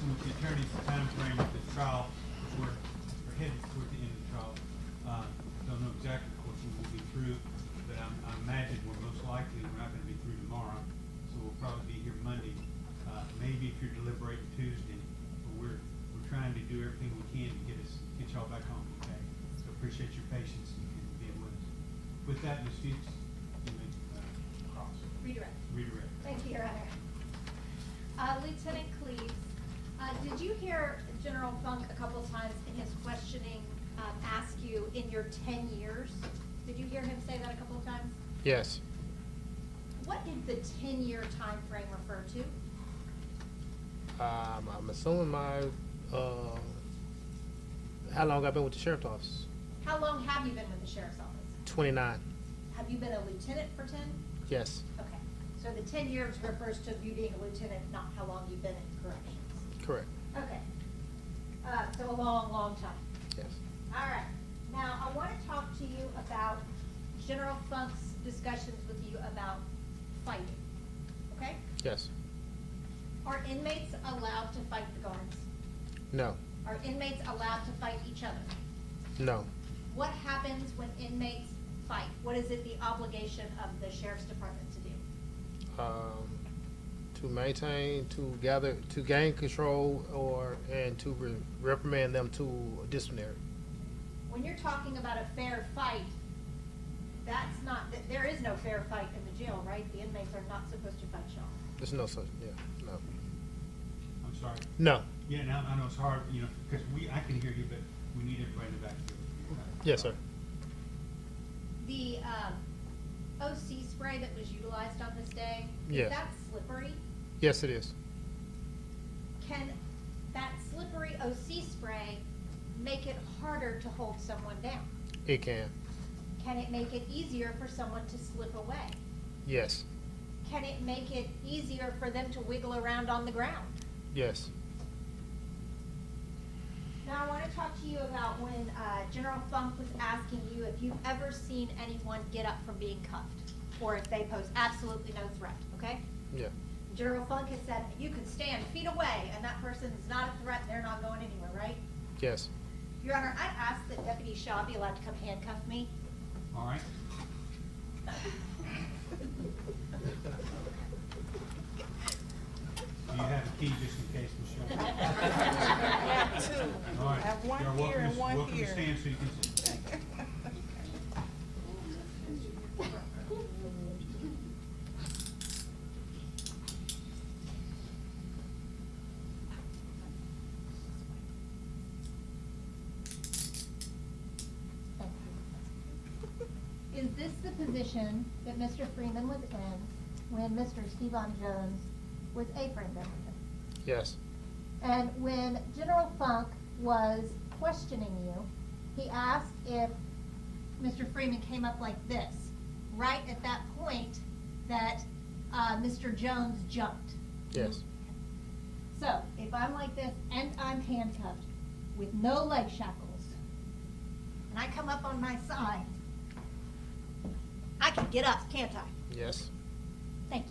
discussing with the attorneys the timeframe of this trial, we're headed toward the end of the trial. Don't know exactly, of course, when we'll be through, but I imagine we're most likely, we're not gonna be through tomorrow, so we'll probably be here Monday. Maybe if you're deliberating Tuesday, but we're trying to do everything we can to get y'all back home, okay? So appreciate your patience and being with us. With that, Ms. Fuchs, you may, cross. Redirect. Redirect. Thank you, Your Honor. Lieutenant Cleaves, did you hear General Funk a couple times in his questioning ask you in your 10 years? Did you hear him say that a couple of times? Yes. What did the 10-year time frame refer to? I'm assuming how long I've been with the sheriff's office? How long have you been with the sheriff's office? 29. Have you been a lieutenant for 10? Yes. Okay, so the 10 years refers to you being a lieutenant, not how long you've been in corrections. Correct. Okay, so a long, long time. Yes. All right, now I want to talk to you about General Funk's discussions with you about fighting, okay? Yes. Are inmates allowed to fight the guards? No. Are inmates allowed to fight each other? No. What happens when inmates fight? What is it the obligation of the sheriff's department to do? To maintain, to gain control, and to reprimand them to disciplinary. When you're talking about a fair fight, that's not, there is no fair fight in the jail, right? The inmates are not supposed to fight y'all. There's no such, no. I'm sorry. No. Yeah, now I know it's hard, you know, because I can hear you, but we need everybody in the back to hear you. Yes, sir. The OC spray that was utilized on this day, Yes. is that slippery? Yes, it is. Can that slippery OC spray make it harder to hold someone down? It can. Can it make it easier for someone to slip away? Yes. Can it make it easier for them to wiggle around on the ground? Yes. Now, I want to talk to you about when General Funk was asking you if you've ever seen anyone get up from being cuffed, or if they pose absolutely no threat, okay? Yeah. General Funk has said you can stand feet away and that person is not a threat, they're not going anywhere, right? Yes. Your Honor, I asked that Deputy Shaw be allowed to come handcuff me. All right. Do you have a key just in case, Michelle? I have two. All right. I have one You're here welcome and to- one welcome to here. stand so you can see. Is this the position that Mr. Freeman was in when Mr. Stevon Jones was aproned over him? Yes. And when General Funk was questioning you, he asked if Mr. Freeman came up like this, right at that point that Mr. Jones jumped. Yes. So, if I'm like this and I'm handcuffed with no leg shackles, and I come up on my side, I can get up, can't I? Yes. Thank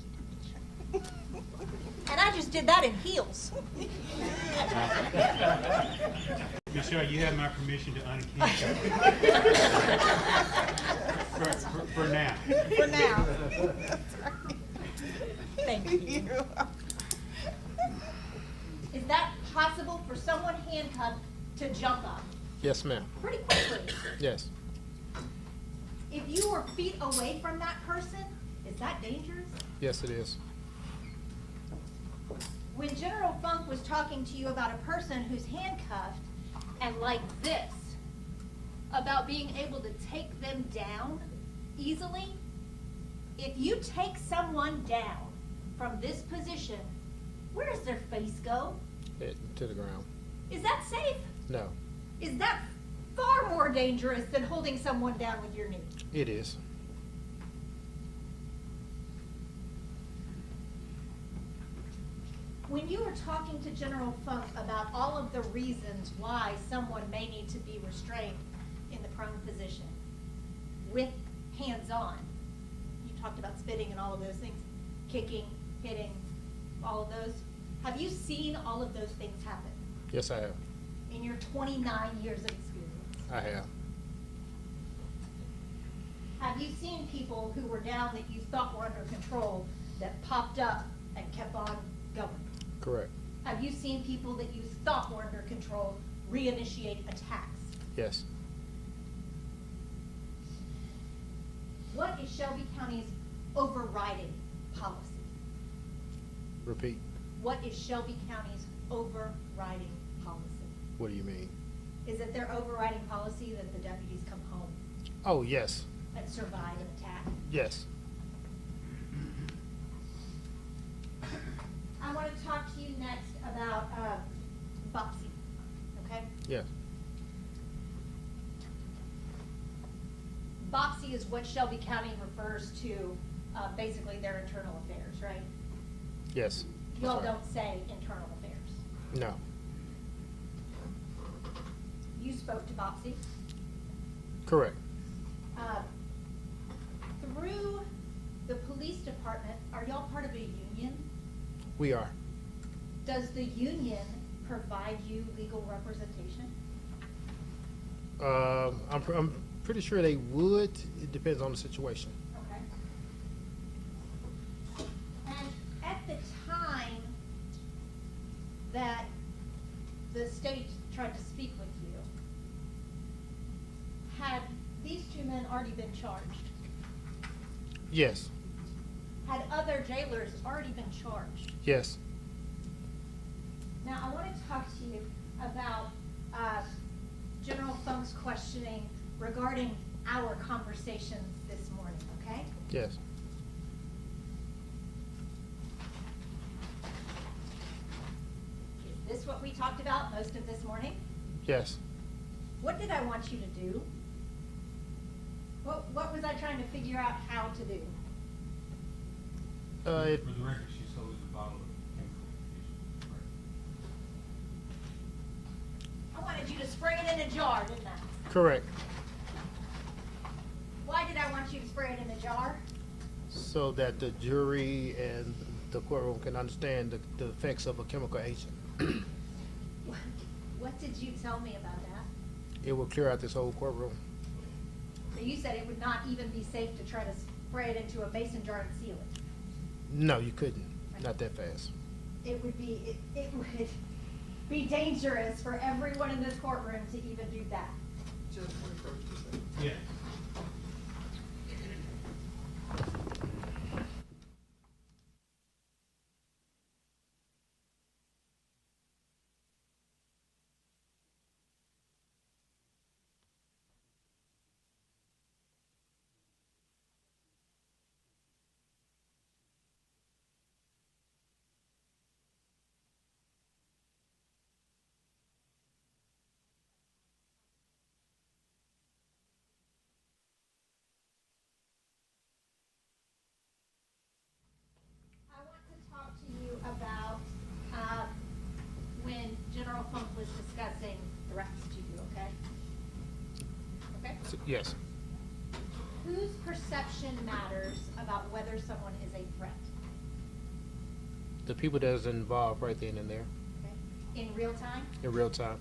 you. And I just did that in heels. Michelle, you have my permission to unhandcuff you. For now. For now. Thank you. Is that possible for someone handcuffed to jump up Yes, ma'am. pretty quickly? Yes. If you were feet away from that person, is that dangerous? Yes, it is. When General Funk was talking to you about a person who's handcuffed and like this, about being able to take them down easily, if you take someone down from this position, where does their face go? To the ground. Is that safe? No. Is that far more dangerous than holding someone down with your knee? It is. When you were talking to General Funk about all of the reasons why someone may need to be restrained in the prone position with hands-on, you talked about spitting and all of those things, kicking, hitting, all of those. Have you seen all of those things happen Yes, I have. in your 29 years of experience? I have. Have you seen people who were down that you thought were under control that popped up and kept on going? Correct. Have you seen people that you thought were under control reinitiate attacks? Yes. What is Shelby County's overriding policy? Repeat. What is Shelby County's overriding policy? What do you mean? Is it their overriding policy that the deputies come home Oh, yes. and survive an attack? Yes. I want to talk to you next about BOPSI, okay? Yes. BOPSI is what Shelby County refers to, basically their internal affairs, right? Yes. You all Sorry. don't say internal affairs. No. You spoke to BOPSI. Correct. Through the police department, are y'all part of a union? We are. Does the union provide you legal representation? I'm pretty sure they would. It depends on the situation. Okay. And at the time that the state tried to speak with you, had these two men already been charged? Yes. Had other jailers already been charged? Yes. Now, I want to talk to you about General Funk's questioning regarding our conversations this morning, okay? Yes. Is this what we talked about most of this morning? Yes. What did I want you to do? What was I trying to figure out how to do? For the record, she sold us a bottle of chemical. I wanted you to spray it in a jar, didn't I? Correct. Why did I want you to spray it in a jar? So that the jury and the courtroom can understand the effects of a chemical agent. What did you tell me about that? It will clear out this whole courtroom. So you said it would not even be safe to try to spray it into a mason jar and seal it. No, you couldn't. Not that fast. It would be dangerous for everyone in this courtroom to even do that. Judge, can we approach this thing? Yeah. I want to talk to you about when General Funk was discussing threats to you, okay? Okay? Yes. Whose perception matters about whether someone is a threat? The people that's involved right then and there Okay? In real time? in real time.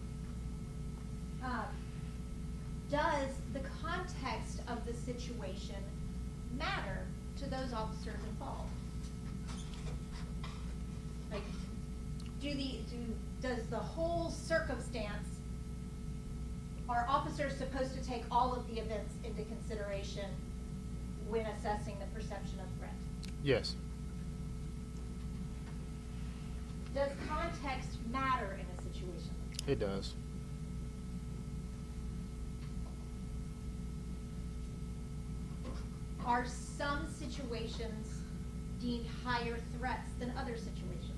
Does the context of the situation matter to those officers involved? Like, does the whole circumstance, are officers supposed to take all of the events into consideration when assessing the perception of threat? Yes. Does context matter in a situation? It does. Are some situations deemed higher threats than other situations?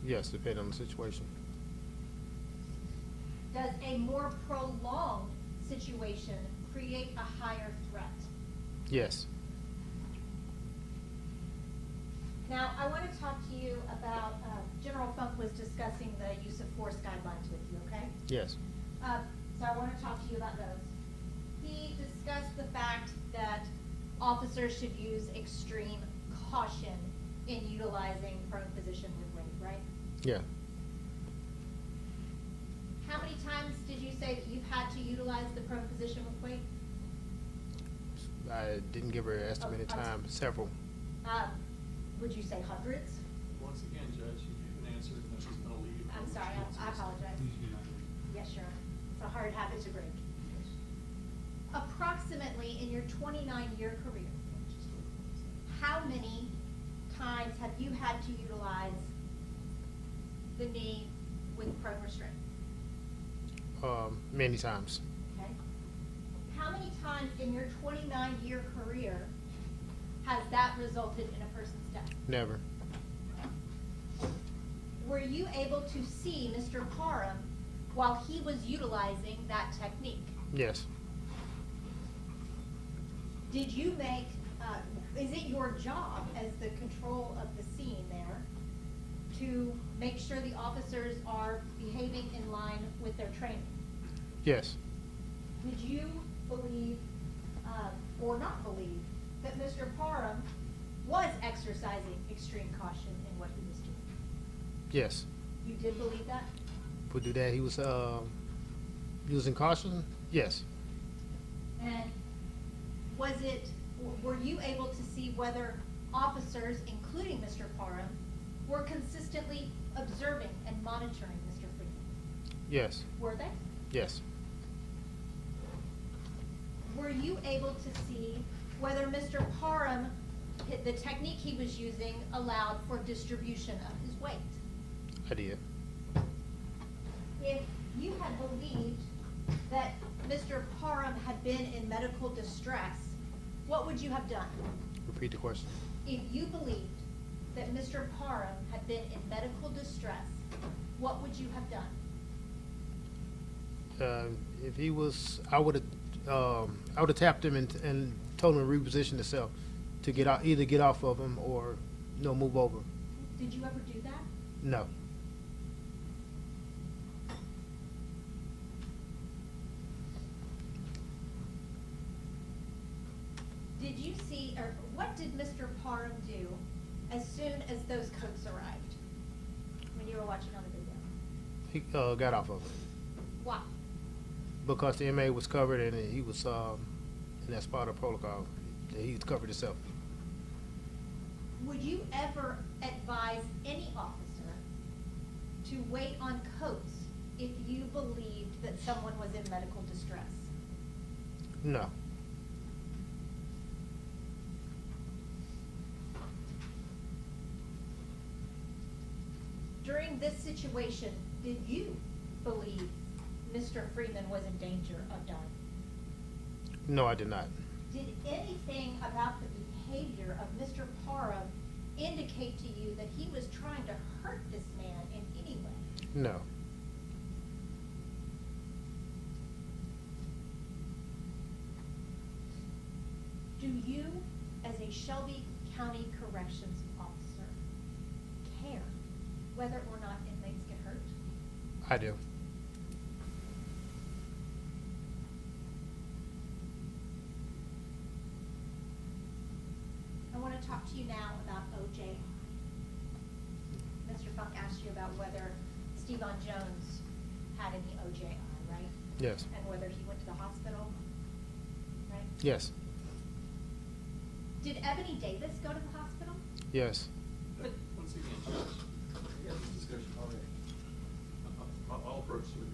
Yes, depending on the situation. Does a more prolonged situation create a higher threat? Yes. Now, I want to talk to you about, General Funk was discussing the use of force guidelines with you, okay? Yes. So I want to talk to you about those. He discussed the fact that officers should use extreme caution in utilizing prone position with weight, right? Yeah. How many times did you say that you've had to utilize the prone position with weight? I didn't give her an estimated Oh, I'm time, several. Would you say hundreds? Once again, Judge, you gave an answer, and then she's gonna leave. I'm sorry, I apologize. Please do not leave. Yes, Your Honor. It's a hard habit to break. Approximately in your 29-year career, how many times have you had to utilize the knee with prone restraint? Many times. Okay? How many times in your 29-year career has that resulted in a person's death? Never. Were you able to see Mr. Parham while he was utilizing that technique? Yes. Did you make, is it your job as the control of the scene there to make sure the officers are behaving in line with their training? Yes. Did you believe, or not believe, that Mr. Parham was exercising extreme caution in what he was doing? Yes. You did believe that? Would do that. He was using caution. Yes. And were you able to see whether officers, including Mr. Parham, were consistently observing and monitoring Mr. Freeman? Yes. Were they? Yes. Were you able to see whether Mr. Parham, the technique he was using, allowed for distribution of his weight? I did. If you had believed that Mr. Parham had been in medical distress, what would you have done? Repeat the question. If you believed that Mr. Parham had been in medical distress, what would you have done? If he was, I would have tapped him and told him to reposition himself to get out, either get off of him or move over. Did you ever do that? No. Did you see, or what did Mr. Parham do as soon as those coats arrived when you were watching on the video? He got off of it Why? because the inmate was covered and he was in that spot of protocol. He covered himself. Would you ever advise any officer to wait on coats if you believed that someone was in medical distress? No. During this situation, did you believe Mr. Freeman was in danger of dying? No, I did not. Did anything about the behavior of Mr. Parham indicate to you that he was trying to hurt this man in any way? No. Do you, as a Shelby County Corrections officer, care whether or not inmates get hurt? I do. I want to talk to you now about OJ. Mr. Funk asked you about whether Steven Jones had any OJI, right? Yes. And whether he went to the hospital, right? Yes. Did Ebony Davis go to the hospital? Yes. Once again, Judge, we had this discussion already. I'll approach it.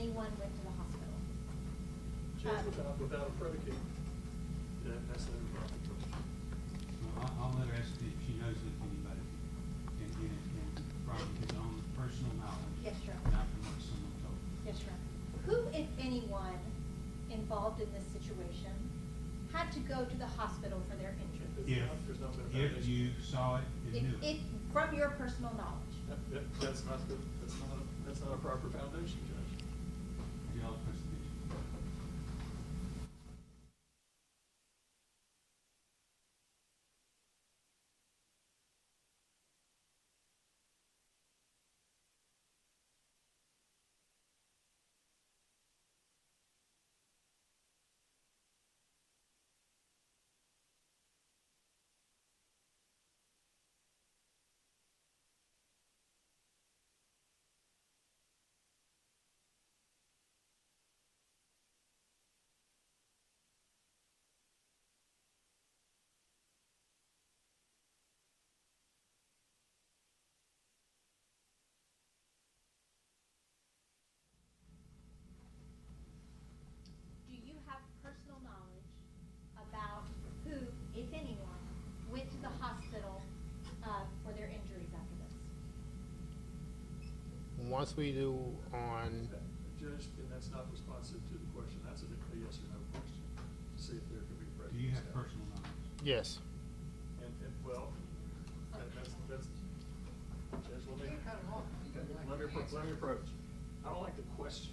anyone went to the hospital? Judge, without a predicate, that's an improper question. Well, I'll let her ask if she knows if anybody, and from his own personal knowledge. Yes, sir. Not from what someone told her. Yes, sir. Who, if anyone, involved in this situation had to go to the hospital for their injuries? There's not been a If foundation. you saw it and knew If, it. from your personal knowledge? That's not a proper foundation, Judge. Y'all press the issue. Do you have personal knowledge about who, if anyone, went to the hospital for their injuries after this? Once we do on, Judge, and that's not responsive to the question. That's a yes or no question, to see if there could be prejudice. Do you have personal knowledge? yes, And, well, that's, Judge, You're kind of off. You don't like the answer. let me approach. I don't like the question.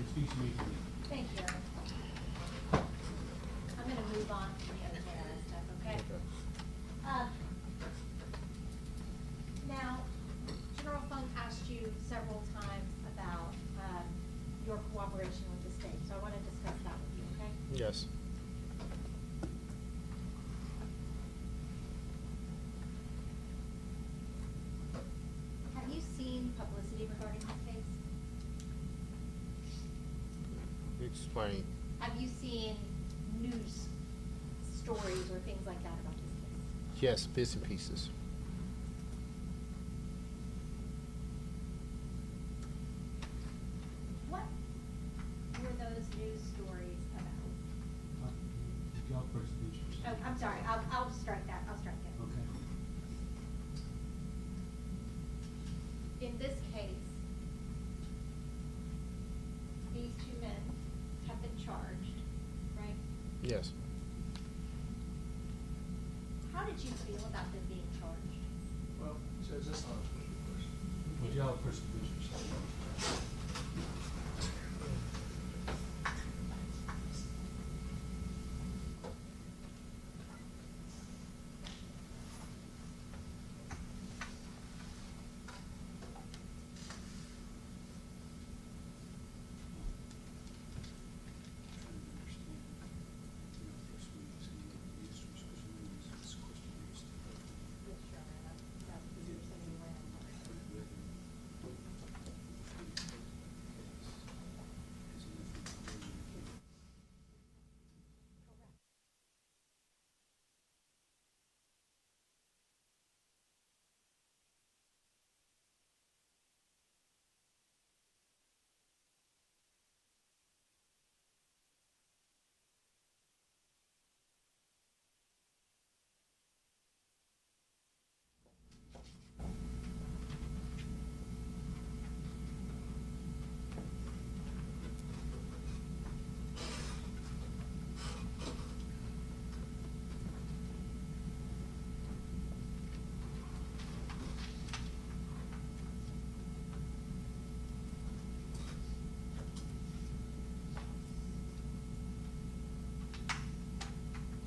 Excuse me. Thank you. I'm gonna move on to the other stuff, okay? Now, General Fund asked you several times about, your cooperation with the state, so I wanna discuss that with you, okay? Yes. Have you seen publicity regarding this case? Explain. Have you seen news stories or things like that about this case? Yes, bits and pieces. What were those news stories about? Y'all presidential. Oh, I'm sorry, I'll strike that, Okay. In this case, these two men have been charged, right? Yes. How did you feel about them being charged? Well, Judge, that's not a good question. Would y'all presidential.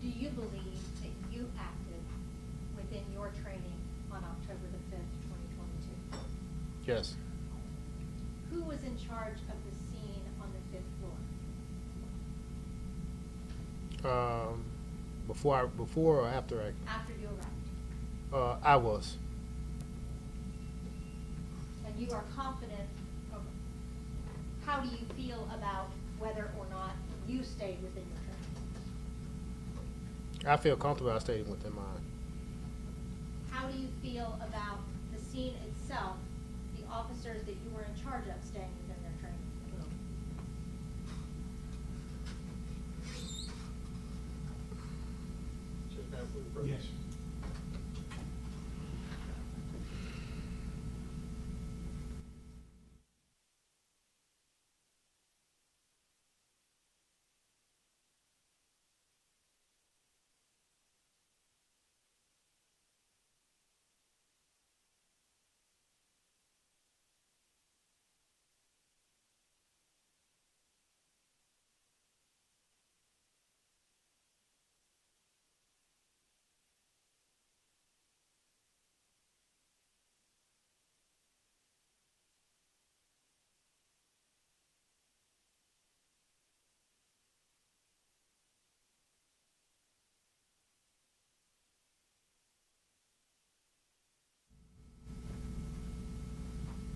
Do you believe that you acted within your training on October the 5th, 2022? Yes. Who was in charge of the scene on the 5th floor? Before or after After you arrived? I was. And you are confident, of how do you feel about whether or not you stayed within your training? I feel comfortable I stayed within mine. How do you feel about the scene itself, the officers that you were in charge of staying within their training? Judge, may I please approach? Yes.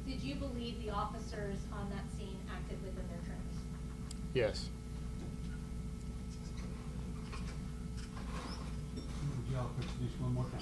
Did you believe the officers on that scene acted within their training? Yes. Would y'all presidential one more time?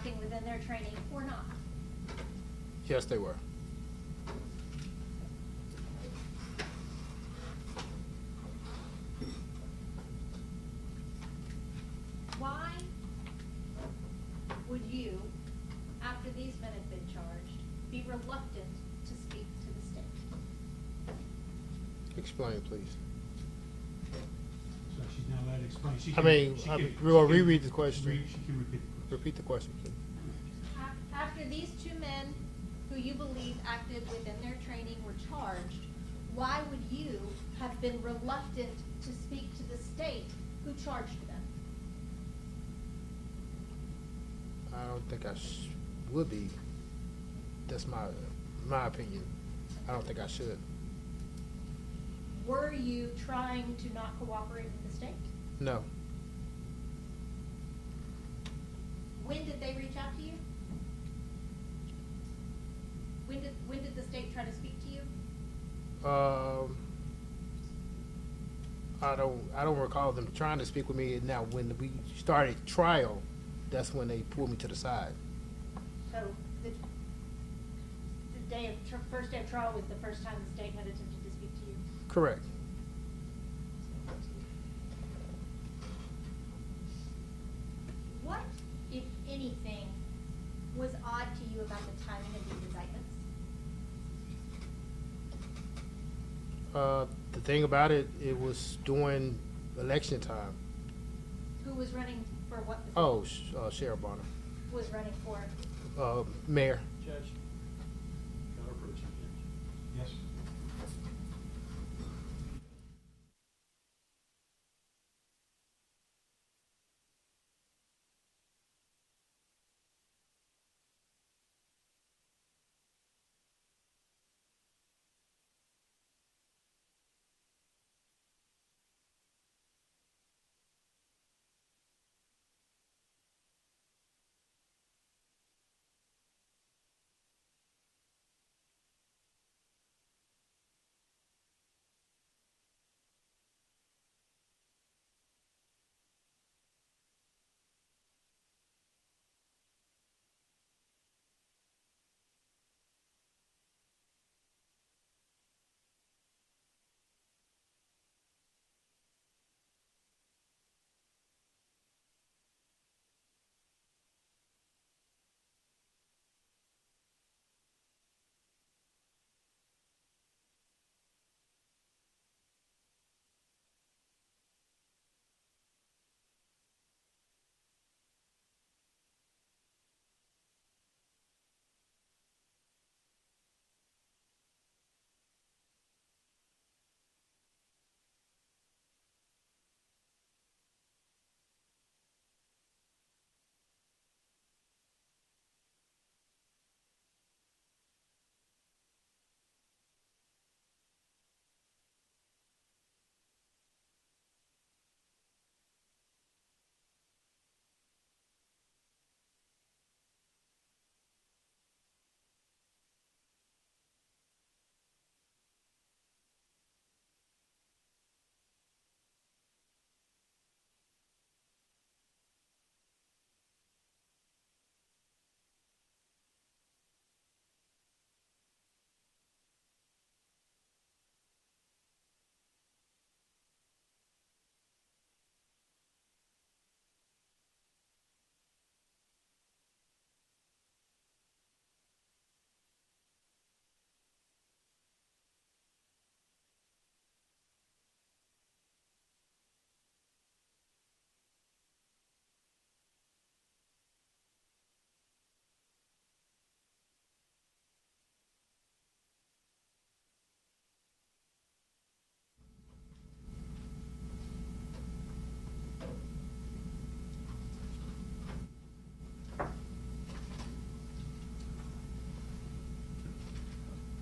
acting within their training or not? Yes, they were. Why would you, after these men have been charged, be reluctant to speak to the state? Explain, please. So she's not allowed to explain. She I can- mean, she I- can- we'll she can reread the question. She can repeat the question. Repeat the question, please. After these two men, who you believe acted within their training, were charged, why would you have been reluctant to speak to the state who charged them? I don't think I would be. That's my opinion. I don't think I should. Were you trying to not cooperate with the state? No. When did they reach out to you? When did the state try to speak to you? I don't recall them trying to speak with me. Now, when we started trial, that's when they pulled me to the side. So the first day of trial was the first time the state had attempted to speak to you? Correct. What, if anything, was odd to you about the timing of these indictments? The thing about it, it was during election time. Who was running for what position? Oh, Sheriff Bonner, Was running for? Mayor. Judge, can I approach you, Judge? Yes.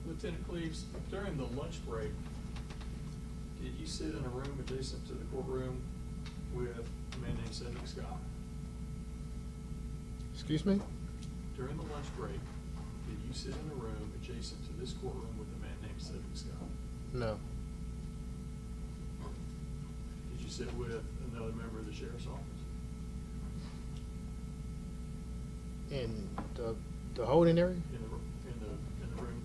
Lieutenant Cleaves, during the lunch break, did you sit in a room adjacent to the courtroom with a man named Cedric Scott? Excuse me? During the lunch break, did you sit in a room adjacent to this courtroom with a man named Cedric Scott? No. Did you sit with another member of the sheriff's office? In the holding area? In the room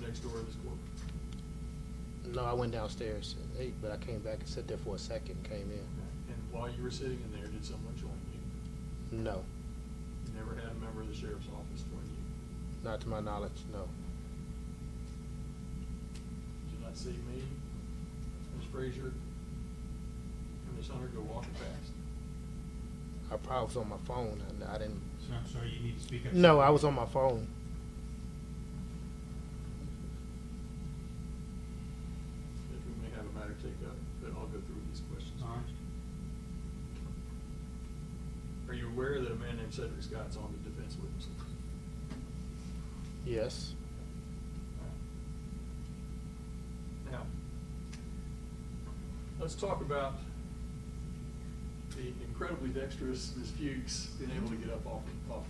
next door in this court? No, I went downstairs and ate, but I came back and sat there for a second and came in. And while you were sitting in there, did someone join you? No, You never had a member of the sheriff's office join you? not to my knowledge, no. Did you not see me, Ms. Frazier, and Ms. Hunter go walking past? I probably was on my phone and I didn't. So I'm sorry, you need to speak up. No, I was on my phone. If we may have a matter take up, but I'll go through these questions. All right. Are you aware that a man named Cedric Scott's on the defense witness list? Yes. Now, let's talk about the incredibly dexterous Ms. Fuchs being able to get up off the floor.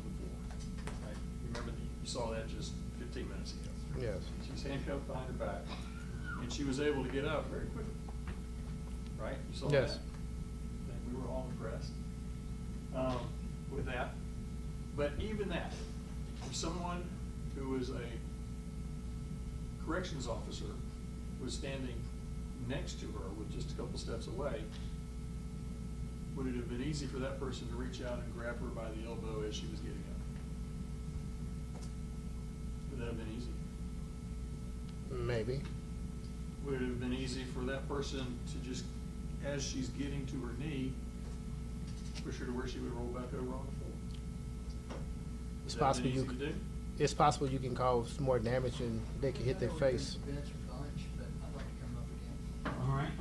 Right? You remember you saw that just 15 minutes ago. Yes. She's handcuffed behind her back, and she was able to get up very quickly. Right? You saw Yes. that? I think we were all impressed with that. But even that, if someone who was a corrections officer was standing next to her with just a couple steps away, would it have been easy for that person to reach out and grab her by the elbow as she was getting up? Would that have been easy? Maybe. Would it have been easy for that person to just, as she's getting to her knee, push her to where she would roll back over on the floor? It's Would that have possible been you easy to do? It's possible you can cause more damage and they can hit their face. Bench or bunch, but I'd like to come up again. All right.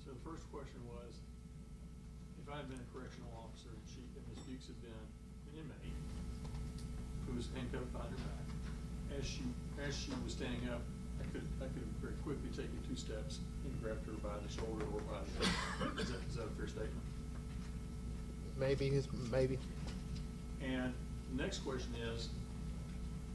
So the first question was, if I had been a correctional officer and Ms. Fuchs had been an inmate who was handcuffed behind her back, as she was standing up, I could have very quickly taken 2 steps and grabbed her by the shoulder or by the elbow. Is that a fair statement? Maybe. And the next question is,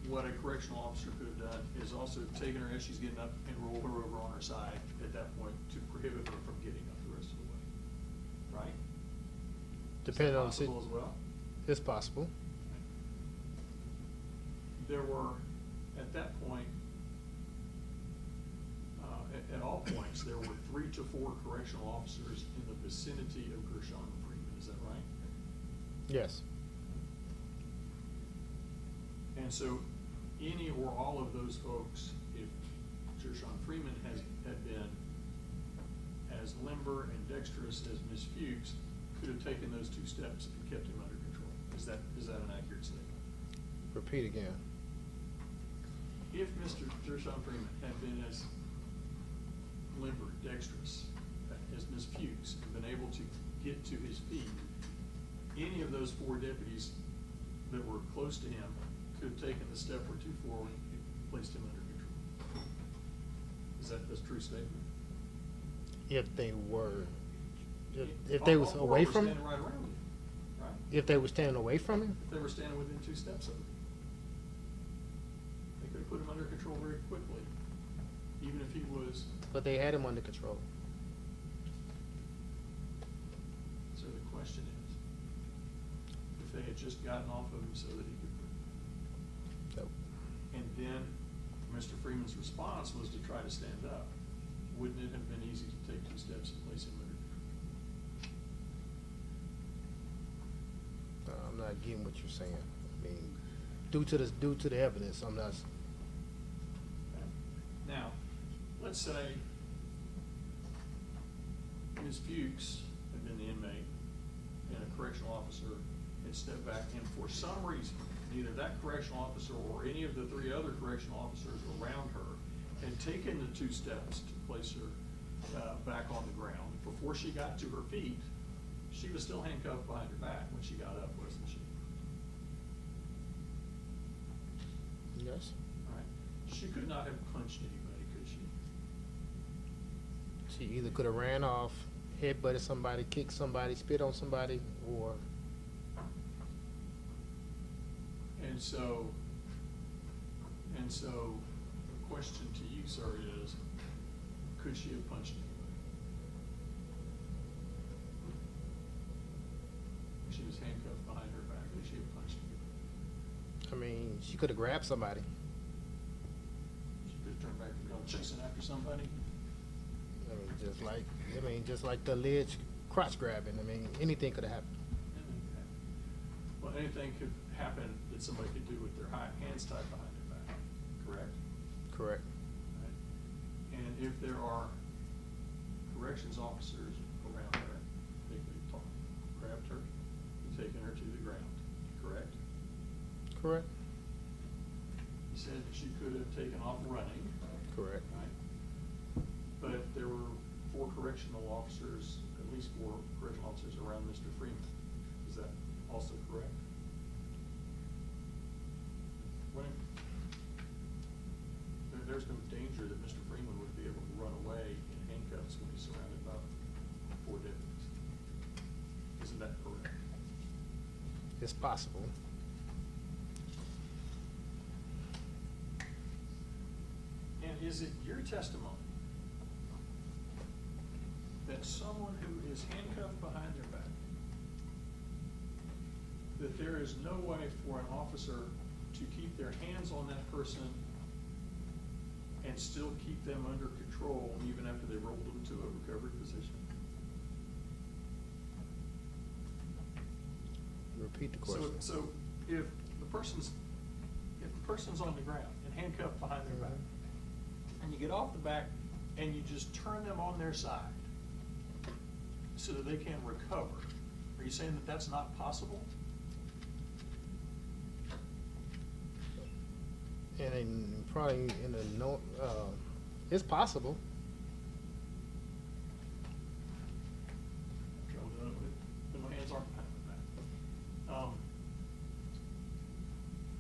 what a correctional officer could have done is also taken her as she's getting up and rolled her over on her side at that point to prohibit her from getting up the rest of the way. Right? Depending on the Possible as well? It's possible. There were, at that point, at all points, there were 3 to 4 correctional officers in the vicinity of Gershun Freeman. Is that right? Yes. And so, any or all of those folks, if Gershun Freeman had been as limber and dexterous as Ms. Fuchs, could have taken those 2 steps and kept him under control. Is that an accurate statement? Repeat again. If Mr. Gershun Freeman had been as limber, dexterous as Ms. Fuchs and been able to get to his feet, any of those 4 deputies that were close to him could have taken the step or 2 forward and placed him under control. Is that a true statement? If they were, if they was All 4 away were from him, standing right around him, right? if they were standing away from him, If they were standing within 2 steps of him, they could have put him under control very quickly, even if he was. but they had him under control. So the question is, if they had just gotten off of him so that he could breathe. and then Mr. Freeman's response was to try to stand up, wouldn't it have been easy to take 2 steps and place him under? I'm not getting what you're saying. I mean, due to the evidence, I'm not. Okay. Now, let's say Ms. Fuchs had been the inmate and a correctional officer had stepped back, and for some reason, neither that correctional officer or any of the 3 other correctional officers around her had taken the 2 steps to place her back on the ground. Before she got to her feet, she was still handcuffed behind her back when she got up, wasn't she? Yes. All right. She could not have punched anybody, could she? She either could have ran off, headbutted somebody, kicked somebody, spit on somebody, or And so the question to you, sir, is, could she have punched anybody? She was handcuffed behind her back. Could she have punched anybody? I mean, she could have grabbed somebody. She could have turned back and gone chasing after somebody. I mean, just like the alleged crotch grabbing. I mean, anything could have happened. Well, anything could happen that somebody could do with their hands tied behind their back, correct? Correct. Right? And if there are corrections officers around her, they could have grabbed her and taken her to the ground, correct? Correct. You said that she could have taken off running. Correct. Right? But there were 4 correctional officers, at least 4 correctional officers around Mr. Freeman. Is that also correct? There's no danger that Mr. Freeman would be able to run away in handcuffs when he's surrounded by 4 deputies. Isn't that correct? It's possible. And is it your testimony that someone who is handcuffed behind their back, that there is no way for an officer to keep their hands on that person and still keep them under control even after they rolled them to a recovered position? Repeat the question. So if the person's on the ground and handcuffed behind their back, and you get off the back and you just turn them on their side so that they can recover, are you saying that that's not possible? And probably in the it's possible. But my hands aren't behind my back.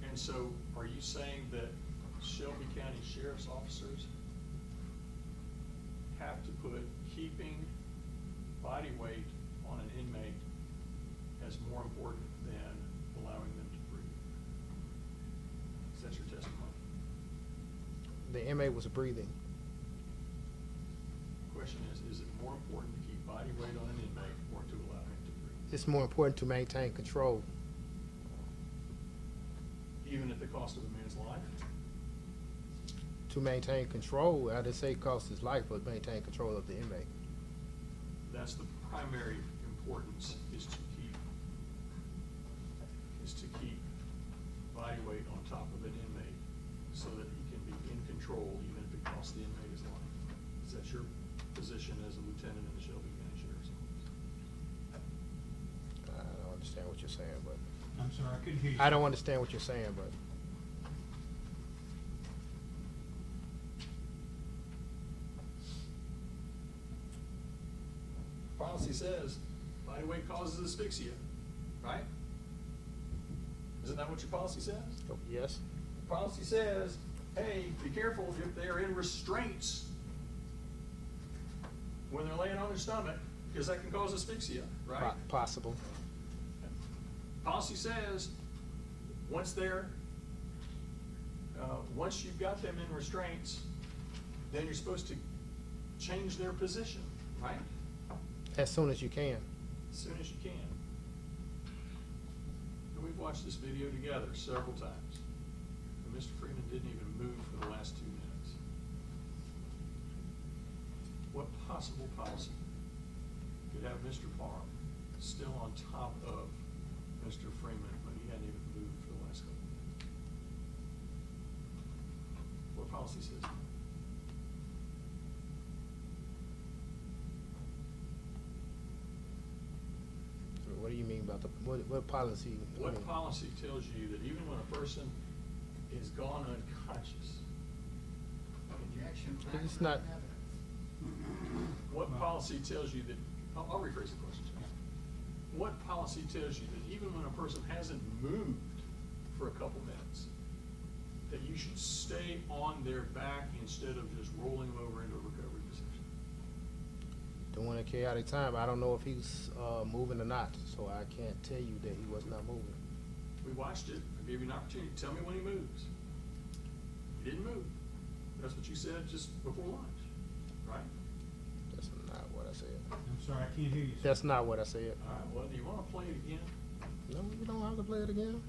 And so, are you saying that Shelby County Sheriff's officers have to put keeping body weight on an inmate as more important than allowing them to breathe? Is that your testimony? The inmate was breathing. The question is it more important to keep body weight on an inmate or to allow him to breathe? It's more important to maintain control. Even at the cost of a man's life? To maintain control, I didn't say cost his life, but maintain control of the inmate. That's the primary importance, is to keep body weight on top of an inmate so that he can be in control even if it costs the inmate his life. Is that your position as a lieutenant in the Shelby County Sheriff's Office? I don't understand what you're saying, but I'm sorry, I couldn't hear you. I don't understand what you're saying, but Policy says body weight causes asphyxia, right? Isn't that what your policy says? yes. Policy says, hey, be careful if they're in restraints when they're laying on their stomach, because that can cause asphyxia, right? Possible. Policy says, once you've got them in restraints, then you're supposed to change their position, right? As soon as you can. As soon as you can. And we've watched this video together several times. And Mr. Freeman didn't even move for the last 2 minutes. What possible policy could have Mr. Parham still on top of Mr. Freeman when he hadn't even moved for the last couple of minutes? What policy says that? What do you mean about what policy? I What mean, policy tells you that even when a person is gone unconscious, Objection, It's background not- evidence. what policy tells you that, I'll rephrase the question. What policy tells you that even when a person hasn't moved for a couple minutes, that you should stay on their back instead of just rolling them over into a recovery position? During a chaotic time, I don't know if he's moving or not, so I can't tell you that he was not moving. We watched it, I gave you an opportunity, tell me when he moves. He didn't move. That's what you said just before lunch, right? That's not what I said. I'm sorry, I can't hear you. sir. That's not what I said. All right, well, do you want to play it again? No, you don't have to play it again.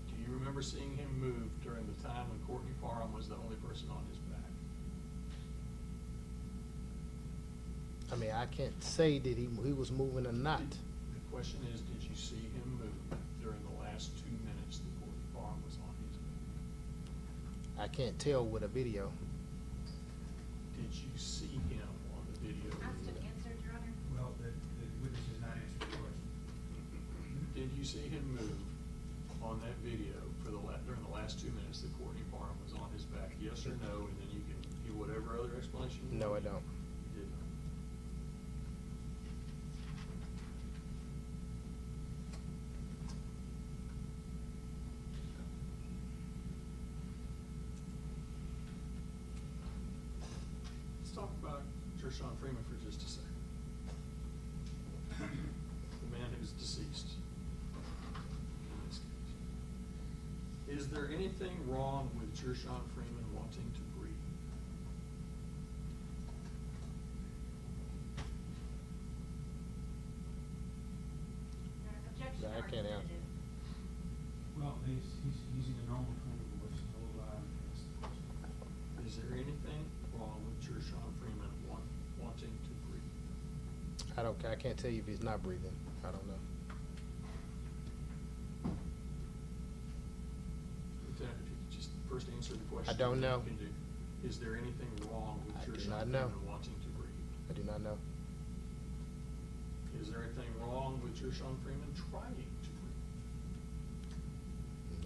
Do you remember seeing him move during the time when Courtney Parham was the only person on his back? I mean, I can't say that he was moving or not. The question is, did you see him move during the last 2 minutes that Courtney Parham was on his back? I can't tell with a video. Did you see him on the video? Asked and answered, Your Honor. Well, the witness has not answered the question. Did you see him move on that video for during the last 2 minutes that Courtney Parham was on his back? Yes or no, and then you can give whatever other explanation you No, I want. don't. You did not. Let's talk about Gershun Freeman for just a second. The man who's deceased in this case. Is there anything wrong with Gershun Freeman wanting to breathe? Your Honor, objection. No, I can't answer. argumentative. Well, he's using a normal tone of voice, so, that's the question. Is there anything wrong with Gershun Freeman wanting to breathe? I can't tell you if he's not breathing. I don't know. Lieutenant, if you could just first answer the question. I don't know. you can do. Is there anything wrong with I do Gershun not know. Freeman wanting to breathe? I do not know. Is there anything wrong with Gershun Freeman trying to breathe?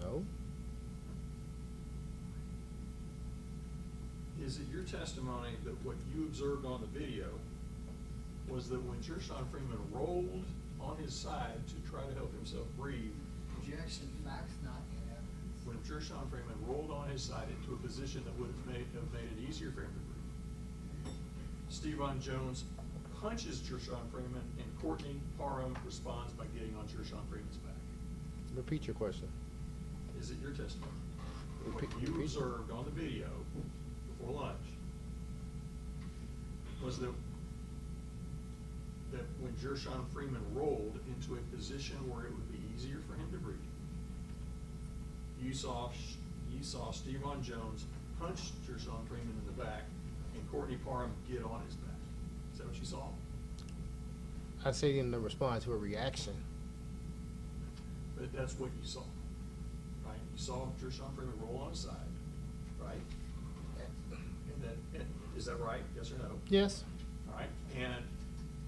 No. Is it your testimony that what you observed on the video was that when Gershun Freeman rolled on his side to try to help himself breathe, Objection, facts not in evidence. when Gershun Freeman rolled on his side into a position that would have made it easier for him to breathe, Stevan Jones punches Gershun Freeman and Courtney Parham responds by getting on Gershun Freeman's back. Repeat your question. Is it your testimony? What Repeat- you repeat. observed on the video before lunch was that when Gershun Freeman rolled into a position where it would be easier for him to breathe, you saw Stevan Jones punch Gershun Freeman in the back and Courtney Parham get on his back. Is that what you saw? I say him to respond to a reaction. But that's what you saw, right? You saw Gershun Freeman roll on his side, right? Is that right? Yes or no? Yes. All right, and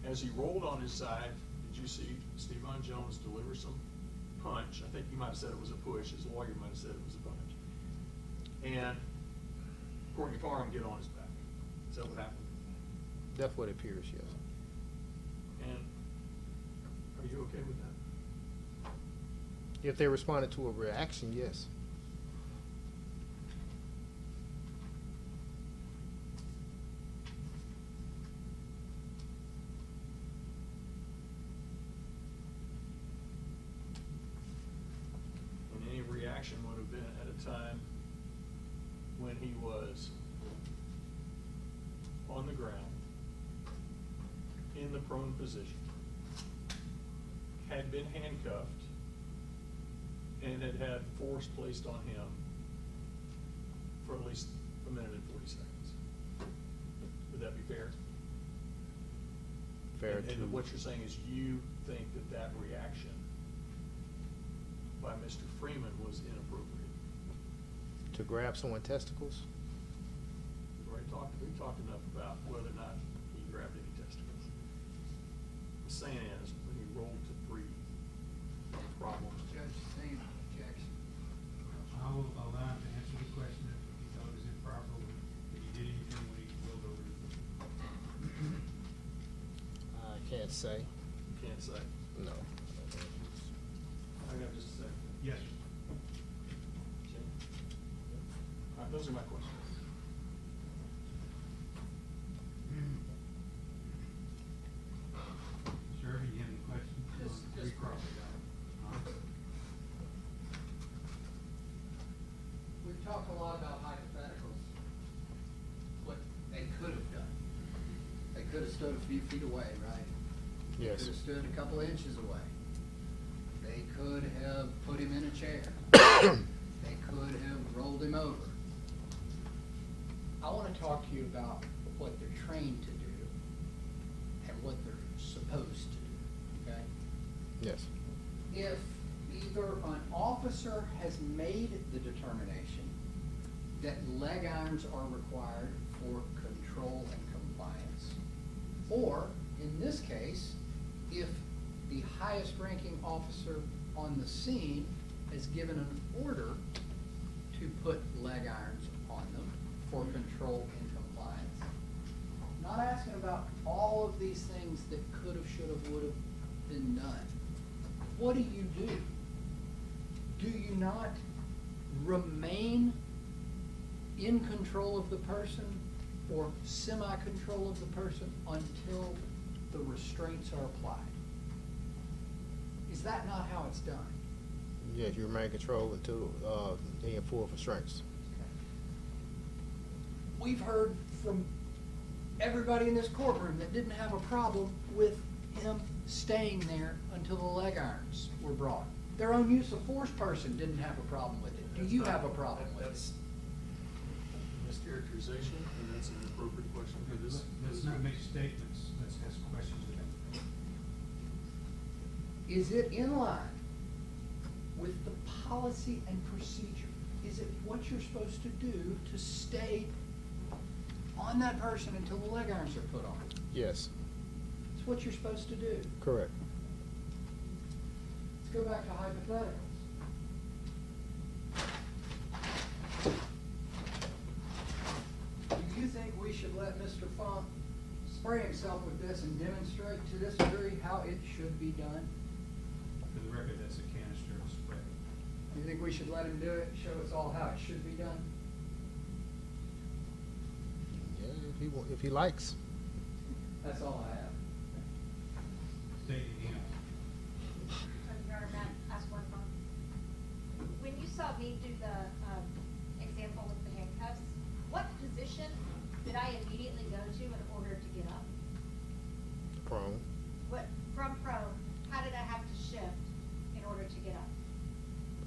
as he rolled on his side, did you see Stevan Jones deliver some punch? I think you might have said it was a push, his lawyer might have said it was a punch. And Courtney Parham get on his back. Is that what happened? That's what it appears, yes. And are you okay with that? If they responded to a reaction, yes. And any reaction would have been at a time when he was on the ground, in the prone position, had been handcuffed, and had had force placed on him for at least a minute and 40 seconds. Would that be fair? Fair And to, what you're saying is you think that that reaction by Mr. Freeman was inappropriate? to grab someone's testicles? We've talked enough about whether or not he grabbed any testicles. The saying is, when you roll to breathe, problem. Judge, same objection. I will allow him to answer the question if he thought it was improper, or if he did anything when he rolled over. I can't say. Can't say. No. I got just a second. Yes, sir. All right, those are my questions. Sir, do you have any questions? Just Reed Crawford, We've talked a lot about hypotheticals, what they could have done. They could have stood a few feet away, right? Yes. Could have stood a couple of inches away. They could have put him in a chair. They could have rolled him over. I want to talk to you about what they're trained to do and what they're supposed to do, okay? Yes. If either an officer has made the determination that leg irons are required for control and compliance, or in this case, if the highest ranking officer on the scene has given an order to put leg irons on them for control and compliance. Not asking about all of these things that could have, should have, would have been done. What do you do? Do you not remain in control of the person or semi-control of the person until the restraints are applied? Is that not how it's done? Yes, you remain control until, they enforce restraints. We've heard from everybody in this courtroom that didn't have a problem with him staying there until the leg irons were brought. Their own use of force person didn't have a problem with it. Do you have a problem with it? That's mischaracterization, and that's an appropriate question for this. Let's not make statements, let's ask questions of him. Is it in line with the policy and procedure? Is it what you're supposed to do to stay on that person until the leg irons are put on? Yes, It's what you're supposed to do. correct. Let's go back to hypotheticals. Do you think we should let Mr. Funk spray himself with this and demonstrate to this jury how it should be done? For the record, that's a canister of spray. Do you think we should let him do it, show us all how it should be done? Yeah, if he likes. That's all I have. State it again. Your Honor, Matt, ask one more. When you saw me do the, example with the handcuffs, what position did I immediately go to in order to get up? Prone. What, from prone, how did I have to shift in order to get up?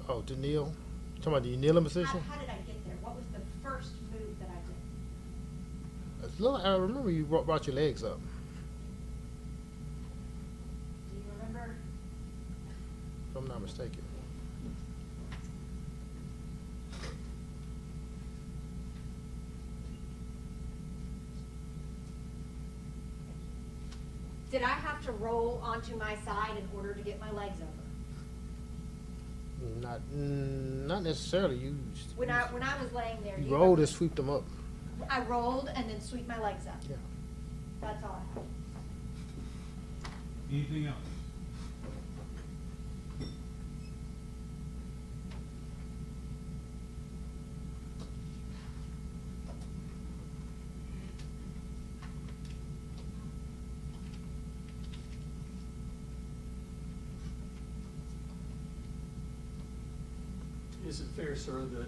Oh, to kneel? Talking about the kneeling position? How did I get there? What was the first move that I did? I remember you brought your legs up. Do you remember? If I'm not mistaken. Did I have to roll onto my side in order to get my legs over? Not necessarily. You When I was laying there, do you you rolled remember? and sweep them up. I rolled and then sweep my legs up. Yeah. That's all I have. Anything else? Is it fair, sir, that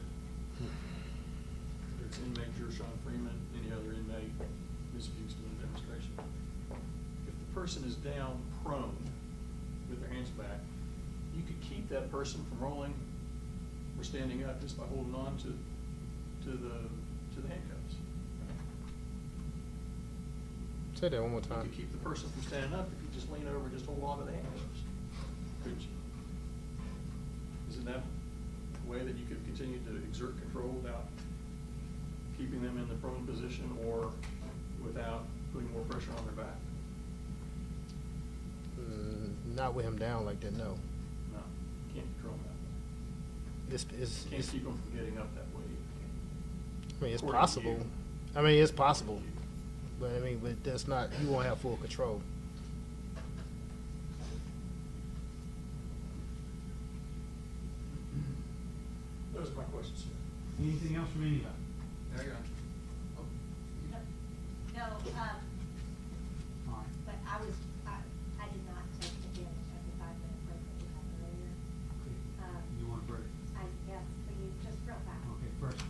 it's inmate Gershun Freeman, any other inmate, Ms. Fuchs doing a demonstration? If the person is down prone with their hands back, you could keep that person from rolling or standing up just by holding on to to the handcuffs. Say that one more You time. could keep the person from standing up if you just lean over and just hold on to the handcuffs. Couldn't you? Isn't that a way that you could continue to exert control without keeping them in the prone position or without putting more pressure on their back? Not with him down like that, no. No, you can't control them that way. Can't It's keep them from getting up that way. I mean, it's According to possible. you. I mean, it's possible. But I mean, but that's not, you won't have full control. Those are my questions, sir. Anything else from anybody? There you go. No, All right. but I did not take advantage of the 5-minute break that we had earlier. You want a break? Yes, please, just real fast. Okay, first,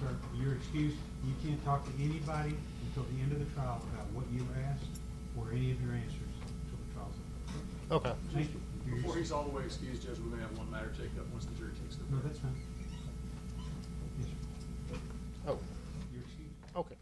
sir, you're excused. You can't talk to anybody until the end of the trial about what you were asked or any of your answers until the trial's over. Okay. Thank you. You're Before he's excused. all the way excused, Judge, we may have one matter take up once the jury takes their No, break. that's fine. Yes, sir. Oh, You're excused. okay.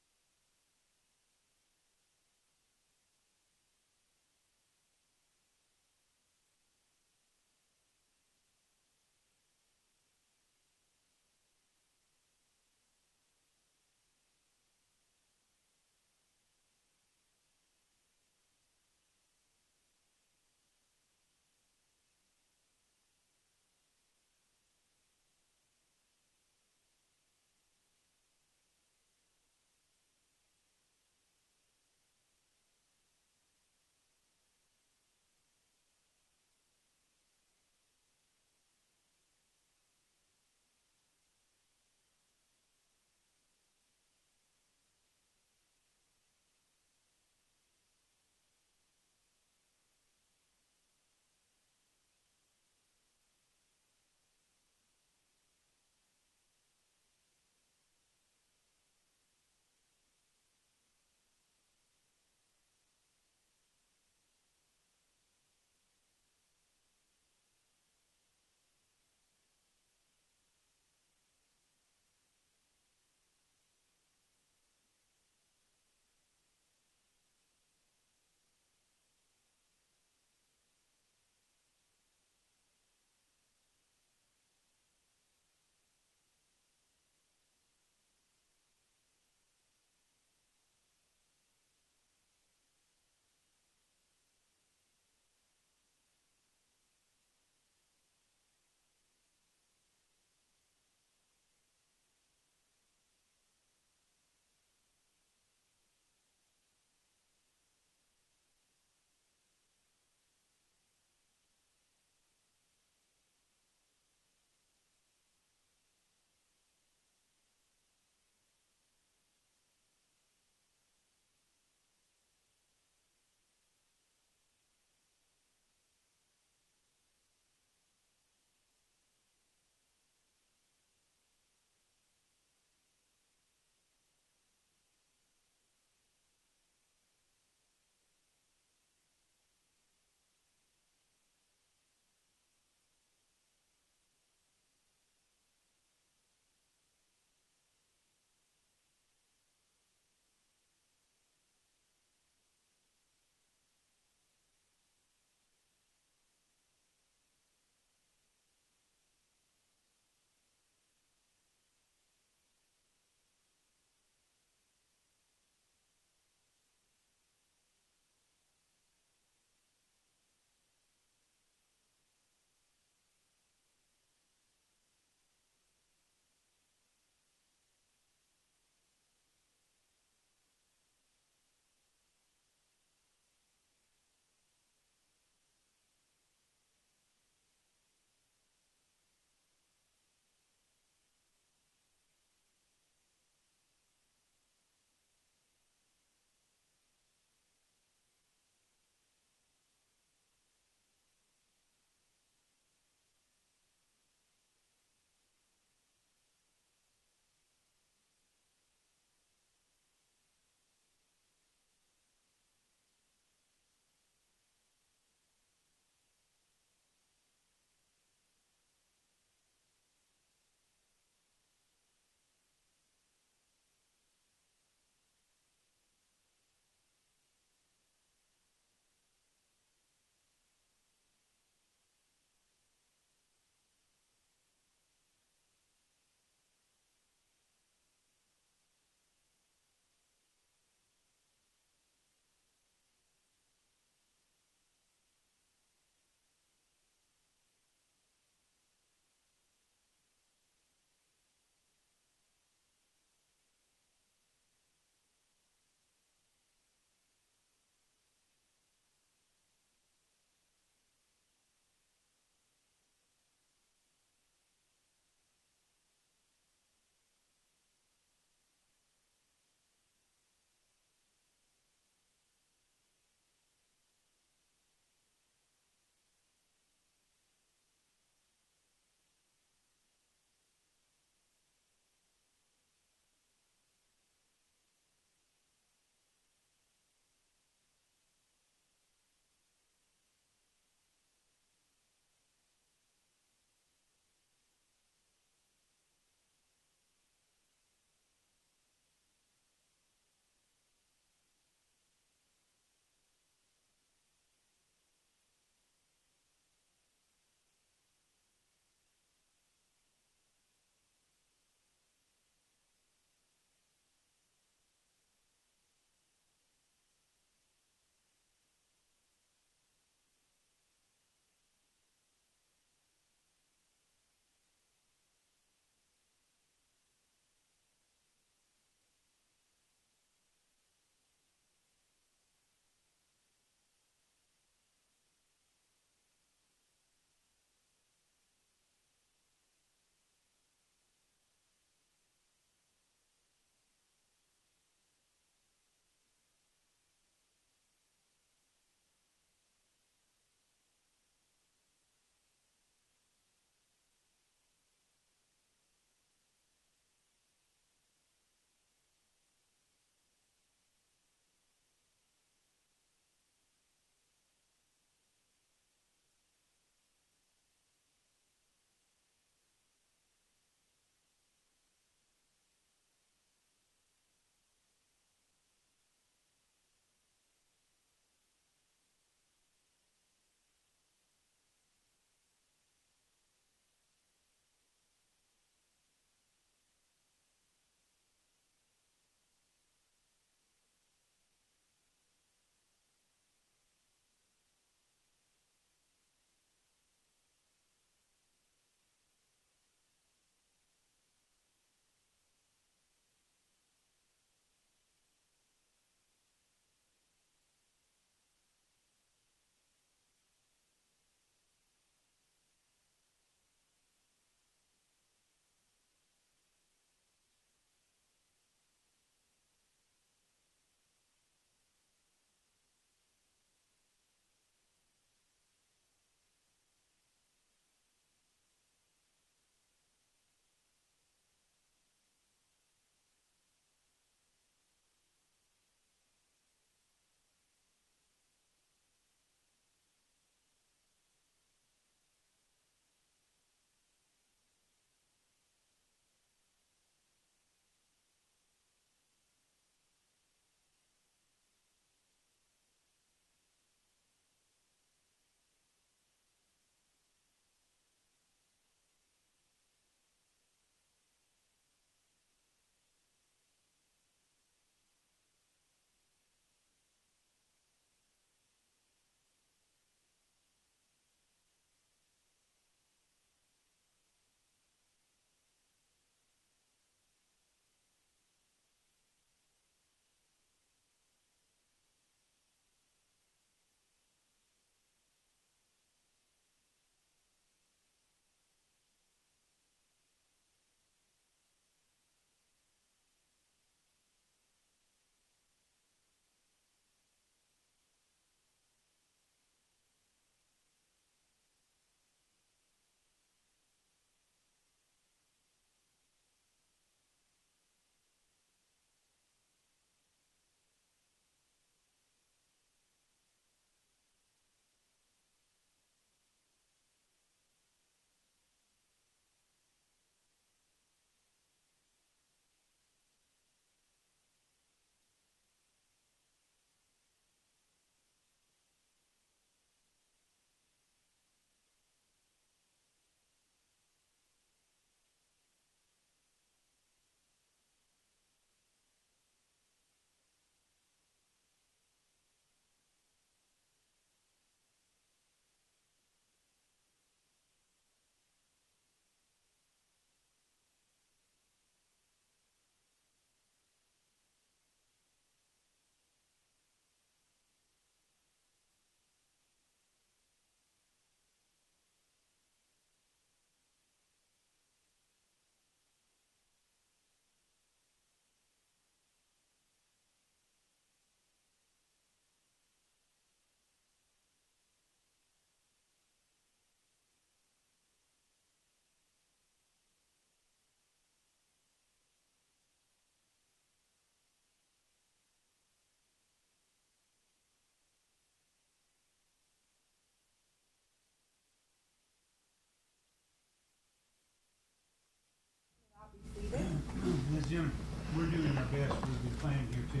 doing our best, we've been planning here to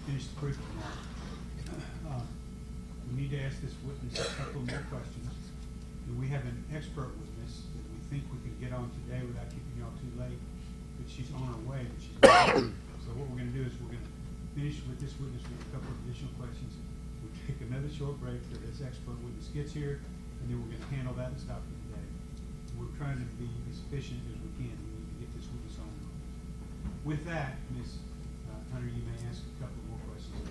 finish the proof tomorrow. We need to ask this witness a couple more questions. And we have an expert witness that we think we can get on today without keeping y'all too late, but she's on her way, but she's not. So what we're gonna do is we're gonna finish with this witness with a couple of additional questions. We'll take another short break till this expert witness gets here, and then we're gonna handle that and stop for today. We're trying to be as efficient as we can. We need to get this witness on. With that, Ms. Hunter, you may ask a couple more questions.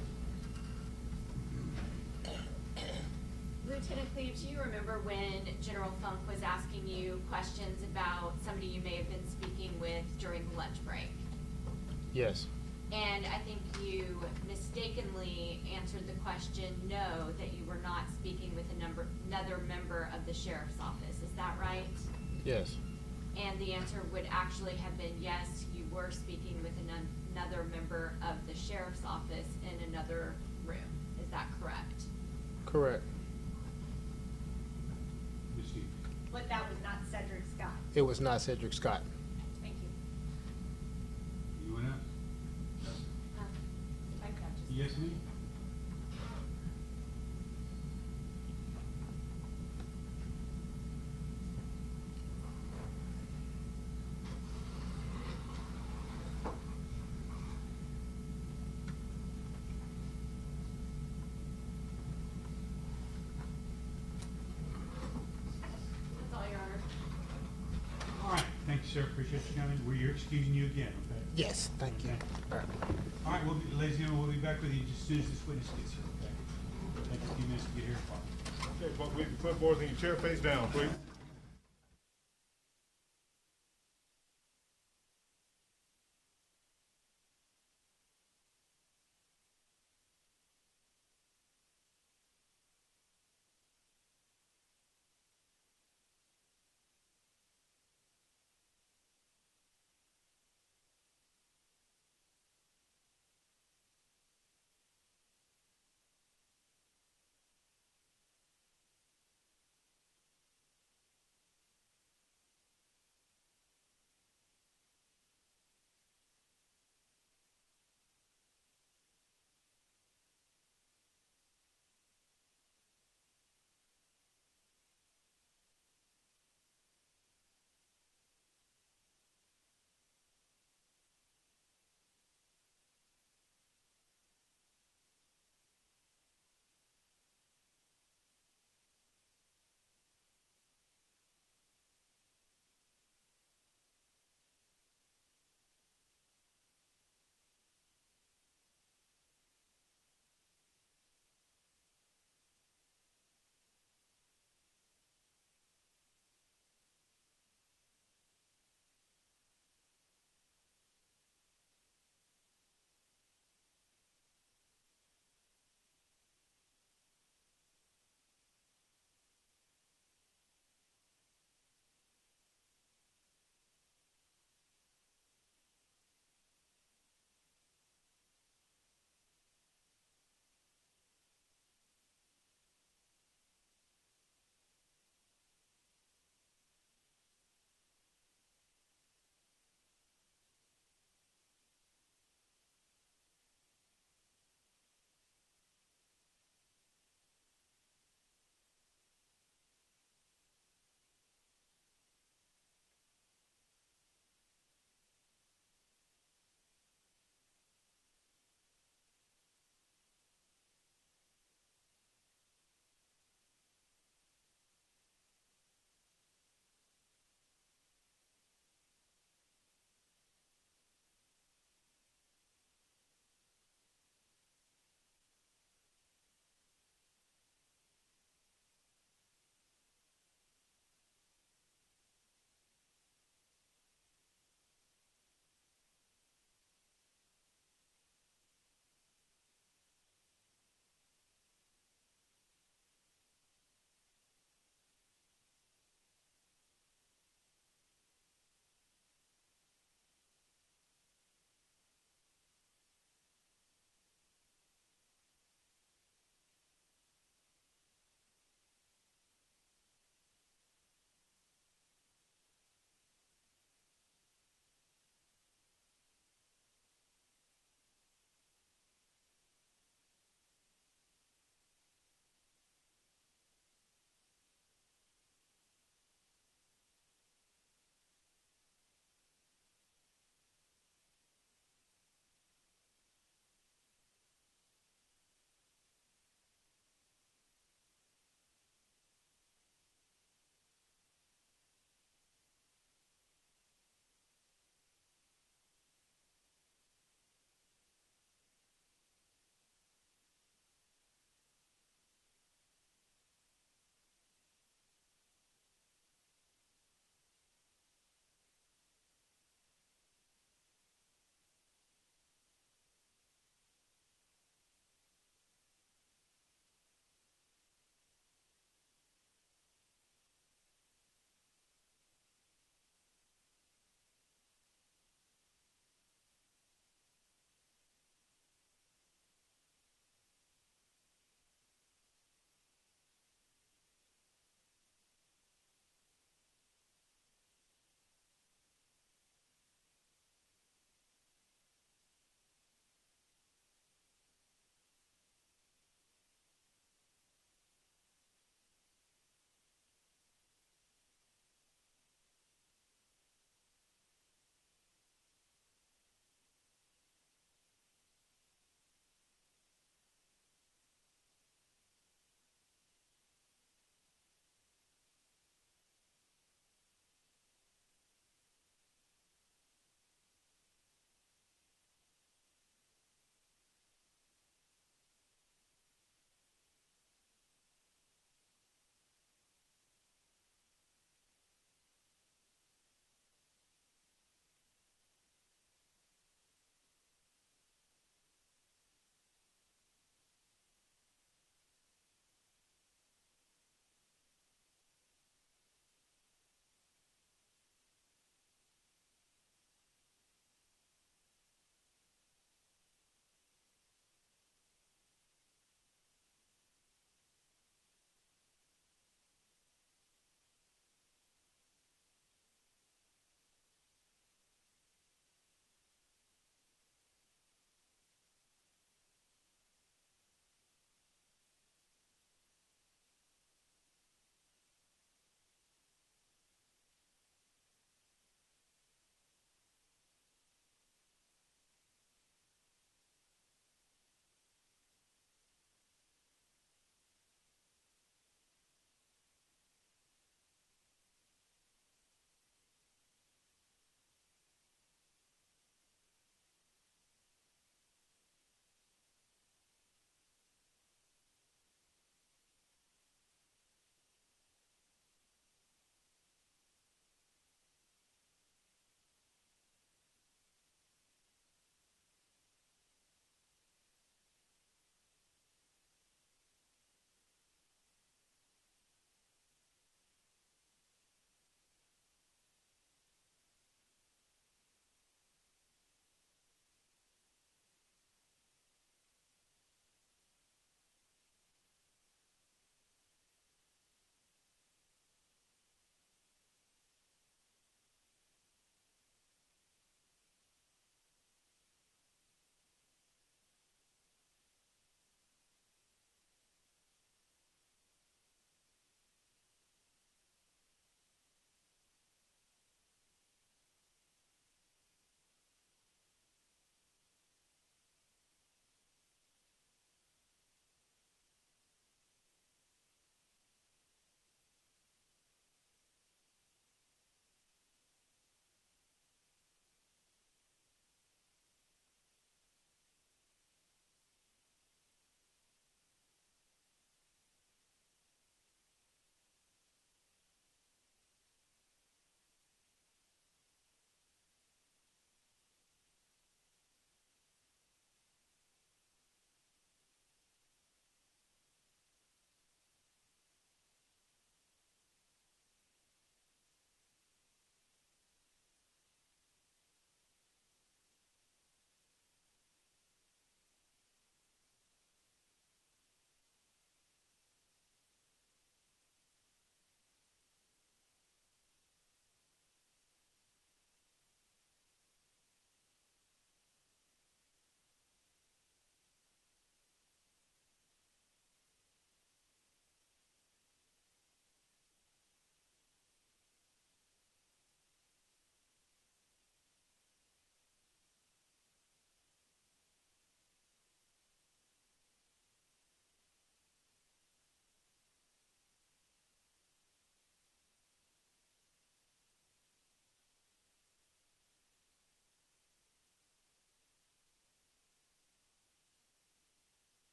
Lieutenant Cleaves, do you remember when General Funk was asking you questions about somebody you may have been speaking with during the lunch break? Yes. And I think you mistakenly answered the question, no, that you were not speaking with another member of the sheriff's office. Is that right? Yes. And the answer would actually have been yes, you were speaking with another member of the sheriff's office in another room. Is that correct? Correct. Ms. Stevens. But that was not Cedric Scott. It was not Cedric Scott. Thank you. Anyone else? If I could have just- Yes, ma'am? That's all, Your Honor. All right, thank you, sir, appreciate you coming. We're excusing you again, okay? Yes, thank you. Okay. All right, ladies and gentlemen, we'll be back with you just as soon as this witness gets here, okay? Take a few minutes to get here. Okay, but we put boards in your chair, face down, please.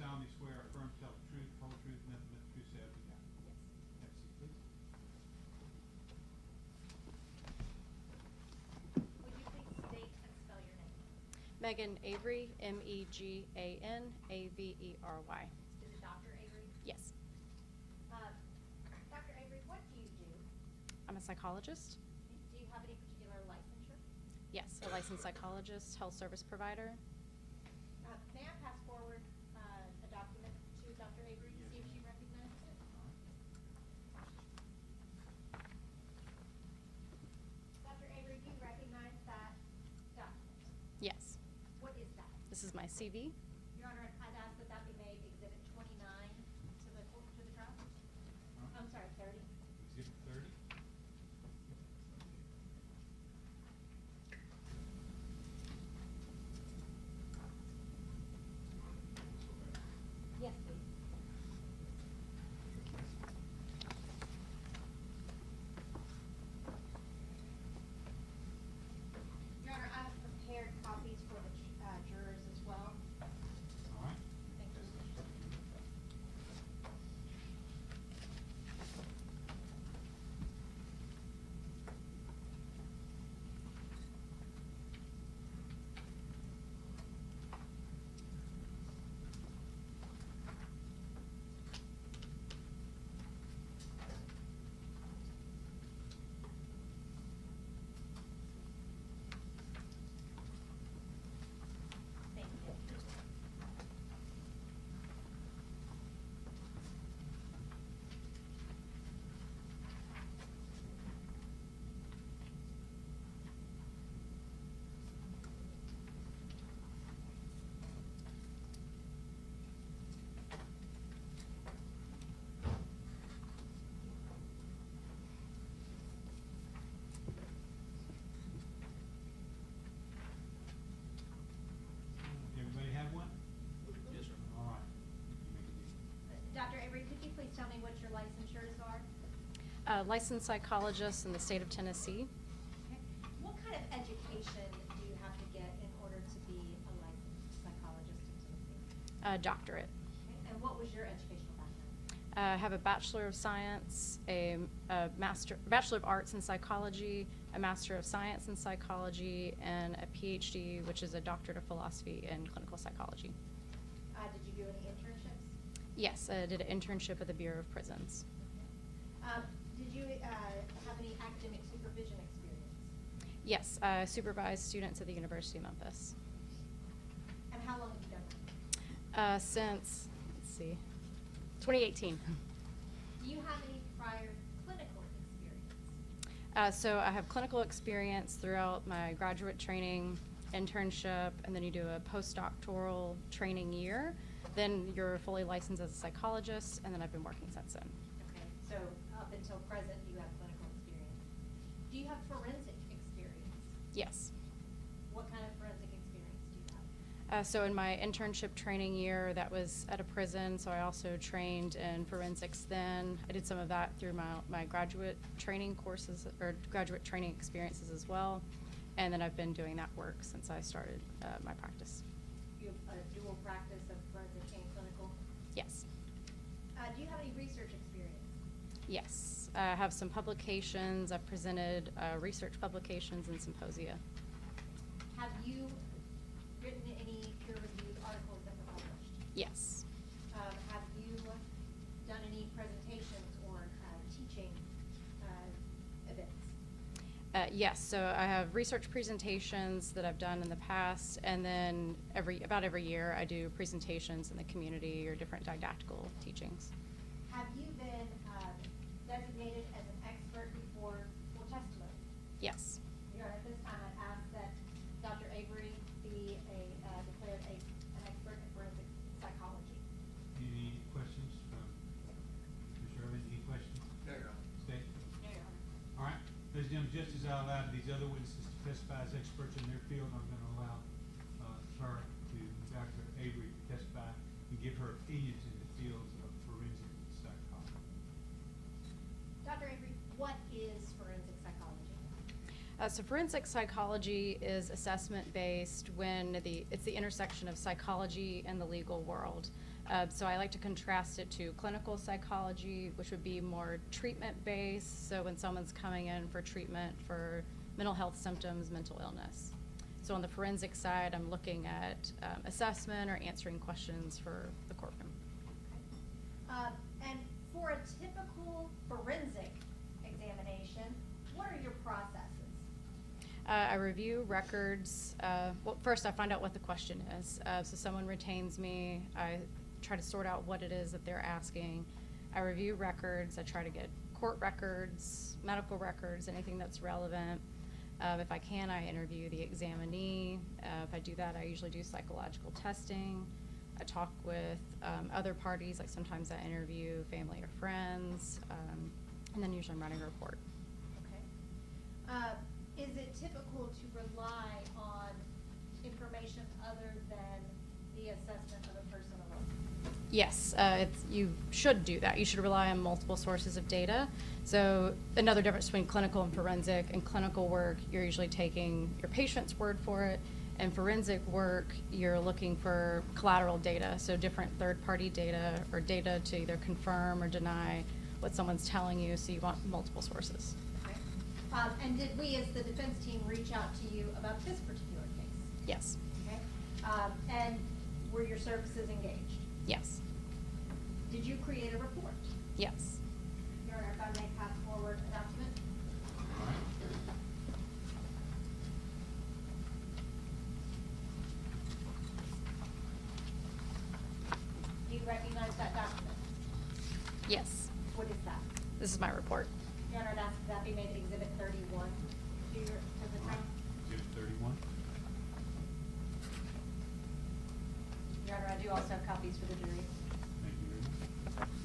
solemnly swear or affirm to tell the truth, whole truth, nothing but the truth, so help you God? Yes. Have a seat, please. Would you please state and spell your name? Megan Avery, Megan Avery. Is it Dr. Avery? Yes, Dr. Avery, what do you do? I'm a psychologist. Do you have any particular licensure? Yes, a licensed psychologist, health service provider. May I pass forward a document to Dr. Avery to see if she recognizes it? Dr. Avery, do you recognize that document? Yes, What is that? this is my CV. Your Honor, I'd ask that that be made Exhibit 29 to the trial. I'm sorry, 30. Exhibit 30. Yes, please. Your Honor, I have prepared copies for the jurors as well. All right. Thank you. Thank you. Everybody have one? Yes, sir. All right. You make a deal. Dr. Avery, could you please tell me what your licensures are? Licensed psychologist in the state of Tennessee. Okay. What kind of education do you have to get in order to be a licensed psychologist in Tennessee? Doctorate. Okay. And what was your educational background? I have a Bachelor of Science, a Bachelor of Arts in Psychology, a Master of Science in Psychology, and a PhD, which is a Doctorate of Philosophy in Clinical Psychology. Did you do any internships? Yes, I did an internship at the Bureau of Prisons. Did you have any academic supervision experience? Yes, I supervised students at the University of Memphis. And how long have you done that? Since, let's see, 2018. Do you have any prior clinical experience? So I have clinical experience throughout my graduate training, internship, and then you do a postdoctoral training year. Then you're fully licensed as a psychologist, and then I've been working since then. Okay, so up until present, you have clinical experience. Do you have forensic experience? Yes. What kind of forensic experience do you have? So in my internship training year, that was at a prison, so I also trained in forensics then. I did some of that through my graduate training courses, or graduate training experiences as well. And then I've been doing that work since I started my practice. You have a dual practice of forensic and clinical? Yes. Do you have any research experience? Yes. I have some publications. I've presented research publications and symposia. Have you written any peer-reviewed articles that were published? Yes. Have you done any presentations or teaching events? Yes, so I have research presentations that I've done in the past, and then about every year I do presentations in the community or different didactical teachings. Have you been designated as an expert before for testimony? Yes. Your Honor, at this time I'd ask that Dr. Avery be declared an expert in forensic psychology. Any questions from Mr. Irvin? Any questions? No, Your Honor. State. No, Your Honor. All right. Ladies and gentlemen, just as I allowed these other witnesses to testify as experts in their field, I'm going to allow her to, Dr. Avery, to testify and give her opinions in the fields of forensic psychology. Dr. Avery, what is forensic psychology? So forensic psychology is assessment-based when it's the intersection of psychology and the legal world. So I like to contrast it to clinical psychology, which would be more treatment-based. So when someone's coming in for treatment for mental health symptoms, mental illness. So on the forensic side, I'm looking at assessment or answering questions for the courtroom. And for a typical forensic examination, what are your processes? I review records. Well, first I find out what the question is. So someone retains me. I try to sort out what it is that they're asking. I review records. I try to get court records, medical records, anything that's relevant. If I can, I interview the examinee. If I do that, I usually do psychological testing. I talk with other parties, like sometimes I interview family or friends, and then usually I'm writing a report. Okay. Is it typical to rely on information other than the assessment of a person alone? Yes, you should do that. You should rely on multiple sources of data. So another difference between clinical and forensic. In clinical work, you're usually taking your patient's word for it. In forensic work, you're looking for collateral data, so different third-party data or data to either confirm or deny what someone's telling you, so you want multiple sources. Okay. And did we, as the defense team, reach out to you about this particular case? Yes. Okay. And were your services engaged? Yes. Did you create a report? Yes. Your Honor, if I may pass forward a document. Do you recognize that document? Yes. What is that? This is my report. Your Honor, I'd ask that be made Exhibit 31 to your, to the trial. Exhibit 31. Your Honor, I do also have copies for the jury. Thank you very much. Thank you.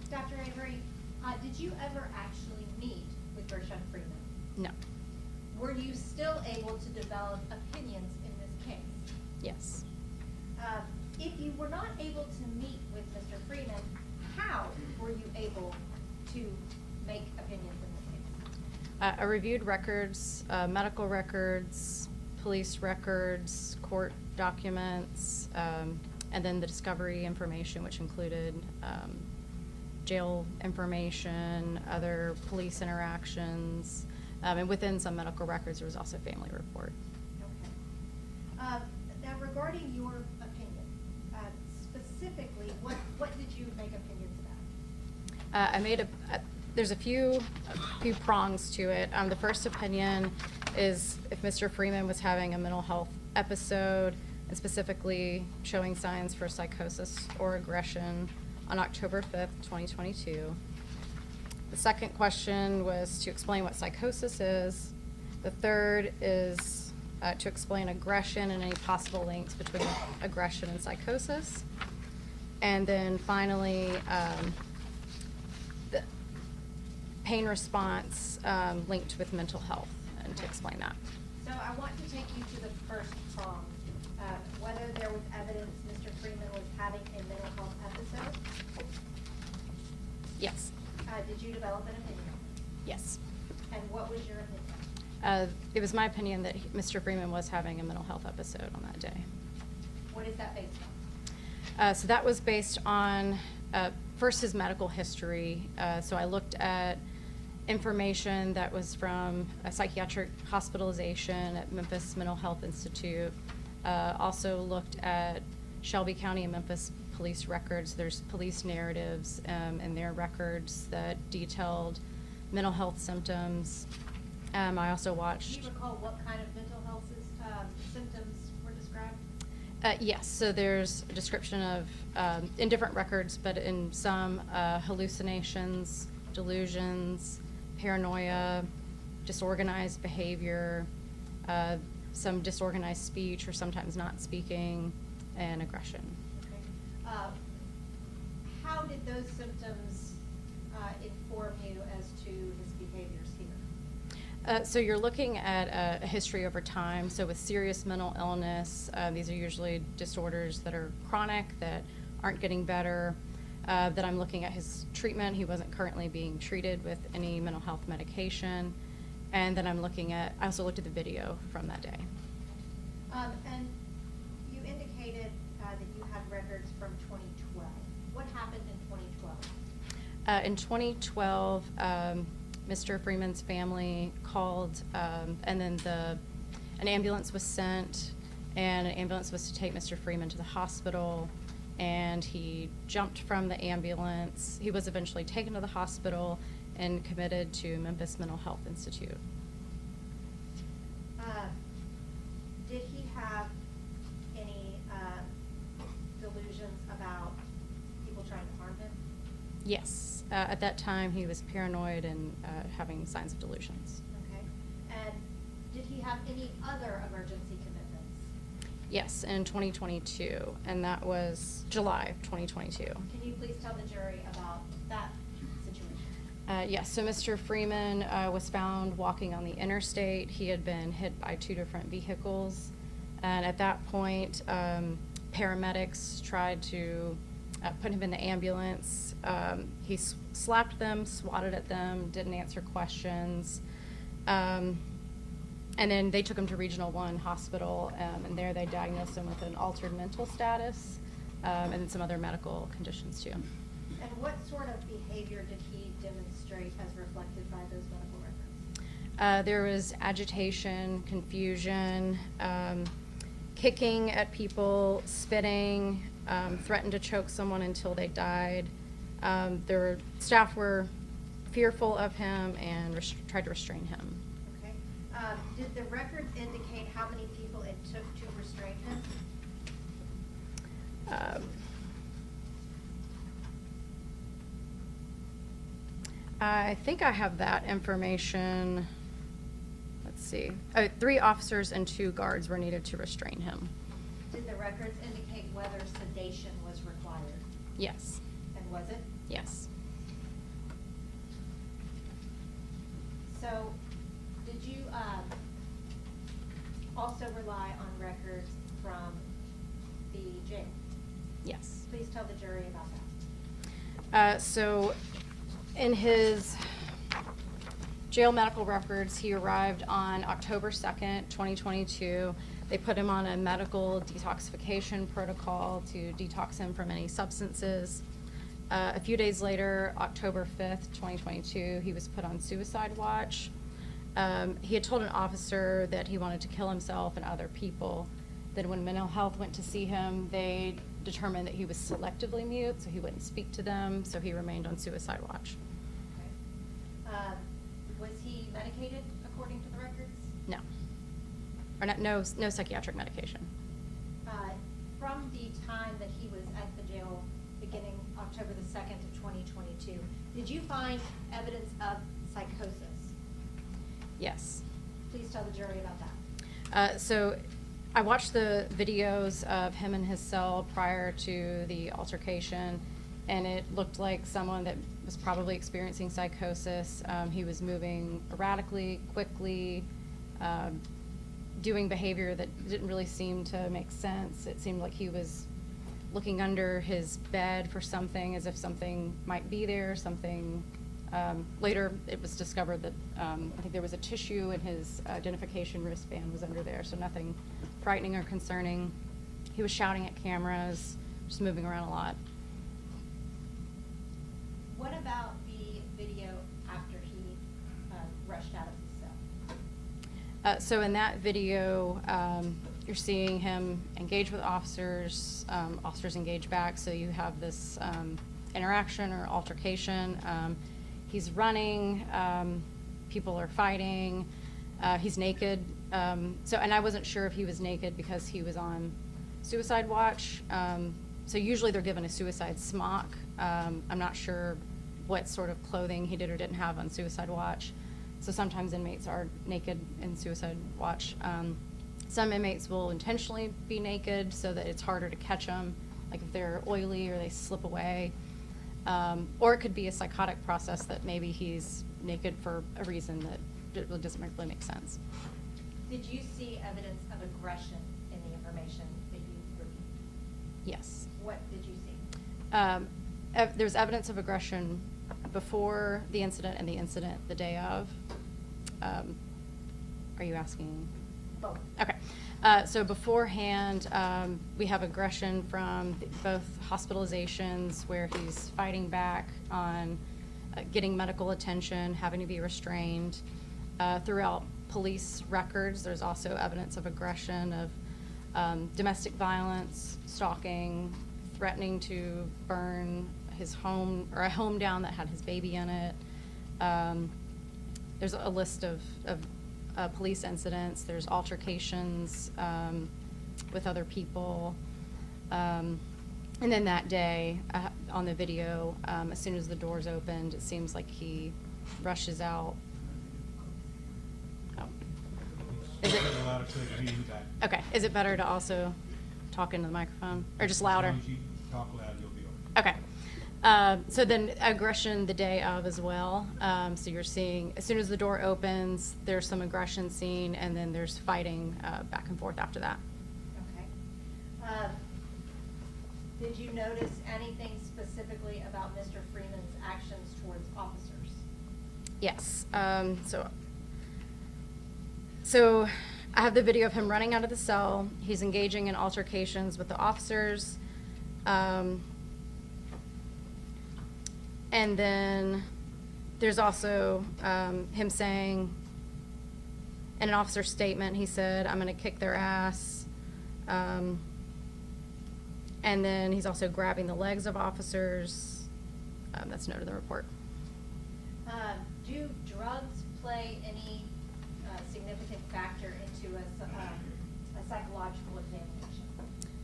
Dr. Avery, did you ever actually meet with Gershun Freeman? No. Were you still able to develop opinions in this case? Yes. If you were not able to meet with Mr. Freeman, how were you able to make opinions in this case? I reviewed records, medical records, police records, court documents, and then the discovery information, which included jail information, other police interactions, and within some medical records, there was also a family report. Okay. Now, regarding your opinion, specifically, what did you make opinions about? I made there's a few prongs to it. The first opinion is if Mr. Freeman was having a mental health episode and specifically showing signs for psychosis or aggression on October 5th, 2022. The second question was to explain what psychosis is. The third is to explain aggression and any possible links between aggression and psychosis. And then finally, the pain response linked with mental health, and to explain that. So I want to take you to the first prong, whether there was evidence Mr. Freeman was having a mental health episode. Yes. Did you develop an opinion? Yes. And what was your opinion? It was my opinion that Mr. Freeman was having a mental health episode on that day. What is that based on? So that was based on, first, his medical history. So I looked at information that was from a psychiatric hospitalization at Memphis Mental Health Institute. Also looked at Shelby County and Memphis police records. There's police narratives in their records that detailed mental health symptoms. I also Do watched. you recall what kind of mental health symptoms were described? Yes, so there's a description of, in different records, but in some, hallucinations, delusions, paranoia, disorganized behavior, some disorganized speech or sometimes not speaking, and aggression. Okay. How did those symptoms inform you as to his behaviors here? So you're looking at a history over time. So with serious mental illness, these are usually disorders that are chronic, that aren't getting better. That I'm looking at his treatment. He wasn't currently being treated with any mental health medication. And then I'm looking at, I also looked at the video from that day. And you indicated that you had records from 2012. What happened in 2012? In 2012, Mr. Freeman's family called, and then an ambulance was sent, and an ambulance was to take Mr. Freeman to the hospital, and he jumped from the ambulance. He was eventually taken to the hospital and committed to Memphis Mental Health Institute. Did he have any delusions about people trying to harm him? Yes, at that time he was paranoid and having signs of delusions. Okay. And did he have any other emergency commitments? Yes, in 2022, and that was July of 2022. Can you please tell the jury about that situation? Yes, so Mr. Freeman was found walking on the interstate. He had been hit by 2 different vehicles, and at that point, paramedics tried to put him in the ambulance. He slapped them, swatted at them, didn't answer questions. And then they took him to Regional 1 Hospital, and there they diagnosed him with an altered mental status, and some other medical conditions too. And what sort of behavior did he demonstrate as reflected by those medical records? There was agitation, confusion, kicking at people, spitting, threatened to choke someone until they died. Staff were fearful of him and tried to restrain him. Okay. Did the records indicate how many people it took to restrain him? I think I have that information. Let's see. 3 officers and 2 guards were needed to restrain him. Did the records indicate whether sedation was required? Yes. And was it? Yes. So, did you also rely on records from the jail? Yes. Please tell the jury about that. So in his jail medical records, he arrived on October 2nd, 2022. They put him on a medical detoxification protocol to detox him from any substances. A few days later, October 5th, 2022, he was put on suicide watch. He had told an officer that he wanted to kill himself and other people. Then when mental health went to see him, they determined that he was selectively mute, so he wouldn't speak to them, so he remained on suicide watch. Okay. Was he medicated according to the records? No. Or no psychiatric medication. From the time that he was at the jail, beginning October the 2nd of 2022, did you find evidence of psychosis? Yes. Please tell the jury about that. So I watched the videos of him in his cell prior to the altercation, and it looked like someone that was probably experiencing psychosis. He was moving erratically, quickly, doing behavior that didn't really seem to make sense. It seemed like he was looking under his bed for something, as if something might be there, something. Later, it was discovered that I think there was a tissue in his identification wristband was under there, so nothing frightening or concerning. He was shouting at cameras, just moving around a lot. What about the video after he rushed out of his cell? So in that video, you're seeing him engage with officers, officers engage back, so you have this interaction or altercation. He's running, people are fighting, he's naked. And I wasn't sure if he was naked because he was on suicide watch. So usually they're given a suicide smock. I'm not sure what sort of clothing he did or didn't have on suicide watch. So sometimes inmates are naked in suicide watch. Some inmates will intentionally be naked so that it's harder to catch them, like if they're oily or they slip away. Or it could be a psychotic process that maybe he's naked for a reason that really doesn't really make sense. Did you see evidence of aggression in the information that you reviewed? Yes. What did you see? There's evidence of aggression before the incident and the incident the day of. Are you asking? Both. Okay. So beforehand, we have aggression from both hospitalizations where he's fighting back on getting medical attention, having to be restrained. Throughout police records, there's also evidence of aggression of domestic violence, stalking, threatening to burn his home or a home down that had his baby in it. There's a list of police incidents. There's altercations with other people. And then that day on the video, as soon as the doors opened, it seems like he rushes out. Oh. Is it? Louder so they can hear you back. Okay. Is it better to also talk into the microphone or just louder? As long as you talk loud, you'll be okay. Okay. So then aggression the day of as well. So you're seeing, as soon as the door opens, there's some aggression seen, and then there's fighting back and forth after that. Okay. Did you notice anything specifically about Mr. Freeman's actions towards officers? Yes. So I have the video of him running out of the cell. He's engaging in altercations with the officers. And then there's also him saying, in an officer's statement, he said, "I'm going to kick their ass." And then he's also grabbing the legs of officers. That's noted in the report. Do drugs play any significant factor into a psychological examination?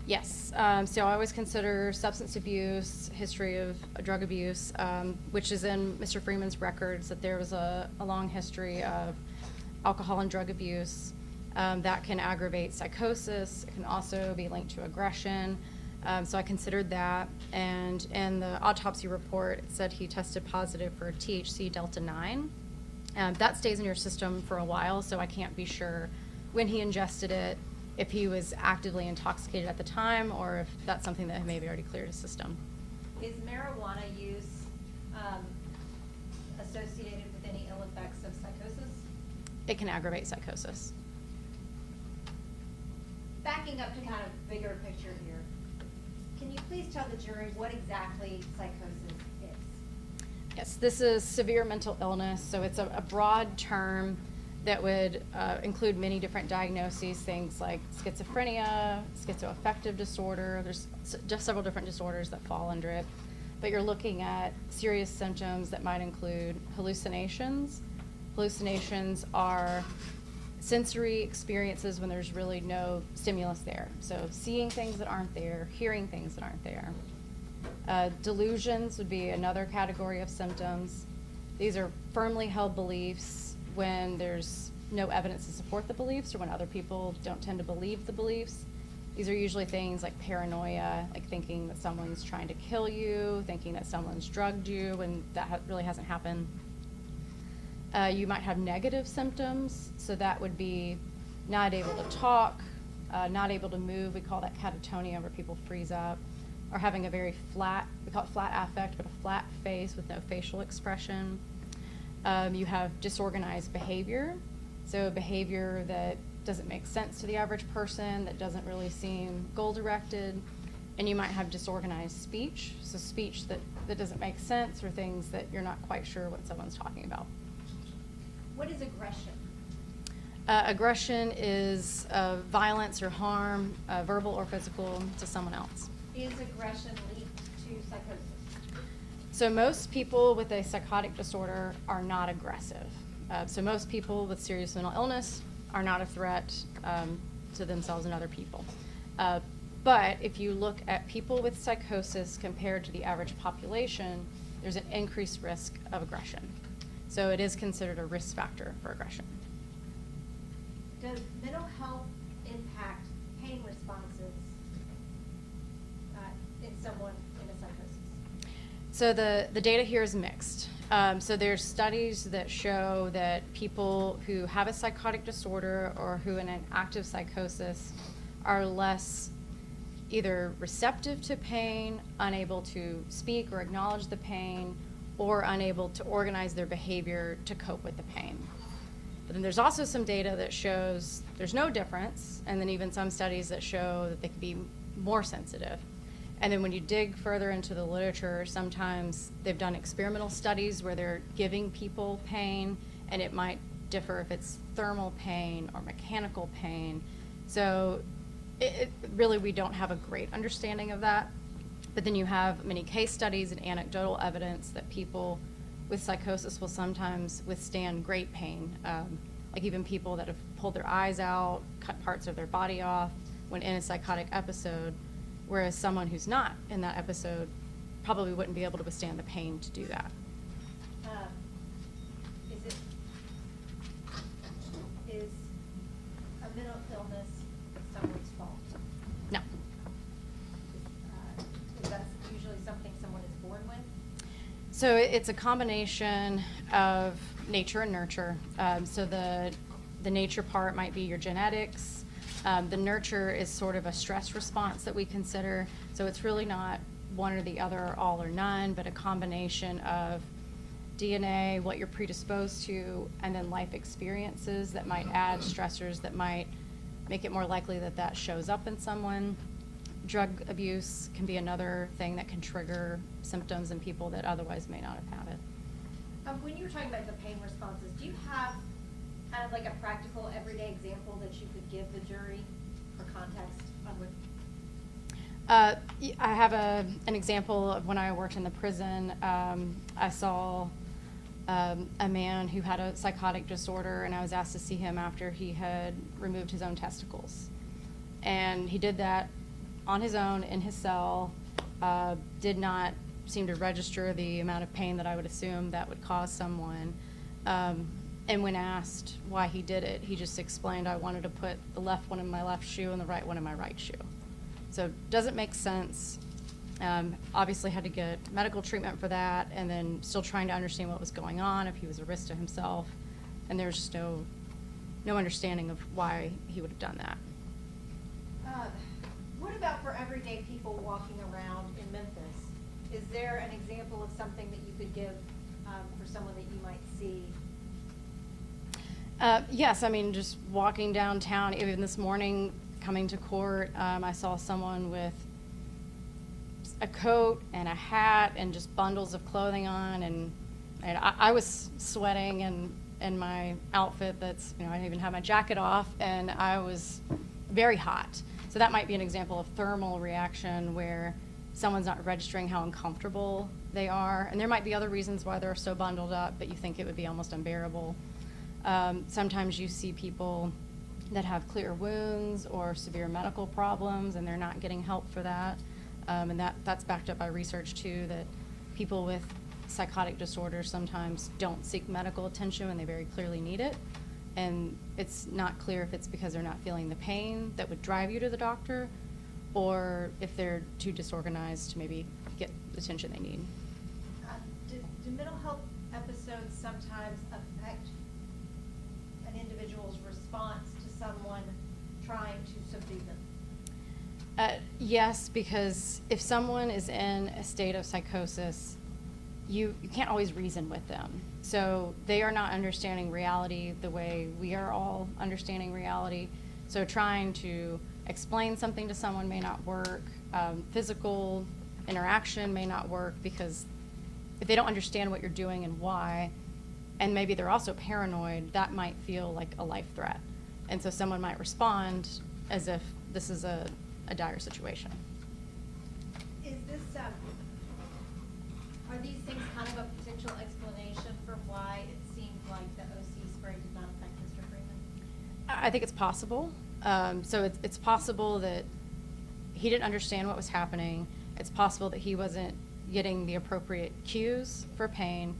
Yes. So I always consider substance abuse, history of drug abuse, which is in Mr. Freeman's records, that there was a long history of alcohol and drug abuse. That can aggravate psychosis. It can also be linked to aggression. So I considered that. And in the autopsy report, it said he tested positive for THC delta 9. That stays in your system for a while, so I can't be sure when he ingested it, if he was actively intoxicated at the time, or if that's something that maybe already cleared his system. Is marijuana use associated with any ill effects of psychosis? It can aggravate psychosis. Backing up to kind of bigger picture here, can you please tell the jury what exactly psychosis is? Yes, this is severe mental illness, so it's a broad term that would include many different diagnoses, things like schizophrenia, schizoaffective disorder. There's just several different disorders that fall under it. But you're looking at serious symptoms that might include hallucinations. Hallucinations are sensory experiences when there's really no stimulus there. So seeing things that aren't there, hearing things that aren't there. Delusions would be another category of symptoms. These are firmly held beliefs when there's no evidence to support the beliefs, or when other people don't tend to believe the beliefs. These are usually things like paranoia, like thinking that someone's trying to kill you, thinking that someone's drugged you, when that really hasn't happened. You might have negative symptoms, so that would be not able to talk, not able to move. We call that catatonia, where people freeze up, or having a very flat, we call it flat affect, but a flat face with no facial expression. You have disorganized behavior, so behavior that doesn't make sense to the average person, that doesn't really seem goal-directed. And you might have disorganized speech, so speech that doesn't make sense, or things that you're not quite sure what someone's talking about. What is aggression? Aggression is violence or harm, verbal or physical, to someone else. Is aggression linked to psychosis? So most people with a psychotic disorder are not aggressive. So most people with serious mental illness are not a threat to themselves and other people. But if you look at people with psychosis compared to the average population, there's an increased risk of aggression. So it is considered a risk factor for aggression. Does mental health impact pain responses in someone in a psychosis? So the data here is mixed. So there's studies that show that people who have a psychotic disorder or who in an active psychosis are less either receptive to pain, unable to speak or acknowledge the pain, or unable to organize their behavior to cope with the pain. But then there's also some data that shows there's no difference, and then even some studies that show that they can be more sensitive. And then when you dig further into the literature, sometimes they've done experimental studies where they're giving people pain, and it might differ if it's thermal pain or mechanical pain. So really, we don't have a great understanding of that. But then you have many case studies and anecdotal evidence that people with psychosis will sometimes withstand great pain. Like even people that have pulled their eyes out, cut parts of their body off when in a psychotic episode, whereas someone who's not in that episode probably wouldn't be able to withstand the pain to do that. Is a mental illness someone's fault? No. Is that usually something someone is born with? So it's a combination of nature and nurture. So the nature part might be your genetics. The nurture is sort of a stress response that we consider. So it's really not one or the other, all or none, but a combination of DNA, what you're predisposed to, and then life experiences that might add stressors that might make it more likely that that shows up in someone. Drug abuse can be another thing that can trigger symptoms in people that otherwise may not have had it. When you were talking about the pain responses, do you have kind of like a practical everyday example that you could give the jury for context on what? I have an example of when I worked in the prison. I saw a man who had a psychotic disorder, and I was asked to see him after he had removed his own testicles. And he did that on his own in his cell, did not seem to register the amount of pain that I would assume that would cause someone. And when asked why he did it, he just explained, I wanted to put the left one in my left shoe and the right one in my right shoe. So doesn't make sense. Obviously had to get medical treatment for that, and then still trying to understand what was going on, if he was a risk to himself. And there's just no understanding of why he would have done that. What about for everyday people walking around in Memphis? Is there an example of something that you could give for someone that you might see? Yes, I mean, just walking downtown, even this morning, coming to court, I saw someone with a coat and a hat and just bundles of clothing on, and I was sweating in my outfit that's, I didn't even have my jacket off, and I was very hot. So that might be an example of thermal reaction where someone's not registering how uncomfortable they are. And there might be other reasons why they're so bundled up, but you think it would be almost unbearable. Sometimes you see people that have clear wounds or severe medical problems, and they're not getting help for that. And that's backed up by research too, that people with psychotic disorders sometimes don't seek medical attention when they very clearly need it. And it's not clear if it's because they're not feeling the pain that would drive you to the doctor, or if they're too disorganized to maybe get the attention they need. Do mental health episodes sometimes affect an individual's response to someone trying to subdue them? Yes, because if someone is in a state of psychosis, you can't always reason with them. So they are not understanding reality the way we are all understanding reality. So trying to explain something to someone may not work. Physical interaction may not work, because if they don't understand what you're doing and why, and maybe they're also paranoid, that might feel like a life threat. And so someone might respond as if this is a dire situation. Is this, are these things kind of a potential explanation for why it seemed like the OC spray did not affect Mr. Freeman? I think it's possible. So it's possible that he didn't understand what was happening. It's possible that he wasn't getting the appropriate cues for pain,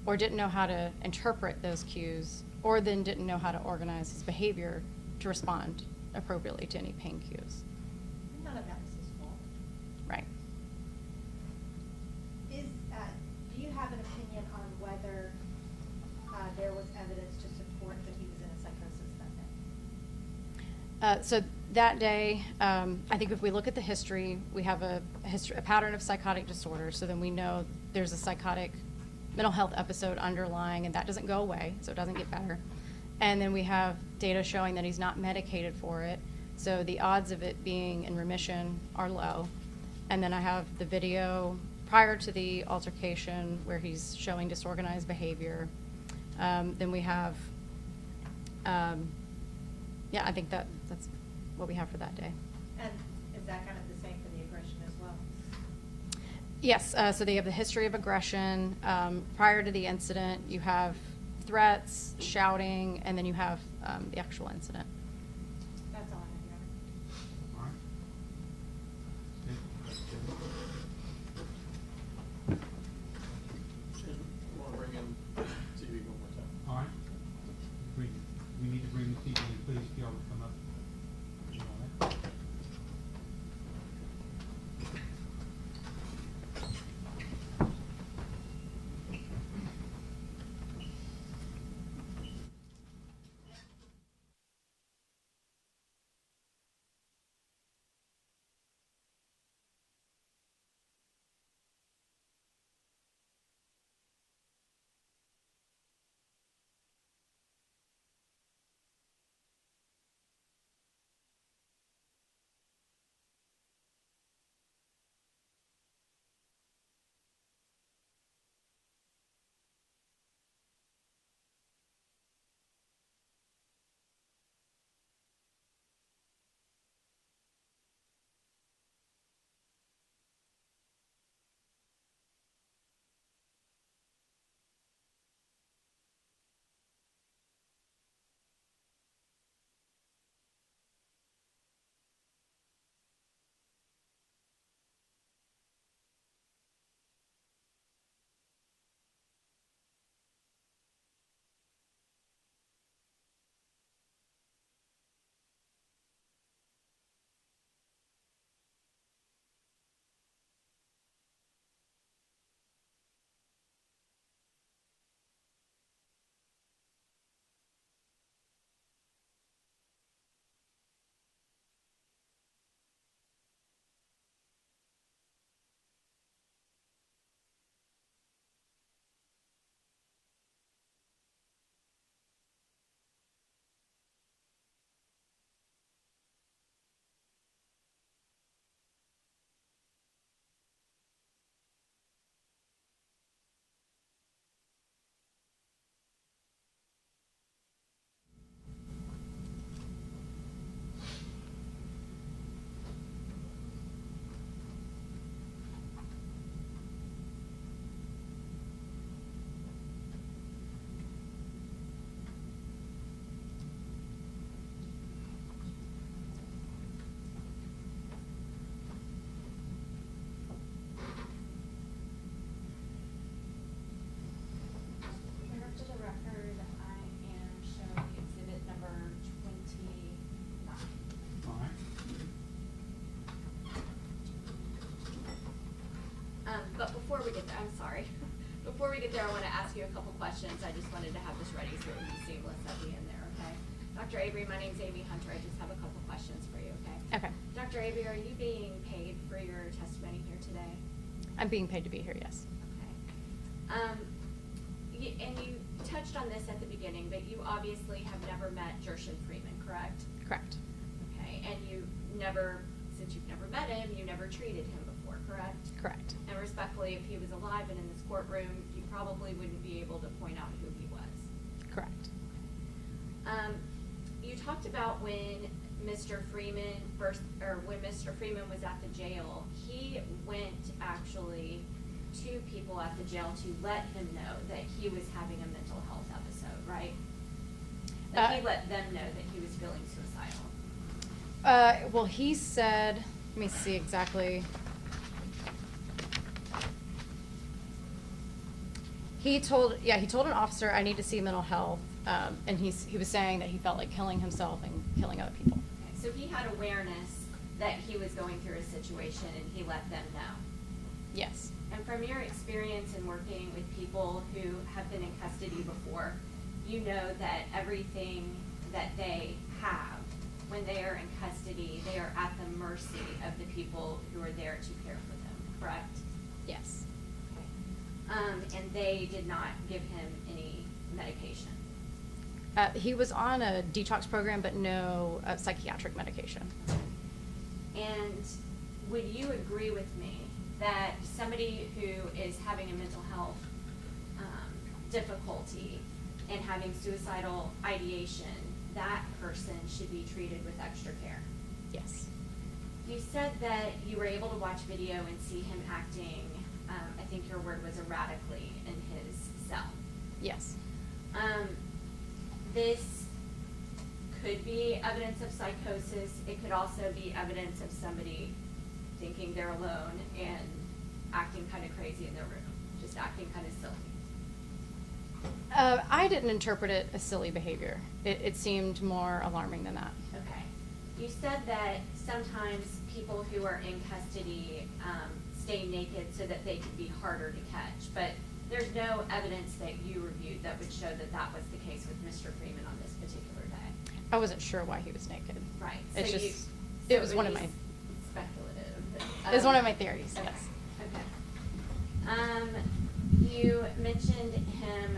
or didn't know how to interpret those cues, or then didn't know how to organize his behavior to respond appropriately to any pain cues. None of that was his fault. Right. Do you have an opinion on whether there was evidence to support that he was in a psychosis that day? So that day, I think if we look at the history, we have a pattern of psychotic disorder, so then we know there's a psychotic mental health episode underlying, and that doesn't go away, so it doesn't get better. And then we have data showing that he's not medicated for it, so the odds of it being in remission are low. And then I have the video prior to the altercation where he's showing disorganized behavior. Then we have, yeah, I think that's what we have for that day. And is that kind of the same for the aggression as well? Yes, so they have the history of aggression. Prior to the incident, you have threats, shouting, and then you have the actual incident. That's all I have, Your Honor. All right. Excuse me, I want to bring in TV one more time. All right. We need to bring the TV in, please, if y'all would come up. All right. For the record, I am showing exhibit number 29. All right. But before we get there, I'm sorry. Before we get there, I want to ask you a couple questions. I just wanted to have this ready so it would be seamless at the end there, okay? Dr. Avery, my name's Amy Hunter. I just have a couple questions for you, okay? Okay. Dr. Avery, are you being paid for your testimony here today? I'm being paid to be here, yes. Okay. And you touched on this at the beginning, but you obviously have never met Gershun Freeman, correct? Correct. Okay, and you never, since you've never met him, you never treated him before, correct? Correct. And respectfully, if he was alive and in this courtroom, you probably wouldn't be able to point out who he was. Correct. you talked about when Mr. Freeman when Mr. Freeman was at the jail, he went actually to people at the jail to let him know that he was having a mental health episode, right? That he let them know that he was feeling suicidal. Well, he said, let me see exactly. He told an officer, I need to see mental health, and he was saying that he felt like killing himself and killing other people. Okay, so he had awareness that he was going through a situation and he let them know. Yes. And from your experience in working with people who have been in custody before, you know that everything that they have when they are in custody, they are at the mercy of the people who are there to care for them, correct? Yes. And they did not give him any medication. He was on a detox program, but no psychiatric medication. And would you agree with me that somebody who is having a mental health difficulty and having suicidal ideation, that person should be treated with extra care? Yes. You said that you were able to watch video and see him acting, I think your word was erratically, in his cell. Yes. This could be evidence of psychosis. It could also be evidence of somebody thinking they're alone and acting kind of crazy in their room, just acting kind of silly. I didn't interpret it as silly behavior. It seemed more alarming than that. Okay. You said that sometimes people who are in custody stay naked so that they can be harder to catch, but there's no evidence that you reviewed that would show that that was the case with Mr. Freeman on this particular day. I wasn't sure why he was naked. Right. It's So just, so it was one of would my, be speculative. it was one of my theories, Okay. yes. Okay. You mentioned him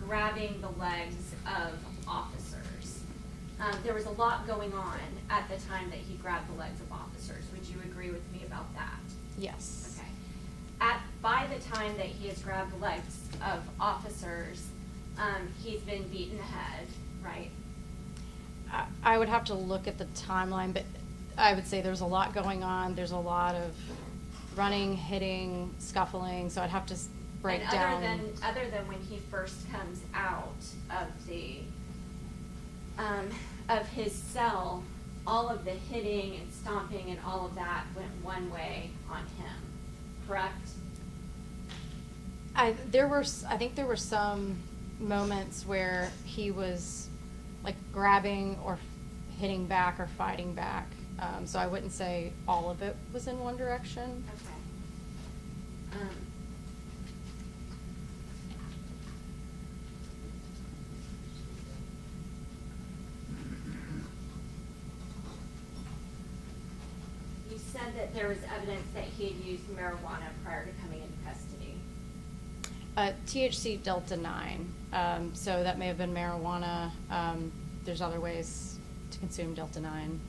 grabbing the legs of officers. There was a lot going on at the time that he grabbed the legs of officers. Would you agree with me about that? Yes. Okay. By the time that he has grabbed the legs of officers, he's been beat in the head, right? I would have to look at the timeline, but I would say there's a lot going on. There's a lot of running, hitting, scuffling, so I'd have to break And down. other than when he first comes out of of his cell, all of the hitting and stomping and all of that went one way on him, correct? I think there were some moments where he was like grabbing or hitting back or fighting back. So I wouldn't say all of it was in one direction. Okay. You said that there was evidence that he had used marijuana prior to coming into custody. THC Delta 9, so that may have been marijuana. There's other ways to consume Delta 9.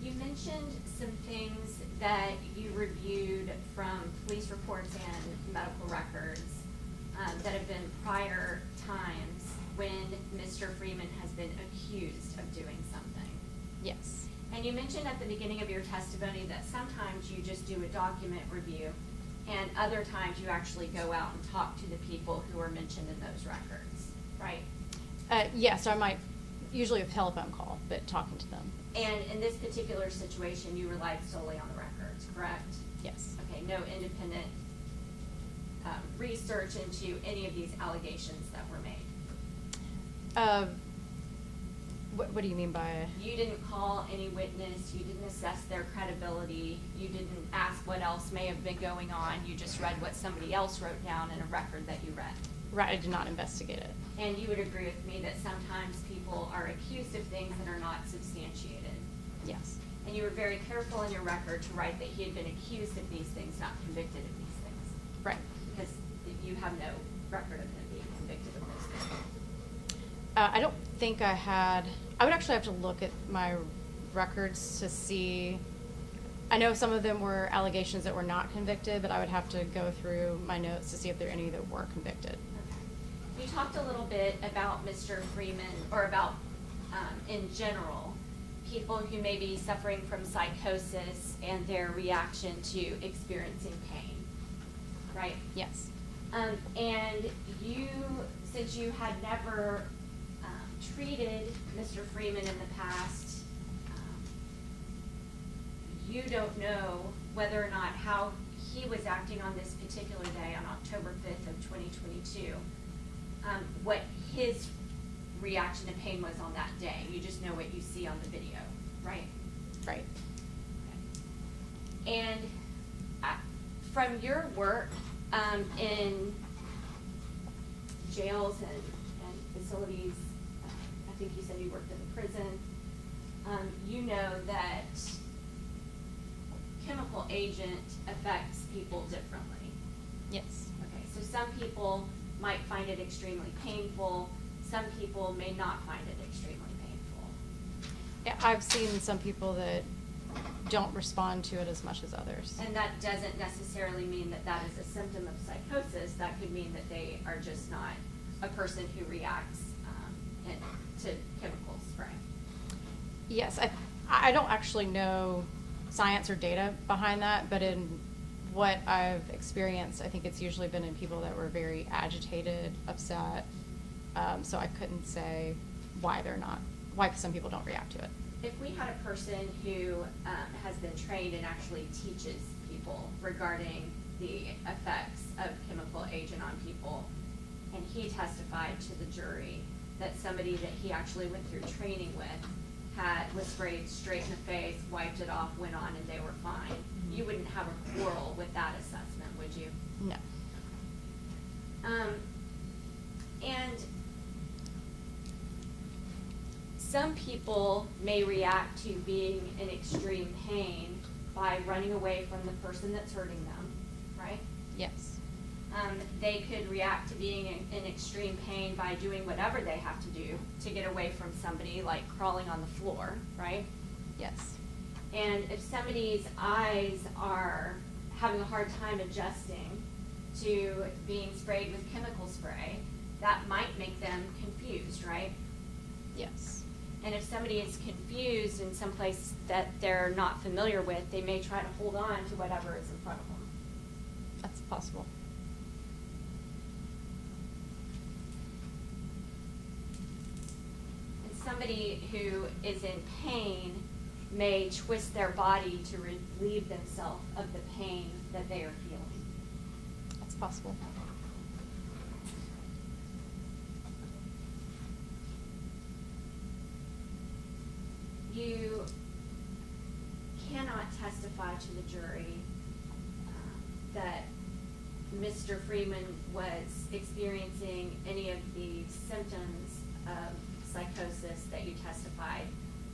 You mentioned some things that you reviewed from police reports and medical records that have been prior times when Mr. Freeman has been accused of doing something. Yes. And you mentioned at the beginning of your testimony that sometimes you just do a document review and other times you actually go out and talk to the people who are mentioned in those records, right? Yes, I might, usually a telephone call, but talking to them. And in this particular situation, you relied solely on the records, correct? Yes. Okay, no independent research into any of these allegations that were made? What do you mean by? You didn't call any witness, you didn't assess their credibility, you didn't ask what else may have been going on, you just read what somebody else wrote down in a record that you read. Right, I did not investigate it. And you would agree with me that sometimes people are accused of things that are not substantiated. Yes. And you were very careful in your record to write that he had been accused of these things, not convicted of these things. Right. Because you have no record of him being convicted of those things. I don't think I had, I would actually have to look at my records to see. I know some of them were allegations that were not convicted, but I would have to go through my notes to see if there are any that were convicted. Okay. You talked a little bit about Mr. Freeman, or about, in general, people who may be suffering from psychosis and their reaction to experiencing pain, right? Yes. And you, since you had never treated Mr. Freeman in the past, you don't know whether or not how he was acting on this particular day on October 5th of 2022, what his reaction to pain was on that day. You just know what you see on the video, right? Right. And from your work in jails and facilities, I think you said you worked in a prison, you know that chemical agent affects people differently. Yes. Okay, so some people might find it extremely painful, some people may not find it extremely painful. Yeah, I've seen some people that don't respond to it as much as others. And that doesn't necessarily mean that that is a symptom of psychosis. That could mean that they are just not a person who reacts to chemical spray. Yes, I don't actually know science or data behind that, but in what I've experienced, I think it's usually been in people that were very agitated, upset. So I couldn't say why some people don't react to it. If we had a person who has been trained and actually teaches people regarding the effects of chemical agent on people, and he testified to the jury that somebody that he actually went through training with was sprayed straight in the face, wiped it off, went on, and they were fine, you wouldn't have a quarrel with that assessment, would you? No. And some people may react to being in extreme pain by running away from the person that's hurting them, right? Yes. They could react to being in extreme pain by doing whatever they have to do to get away from somebody, like crawling on the floor, right? Yes. And if somebody's eyes are having a hard time adjusting to being sprayed with chemical spray, that might make them confused, right? Yes. And if somebody is confused in some place that they're not familiar with, they may try to hold on to whatever is in front of them. That's possible. And somebody who is in pain may twist their body to relieve themselves of the pain that they are feeling. That's possible. You cannot testify to the jury that Mr. Freeman was experiencing any of the symptoms of psychosis that you testified.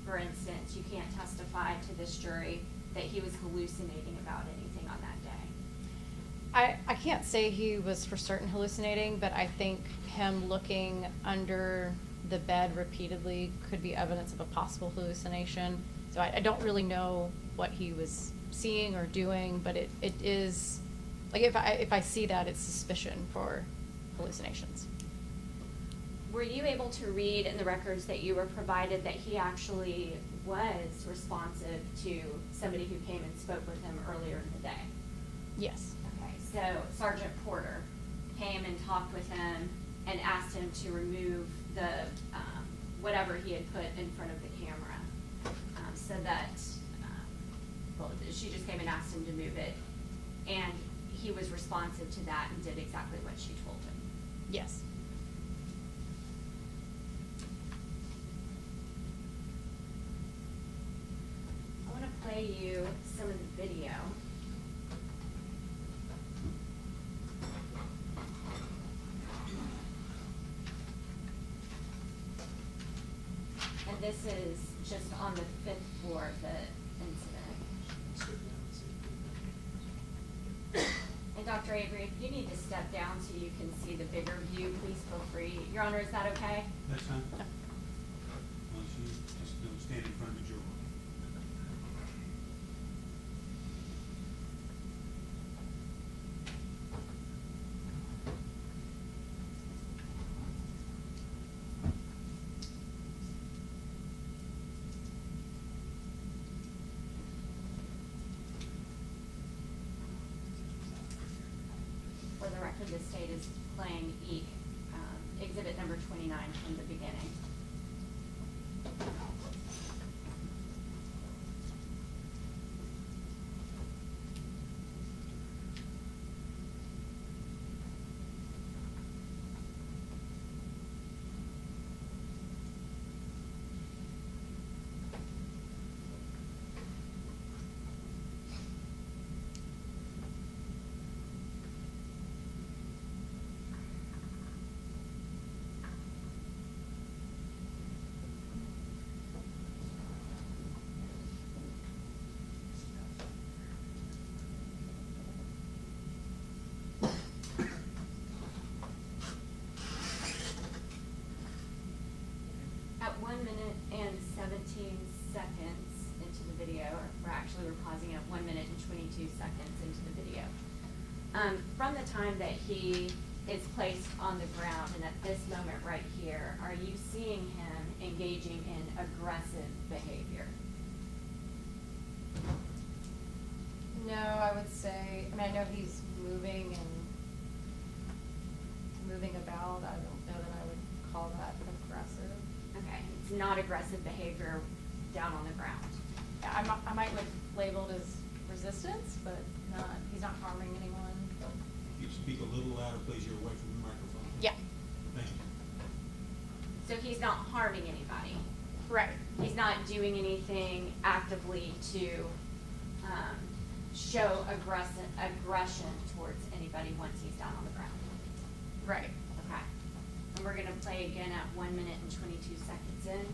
For instance, you can't testify to this jury that he was hallucinating about anything on that day. I can't say he was for certain hallucinating, but I think him looking under the bed repeatedly could be evidence of a possible hallucination. So I don't really know what he was seeing or doing, but it is, like if I see that, it's suspicion for hallucinations. Were you able to read in the records that you were provided that he actually was responsive to somebody who came and spoke with him earlier in the day? Yes. Okay, so Sergeant Porter came and talked with him and asked him to remove the whatever he had put in front of the camera, so that well, she just came and asked him to move it, and he was responsive to that and did exactly what she told him. Yes. I want to play you some of the video. And this is just on the 5th floor of the incident. And Dr. Avery, if you need to step down so you can see the bigger view, please feel free. Your Honor, is that okay? That's fine. Well, she just don't stand in front of the jury. for the state is playing exhibit number 29 from the beginning. At 1 minute and 17 seconds into the video, or we're pausing at 1 minute and 22 seconds into the video. From the time that he is placed on the ground and at this moment right here, are you seeing him engaging in aggressive behavior? No, I would say, I mean, I know he's moving about. I don't know that I would call that aggressive. Okay, it's not aggressive behavior down on the ground. Yeah, I might have labeled as resistance, but he's not harming anyone. If you speak a little louder, please, you're away from the microphone. Yeah. Thank you. So he's not harming anybody. Right. He's not doing anything actively to show aggression towards anybody once he's down on the ground. Right. Okay. And we're gonna play again at 1 minute and 22 seconds in.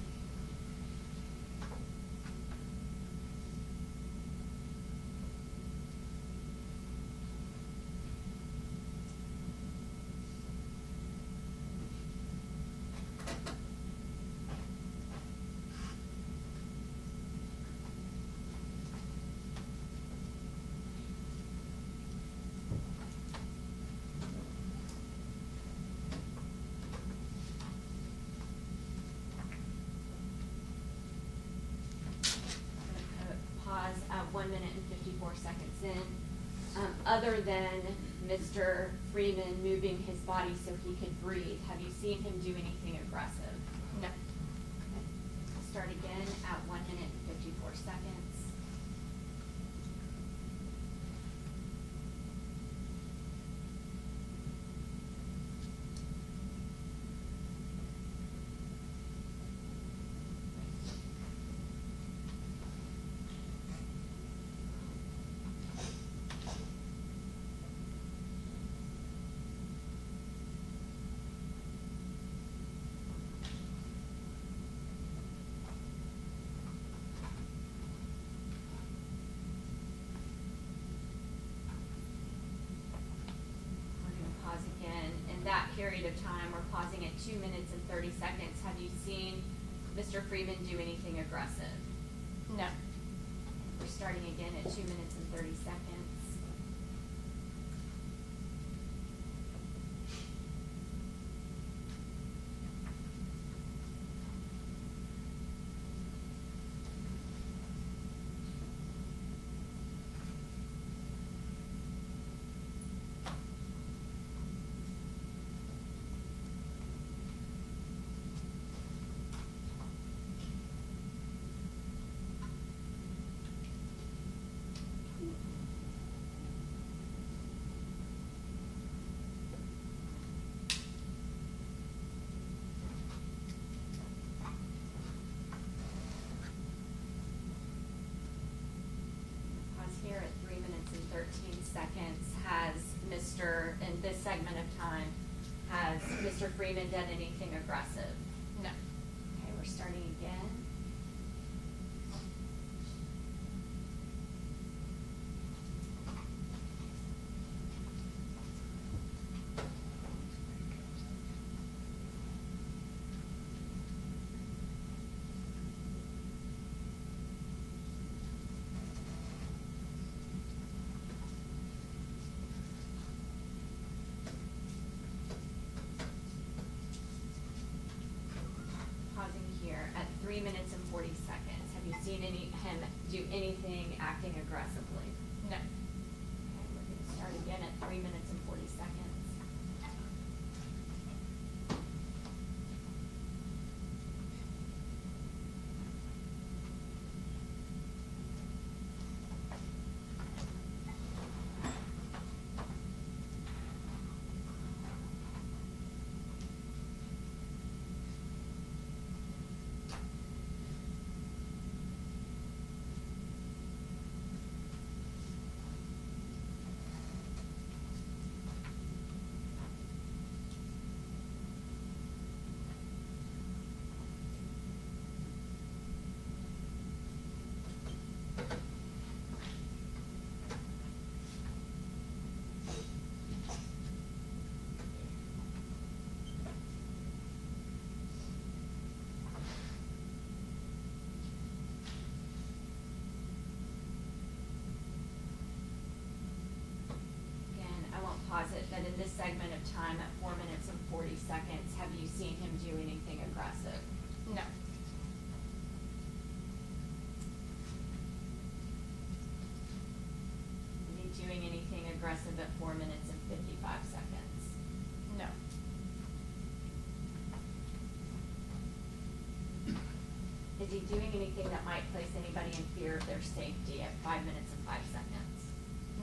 Pause at 1 minute and 54 seconds in. Other than Mr. Freeman moving his body so he could breathe, have you seen him do anything aggressive? No. Okay. We'll start again at 1 minute and 54 seconds. That period of time, we're pausing at 2 minutes and 30 seconds. Have you seen Mr. Freeman do anything aggressive? No. We're starting again at 2 minutes and 30 seconds. Here at 3 minutes and 13 seconds, in this segment of time, has Mr. Freeman done anything aggressive? No. Okay, we're starting again. Here at 3 minutes and 40 seconds. Have you seen him do anything acting aggressively? No. Okay, we're going to start again at 3 minutes and 40 seconds. segment of time at 4 minutes and 40 seconds, have you seen him do anything aggressive? No. Is he doing anything aggressive at 4 minutes and 55 seconds? No. Is he doing anything that might place anybody in fear of their safety at 5 minutes and 5 seconds?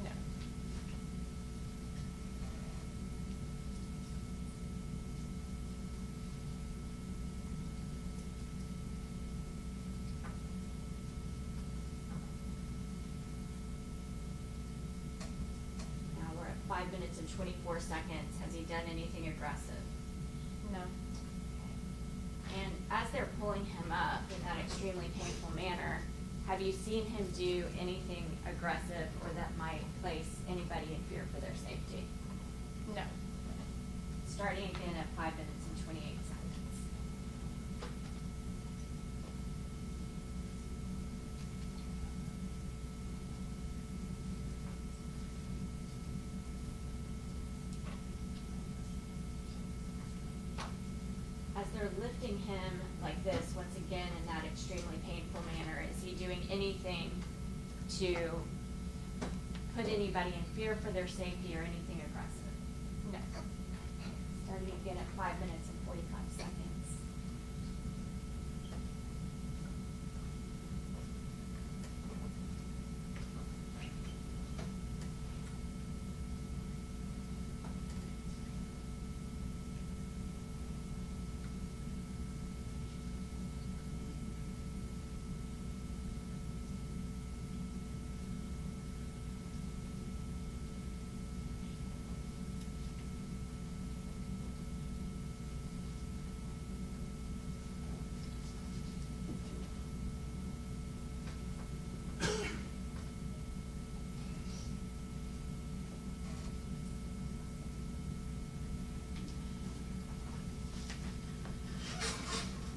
No. Now we're at 5 minutes and 24 seconds. Has he done anything aggressive? No. And as they're pulling him up in that extremely painful manner, have you seen him do anything aggressive or that might place anybody in fear for their safety? No. Starting again at 5 minutes and 28 seconds. As they're lifting him like this, once again in that extremely painful manner, is he doing anything to put anybody in fear for their safety or anything aggressive? No. Starting again at 5 minutes and 45 seconds.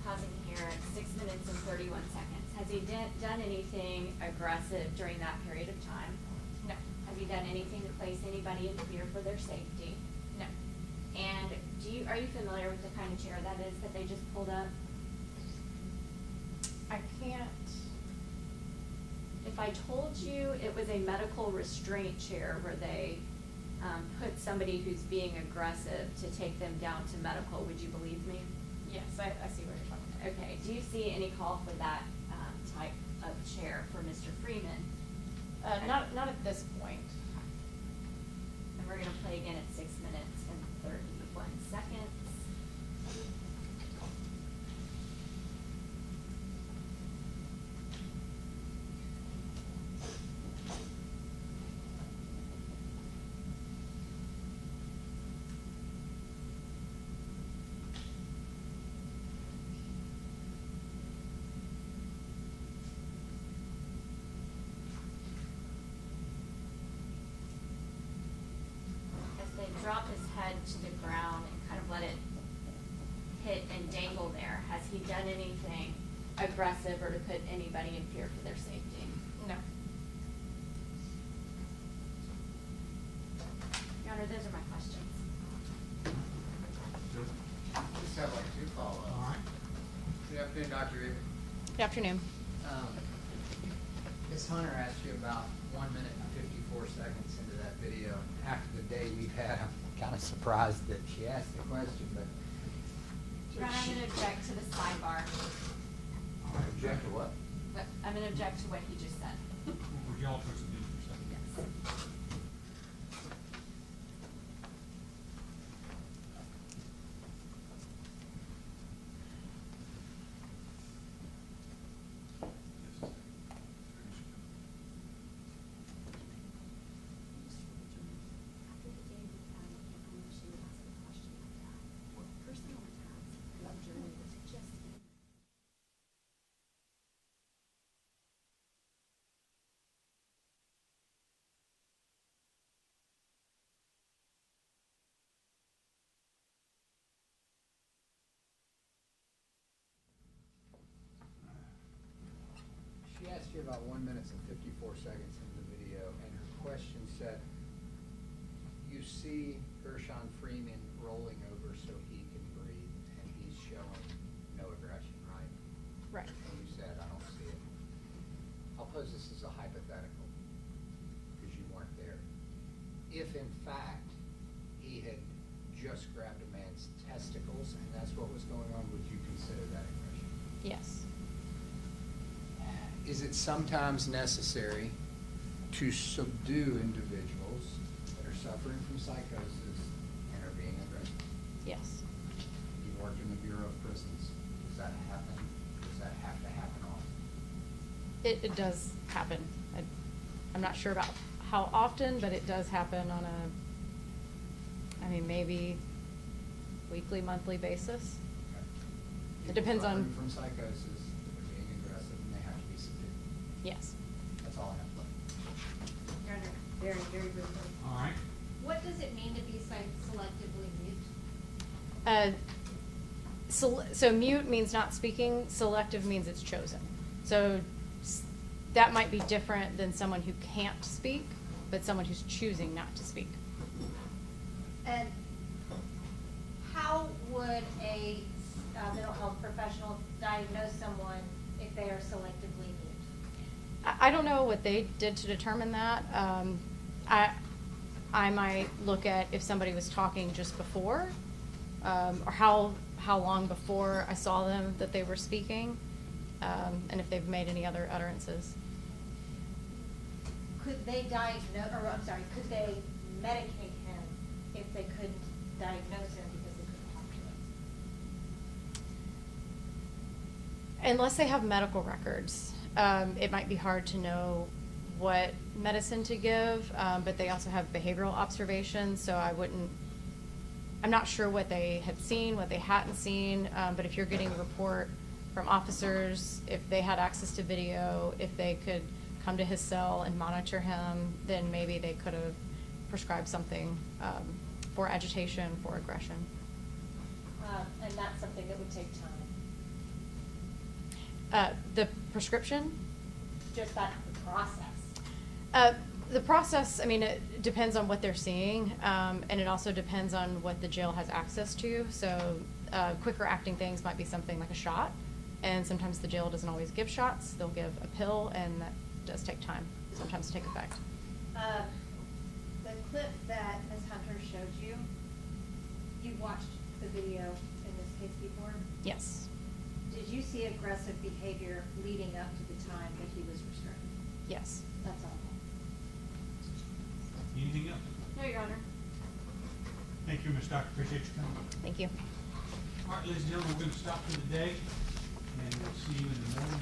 Pausing here at 6 minutes and 31 seconds. Has he done anything aggressive during that period of time? No. Have you done anything to place anybody in fear for their safety? No. And are you familiar with the kind of chair that is that they just pulled up? I can't. If I told you it was a medical restraint chair where they put somebody who's being aggressive to take them down to medical, would you believe me? Yes, I see what you're talking about. Okay, do you see any call for that type of chair for Mr. Freeman? Not at this point. And we're gonna play again at 6 minutes and 31 seconds. As they drop his head to the ground and kind of let it hit and dangle there, has he done anything aggressive or to put anybody in fear for their safety? No. Your Honor, those are my questions. Just have like two follow-ups. All right. Good afternoon, Dr. Avery. Good afternoon. Ms. Hunter asked you about 1 minute and 54 seconds into that video. After the day we've had, I'm kind of surprised that she asked the question, but. Your Honor, I'm gonna object to the sidebar. Object to what? I'm gonna object to what he just said. Would y'all proceed for a second? Yes. After the day we had, I can't believe she would ask a question like that. What personal attacks, that journey was just. She asked you about 1 minute and 54 seconds into the video, and her question said, you you see Gershun Freeman rolling over so he can breathe, and he's showing no aggression, right? Right. And you said, I don't see it. I'll pose this as a hypothetical, because you weren't there. If in fact he had just grabbed a man's testicles and that's what was going on, would you consider that aggression? Yes. Is it sometimes necessary to subdue individuals that are suffering from psychosis and are being aggressive? Yes. You worked in the Bureau of Prisons. Does that happen? Does that have to happen often? It does happen. I'm not sure about how often, but it does happen on maybe weekly, monthly basis. Okay. It depends People on- suffering from psychosis, they're being aggressive, and they have to be subdued. Yes. That's all I have left. Your Honor, very, very briefly. All right. What does it mean to be selectively mute? So mute means not speaking, selective means it's chosen. So that might be different than someone who can't speak, but someone who's choosing not to speak. And how would a mental health professional diagnose someone if they are selectively mute? I don't know what they did to determine that. I might look at if somebody was talking just before, or how long before I saw them that they were speaking, and if they've made any other utterances. Could they could they medicate him if they couldn't diagnose him because they couldn't talk to him? Unless they have medical records, it might be hard to know what medicine to give, but they also have behavioral observations, so I'm not sure what they had seen, what they hadn't seen, but if you're getting a report from officers, if they had access to video, if they could come to his cell and monitor him, then maybe they could have prescribed something for agitation, for aggression. And that's something that would take time. The prescription? Just that process. The process, it depends on what they're seeing, and it also depends on what the jail has access to. So quicker acting things might be something like a shot, and sometimes the jail doesn't always give shots. They'll give a pill, and that does take time, sometimes to take effect. The clip that Ms. Hunter showed you, you watched the video in this case before? Yes. Did you see aggressive behavior leading up to the time that he was restrained? Yes. That's all. Anything else? No, Your Honor. Thank you, Ms. Doctor. Appreciate you coming. Thank you. All right, ladies and gentlemen, we're going to stop for the day, and we'll see you in the morning.